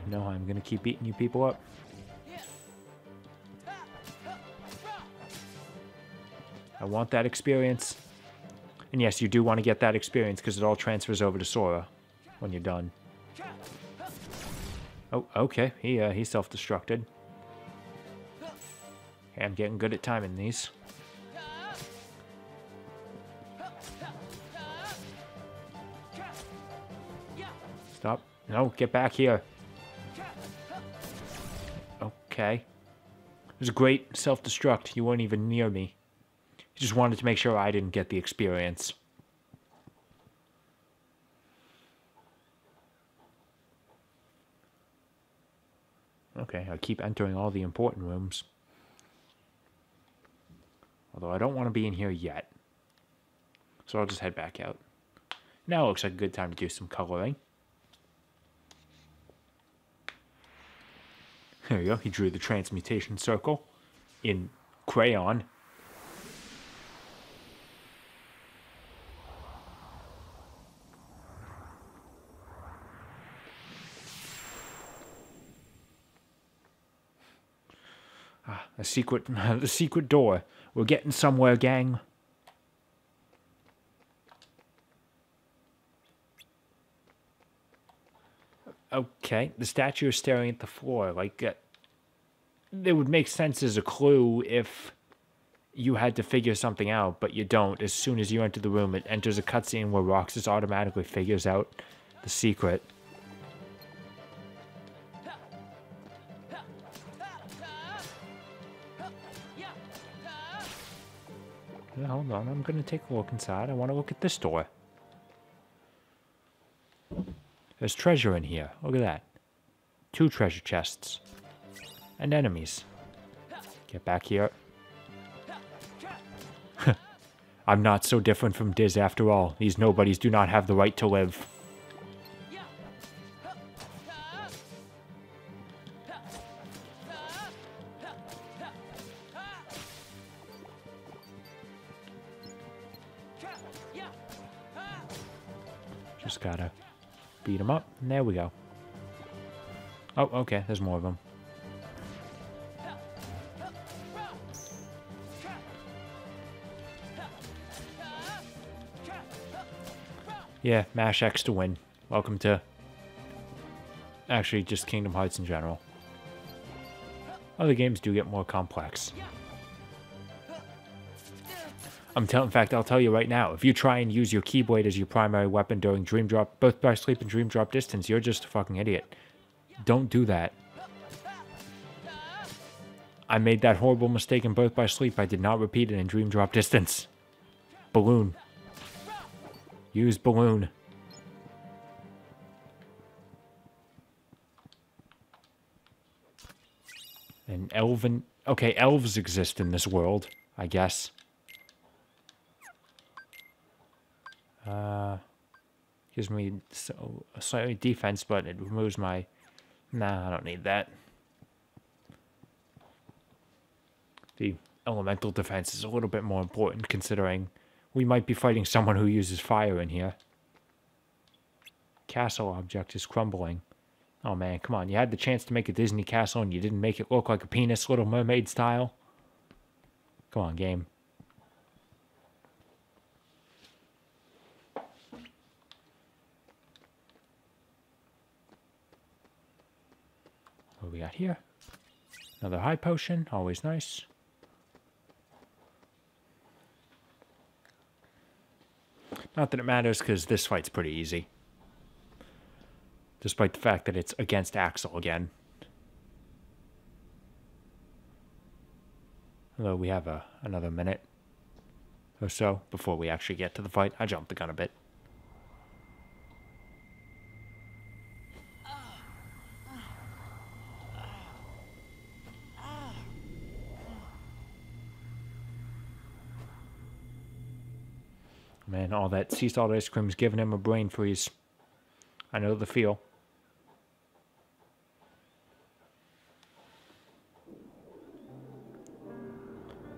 No, I'm gonna keep beating you people up. I want that experience. And yes, you do want to get that experience because it all transfers over to Sora when you're done. Oh, okay. He self-destructed. Okay, I'm getting good at timing these. Stop. No, get back here. Okay. It was a great self-destruct. You weren't even near me. You just wanted to make sure I didn't get the experience. Okay, I'll keep entering all the important rooms. Although I don't want to be in here yet. So I'll just head back out. Now looks like a good time to do some coloring. There you go, he drew the transmutation circle in crayon. The secret door. We're getting somewhere, gang. Okay, the statue is staring at the floor. Like, it would make sense as a clue if you had to figure something out, but you don't. As soon as you enter the room, it enters a cutscene where Roxas automatically figures out the secret. Yeah, hold on, I'm gonna take a look inside. I want to look at this door. There's treasure in here. Look at that. 2 treasure chests. And enemies. Get back here. I'm not so different from Diz after all. These nobodies do not have the right to live. Just gotta beat him up. And there we go. Oh, okay. There's more of them. Yeah, mash X to win. Welcome to... Actually, just Kingdom Hearts in general. Other games do get more complex. In fact, I'll tell you right now, if you try and use your Keyblade as your primary weapon during Dream Drop, both by sleep and Dream Drop distance, you're just a fucking idiot. Don't do that. I made that horrible mistake in Birth by Sleep. I did not repeat it in Dream Drop distance. Balloon. Use balloon. And elven... Okay, elves exist in this world, I guess. Gives me a slightly defense, but it removes my... Nah, I don't need that. The elemental defense is a little bit more important, considering we might be fighting someone who uses fire in here. Castle object is crumbling. Oh man, come on. You had the chance to make a Disney castle and you didn't make it look like a penis, Little Mermaid style. Come on, game. What do we got here? Another high potion, always nice. Not that it matters, because this fight's pretty easy. Despite the fact that it's against Axel again. Although we have another minute or so before we actually get to the fight. I jumped the gun a bit. Man, all that sea salt ice cream's giving him a brain freeze. I know the feel.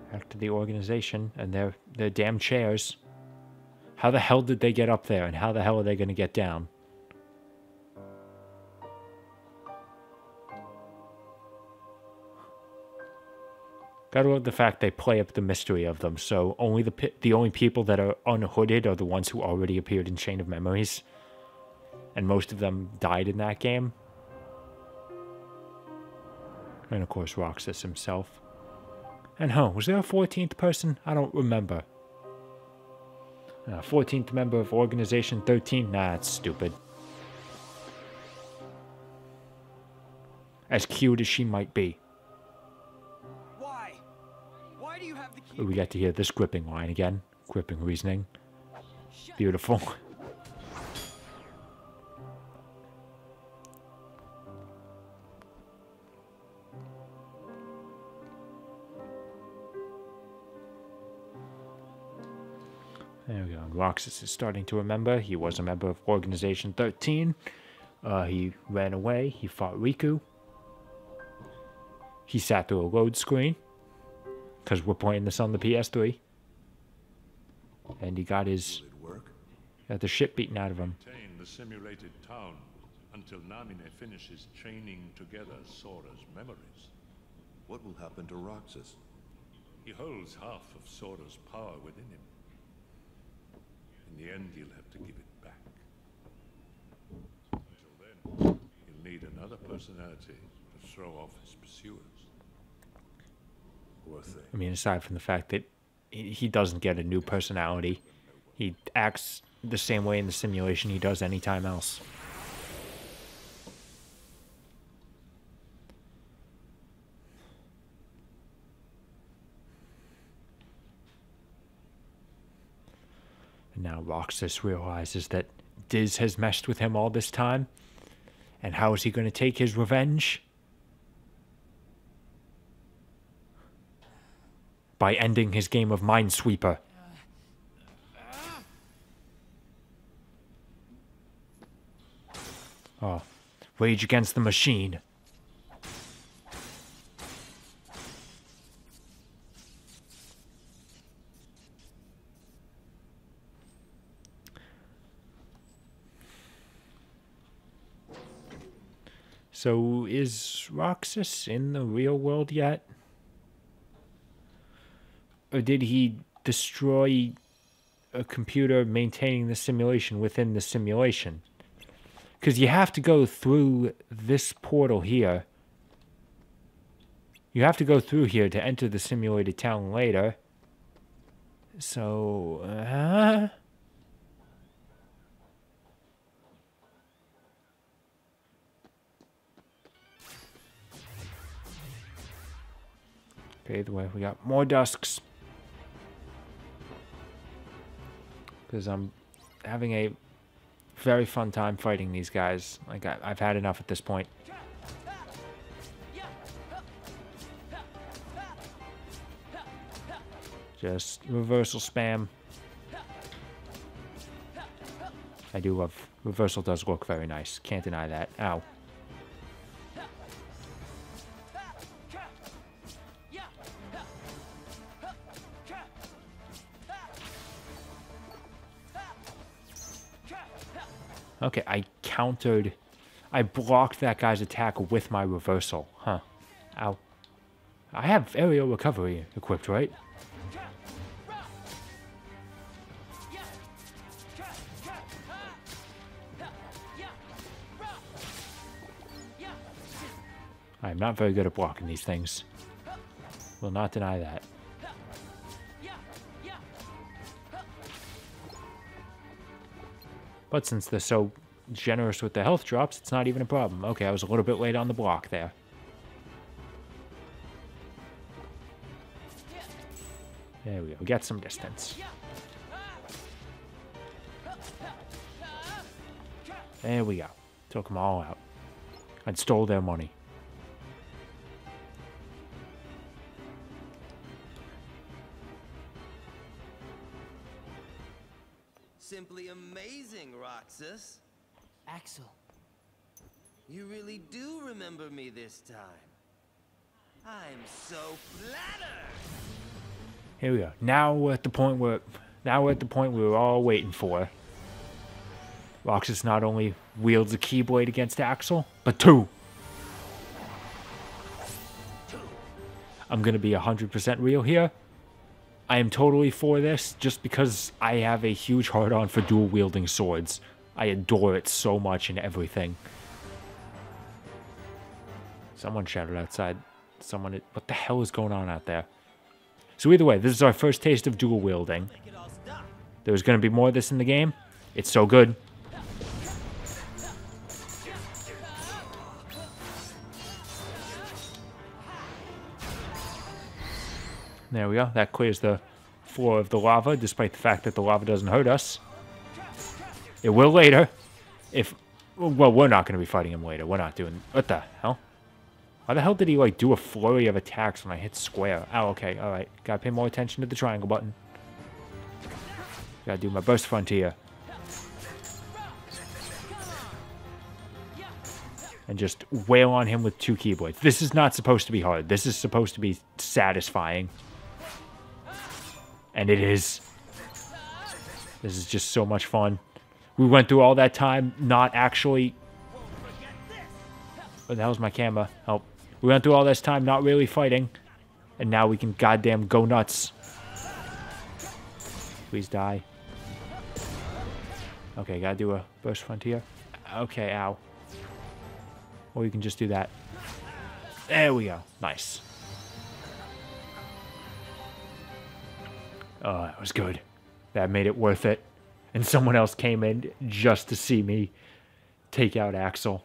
Back to the organization and their damn chairs. How the hell did they get up there, and how the hell are they going to get down? Gotta love the fact they play up the mystery of them, so only the only people that are unhooded are the ones who already appeared in Chain of Memories. And most of them died in that game. And of course Roxas himself. And was there a 14th person? I don't remember. 14th member of Organization 13? Nah, it's stupid. As cute as she might be. Why do you have the key? We get to hear this gripping line again. Gripping reasoning. Beautiful. There we go. Roxas is starting to remember. He was a member of Organization 13. He ran away. He fought Riku. He sat through a load screen. Because we're playing this on the PS3. And he got his... Got the shit beaten out of him. Maintain the simulated town until Namine finishes chaining together Sora's memories. What will happen to Roxas? He holds half of Sora's power within him. In the end, he'll have to give it back. Until then, he'll need another personality to throw off his pursuers. I mean, aside from the fact that he doesn't get a new personality, he acts the same way in the simulation he does anytime else. And now Roxas realizes that Diz has messed with him all this time. And how is he going to take his revenge? By ending his game of Minesweeper. Oh, Rage Against the Machine. So, is Roxas in the real world yet? Or did he destroy a computer maintaining the simulation within the simulation? Because you have to go through this portal here. You have to go through here to enter the simulated town later. So, okay, either way, we got more dusks. Because I'm having a very fun time fighting these guys. Like, I've had enough at this point. Just reversal spam. I do love... Reversal does look very nice. Can't deny that. Ow. Okay, I countered... I blocked that guy's attack with my reversal. Huh. Ow. I have aerial recovery equipped, right? I'm not very good at blocking these things. Will not deny that. But since they're so generous with the health drops, it's not even a problem. Okay, I was a little bit late on the block there. There we go. Get some distance. There we go. Took them all out. And stole their money. Simply amazing, Roxas. Axel. You really do remember me this time. I'm so flattered. Here we go. Now we're at the point where we were all waiting for. Roxas not only wields a Keyblade against Axel, but two. I'm gonna be 100% real here. I am totally for this, just because I have a huge hard-on for dual-wielding swords. I adore it so much in everything. Someone shouted outside. What the hell is going on out there? So either way, this is our first taste of dual-wielding. There's going to be more of this in the game. It's so good. There we go. That clears the floor of the lava, despite the fact that the lava doesn't hurt us. It will later. Well, we're not going to be fighting him later. We're not doing... What the hell? Why the hell did he, like, do a flurry of attacks when I hit square? Oh, okay. Alright. Gotta pay more attention to the triangle button. Gotta do my burst frontier. And just wail on him with two Keyblades. This is not supposed to be hard. This is supposed to be satisfying. And it is. This is just so much fun. We went through all that time not actually... Oh, that was my camera. Help. We went through all this time not really fighting. And now we can goddamn go nuts. Please die. Okay, gotta do a burst frontier. Okay, ow. Or you can just do that. There we go. Nice. Oh, that was good. That made it worth it. And someone else came in just to see me take out Axel.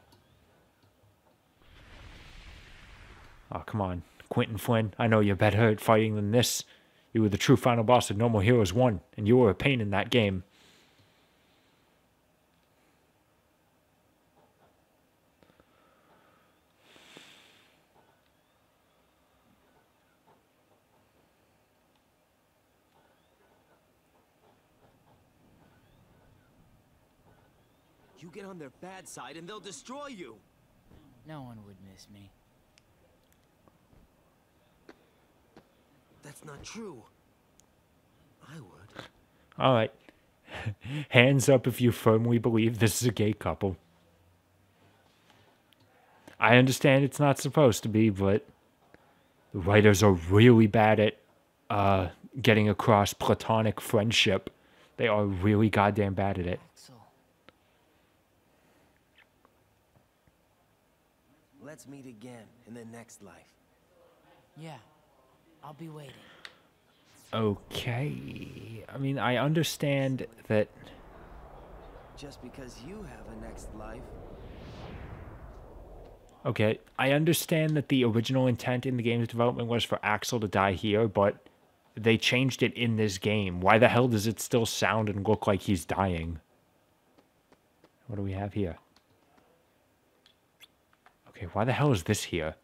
Oh, come on. Quentin Flynn, I know you're better at fighting than this. You were the true final boss of No More Heroes 1, and you were a pain in that game. You get on their bad side and they'll destroy you. No one would miss me. That's not true. I would. All right. Hands up if you firmly believe this is a gay couple. I understand it's not supposed to be, but the writers are really bad at getting across platonic friendship. They are really goddamn bad at it. Let's meet again in the next life. Yeah, I'll be waiting. Okay. I mean, I understand that... Just because you have a next life. Okay, I understand that the original intent in the game's development was for Axel to die here, but they changed it in this game. Why the hell does it still sound and look like he's dying? What do we have here? Okay, why the hell is this here?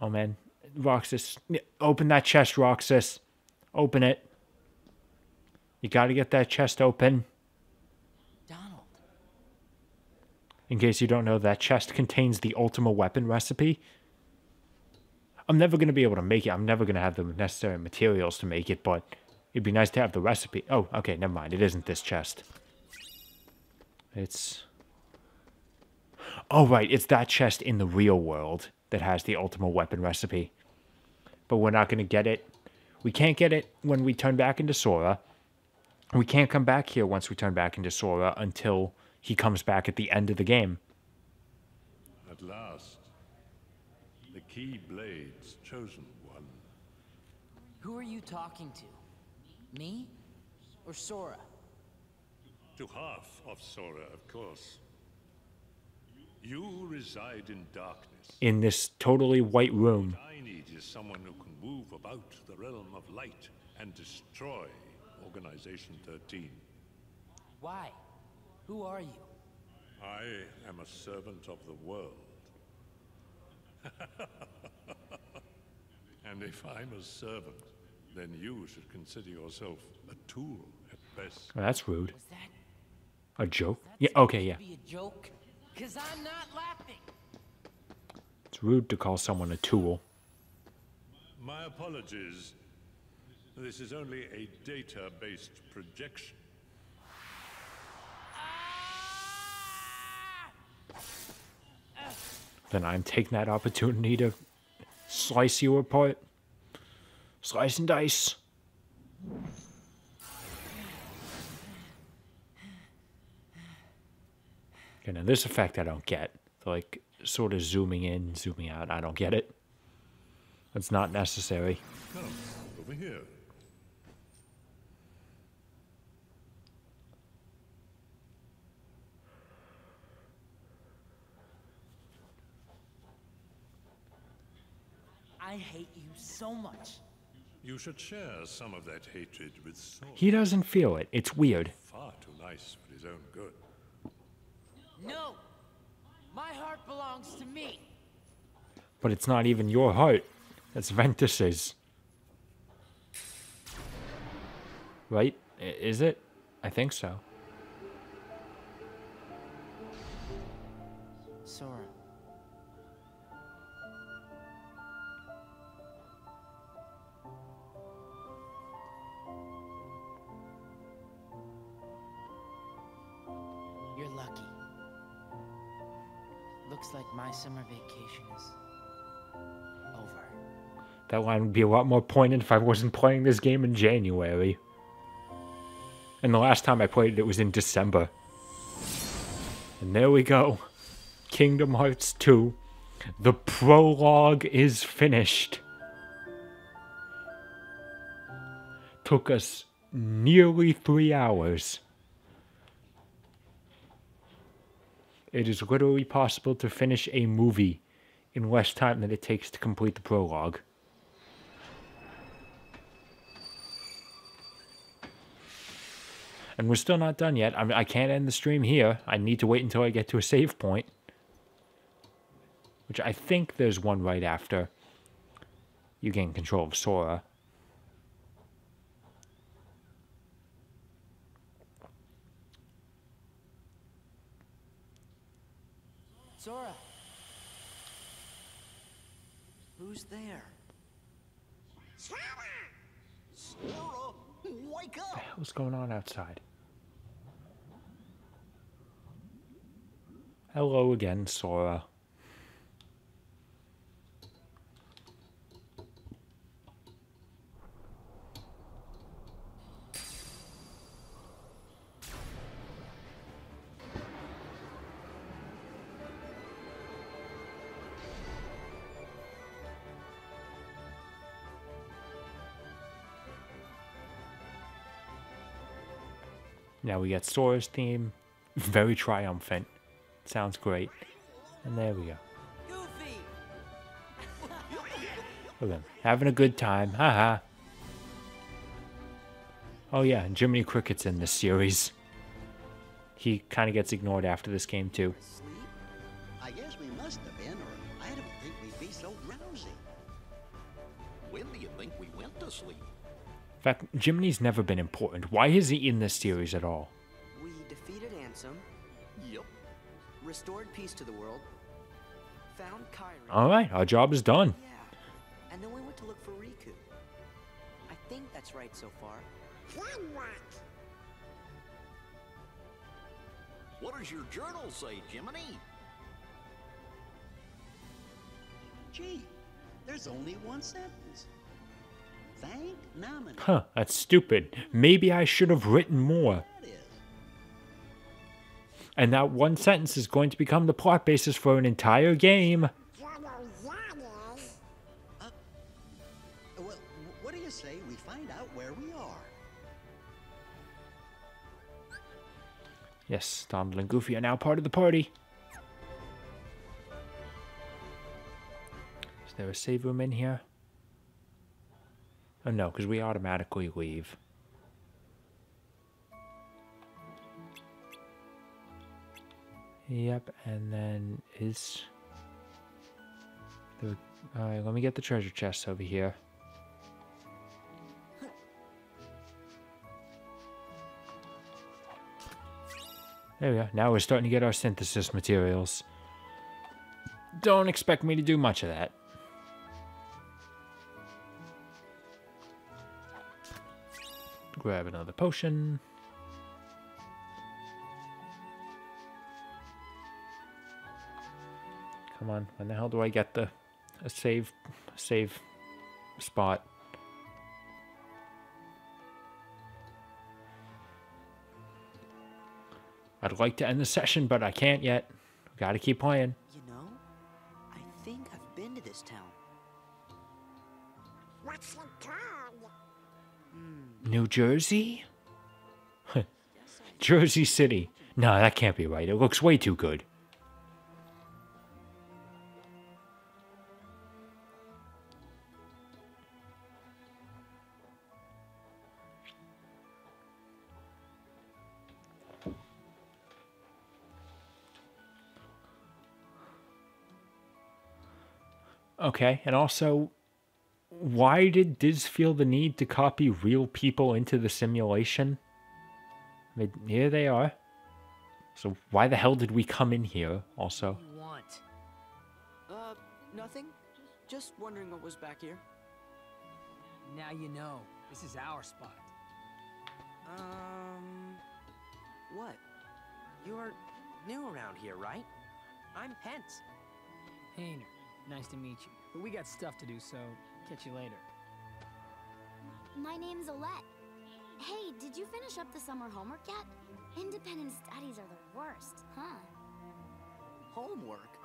Oh man, Roxas, open that chest, Roxas. Open it. You gotta get that chest open. Donald. In case you don't know, that chest contains the ultimate weapon recipe. I'm never gonna be able to make it. I'm never gonna have the necessary materials to make it, but it'd be nice to have the recipe. Oh, okay, never mind. It isn't this chest. It's... Oh, right, it's that chest in the real world that has the ultimate weapon recipe. But we're not going to get it. We can't get it when we turn back into Sora. We can't come back here once we turn back into Sora until he comes back at the end of the game. At last, the Keyblade's chosen one. Who are you talking to? Me? Or Sora? To half of Sora, of course. You reside in darkness. In this totally white room. What I need is someone who can move about the realm of light and destroy Organization 13. Why? Who are you? I am a servant of the world. And if I'm a servant, then you should consider yourself a tool at best. Oh, that's rude. Was that... A joke? Yeah, okay, yeah. Be a joke? 'Cause I'm not laughing. It's rude to call someone a tool. My apologies. This is only a data-based projection. Then I'm taking that opportunity to slice you apart. Slice and dice. Okay, now this effect I don't get. Like, sort of zooming in, zooming out. I don't get it. It's not necessary. Come, over here. I hate you so much. You should share some of that hatred with Sora. He doesn't feel it. It's weird. Far too nice for his own good. No! My heart belongs to me! But it's not even your heart. It's Ventus's. Right? Is it? I think so. Sora. You're lucky. Looks like my summer vacation is over. That line would be a lot more poignant if I wasn't playing this game in January. And the last time I played it, it was in December. And there we go. Kingdom Hearts 2. The prologue is finished. Took us nearly 3 hours. It is literally possible to finish a movie in less time than it takes to complete the prologue. And we're still not done yet. I can't end the stream here. I need to wait until I get to a save point. Which I think there's one right after you gain control of Sora. Sora! Who's there? Sora, wake up! What the hell's going on outside? Hello again, Sora. Now we get Sora's theme. Very triumphant. Sounds great. And there we go. Goofy! Look at him. Having a good time. Haha. Oh yeah, and Jiminy Cricket's in this series. He kind of gets ignored after this game too. Sleep? I guess we must have been, or I don't think we'd be so drowsy. When do you think we went to sleep? In fact, Jiminy's never been important. Why is he in this series at all? We defeated Ansem. Yep. Restored peace to the world. Found Kyrie. Alright, our job is done. Yeah. And then we went to look for Riku. I think that's right so far. Then what? What does your journal say, Jiminy? Gee, there's only one sentence. Thank Nominee. Huh, that's stupid. Maybe I should have written more. And that one sentence is going to become the plot basis for an entire game. Well, what do you say we find out where we are? Yes, Donald and Goofy are now part of the party. Is there a save room in here? Oh no, because we automatically leave. Yep, and then is... Alright, let me get the treasure chest over here. There we go. Now we're starting to get our synthesis materials. Don't expect me to do much of that. Grab another potion. Come on, when the hell do I get a save spot? I'd like to end the session, but I can't yet. Gotta keep playing. You know, I think I've been to this town. What's it called? New Jersey? Jersey City. No, that can't be right. It looks way too good. Okay, and also, why did Diz feel the need to copy real people into the simulation? I mean, here they are. So why the hell did we come in here, also? What do you want? Nothing. Just wondering what was back here. Now you know. This is our spot. What? You're new around here, right? I'm Pence. Hayner, nice to meet you. But we got stuff to do, so catch you later. My name's Olette. Hey, did you finish up the summer homework yet? Independent studies are the worst, huh? Homework?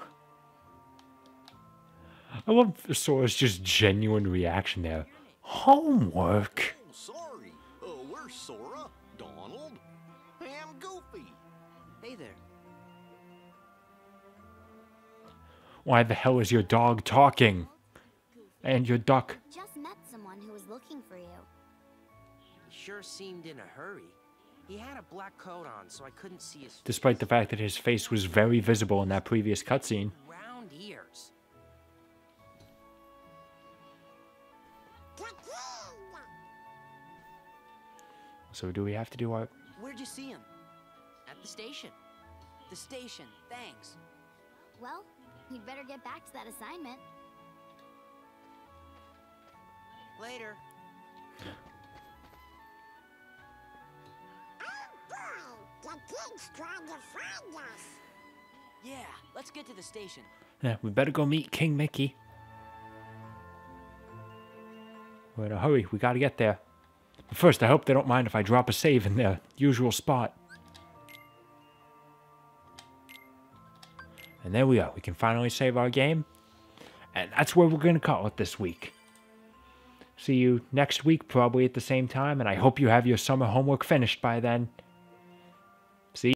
I love Sora's just genuine reaction there. Homework? Oh, sorry. We're Sora, Donald, and Goofy. Hey there. Why the hell is your dog talking? And your duck? Just met someone who was looking for you. He sure seemed in a hurry. He had a black coat on, so I couldn't see his face. Despite the fact that his face was very visible in that previous cutscene. Round ears. So do we have to do our... Where'd you see him? At the station. The station, thanks. Well, you'd better get back to that assignment. Later. The kid's trying to find us. Yeah, let's get to the station. Yeah, we better go meet King Mickey. We're in a hurry. We gotta get there. But first, I hope they don't mind if I drop a save in their usual spot. And there we are. We can finally save our game. And that's where we're going to call it this week. See you next week, probably at the same time. And I hope you have your summer homework finished by then.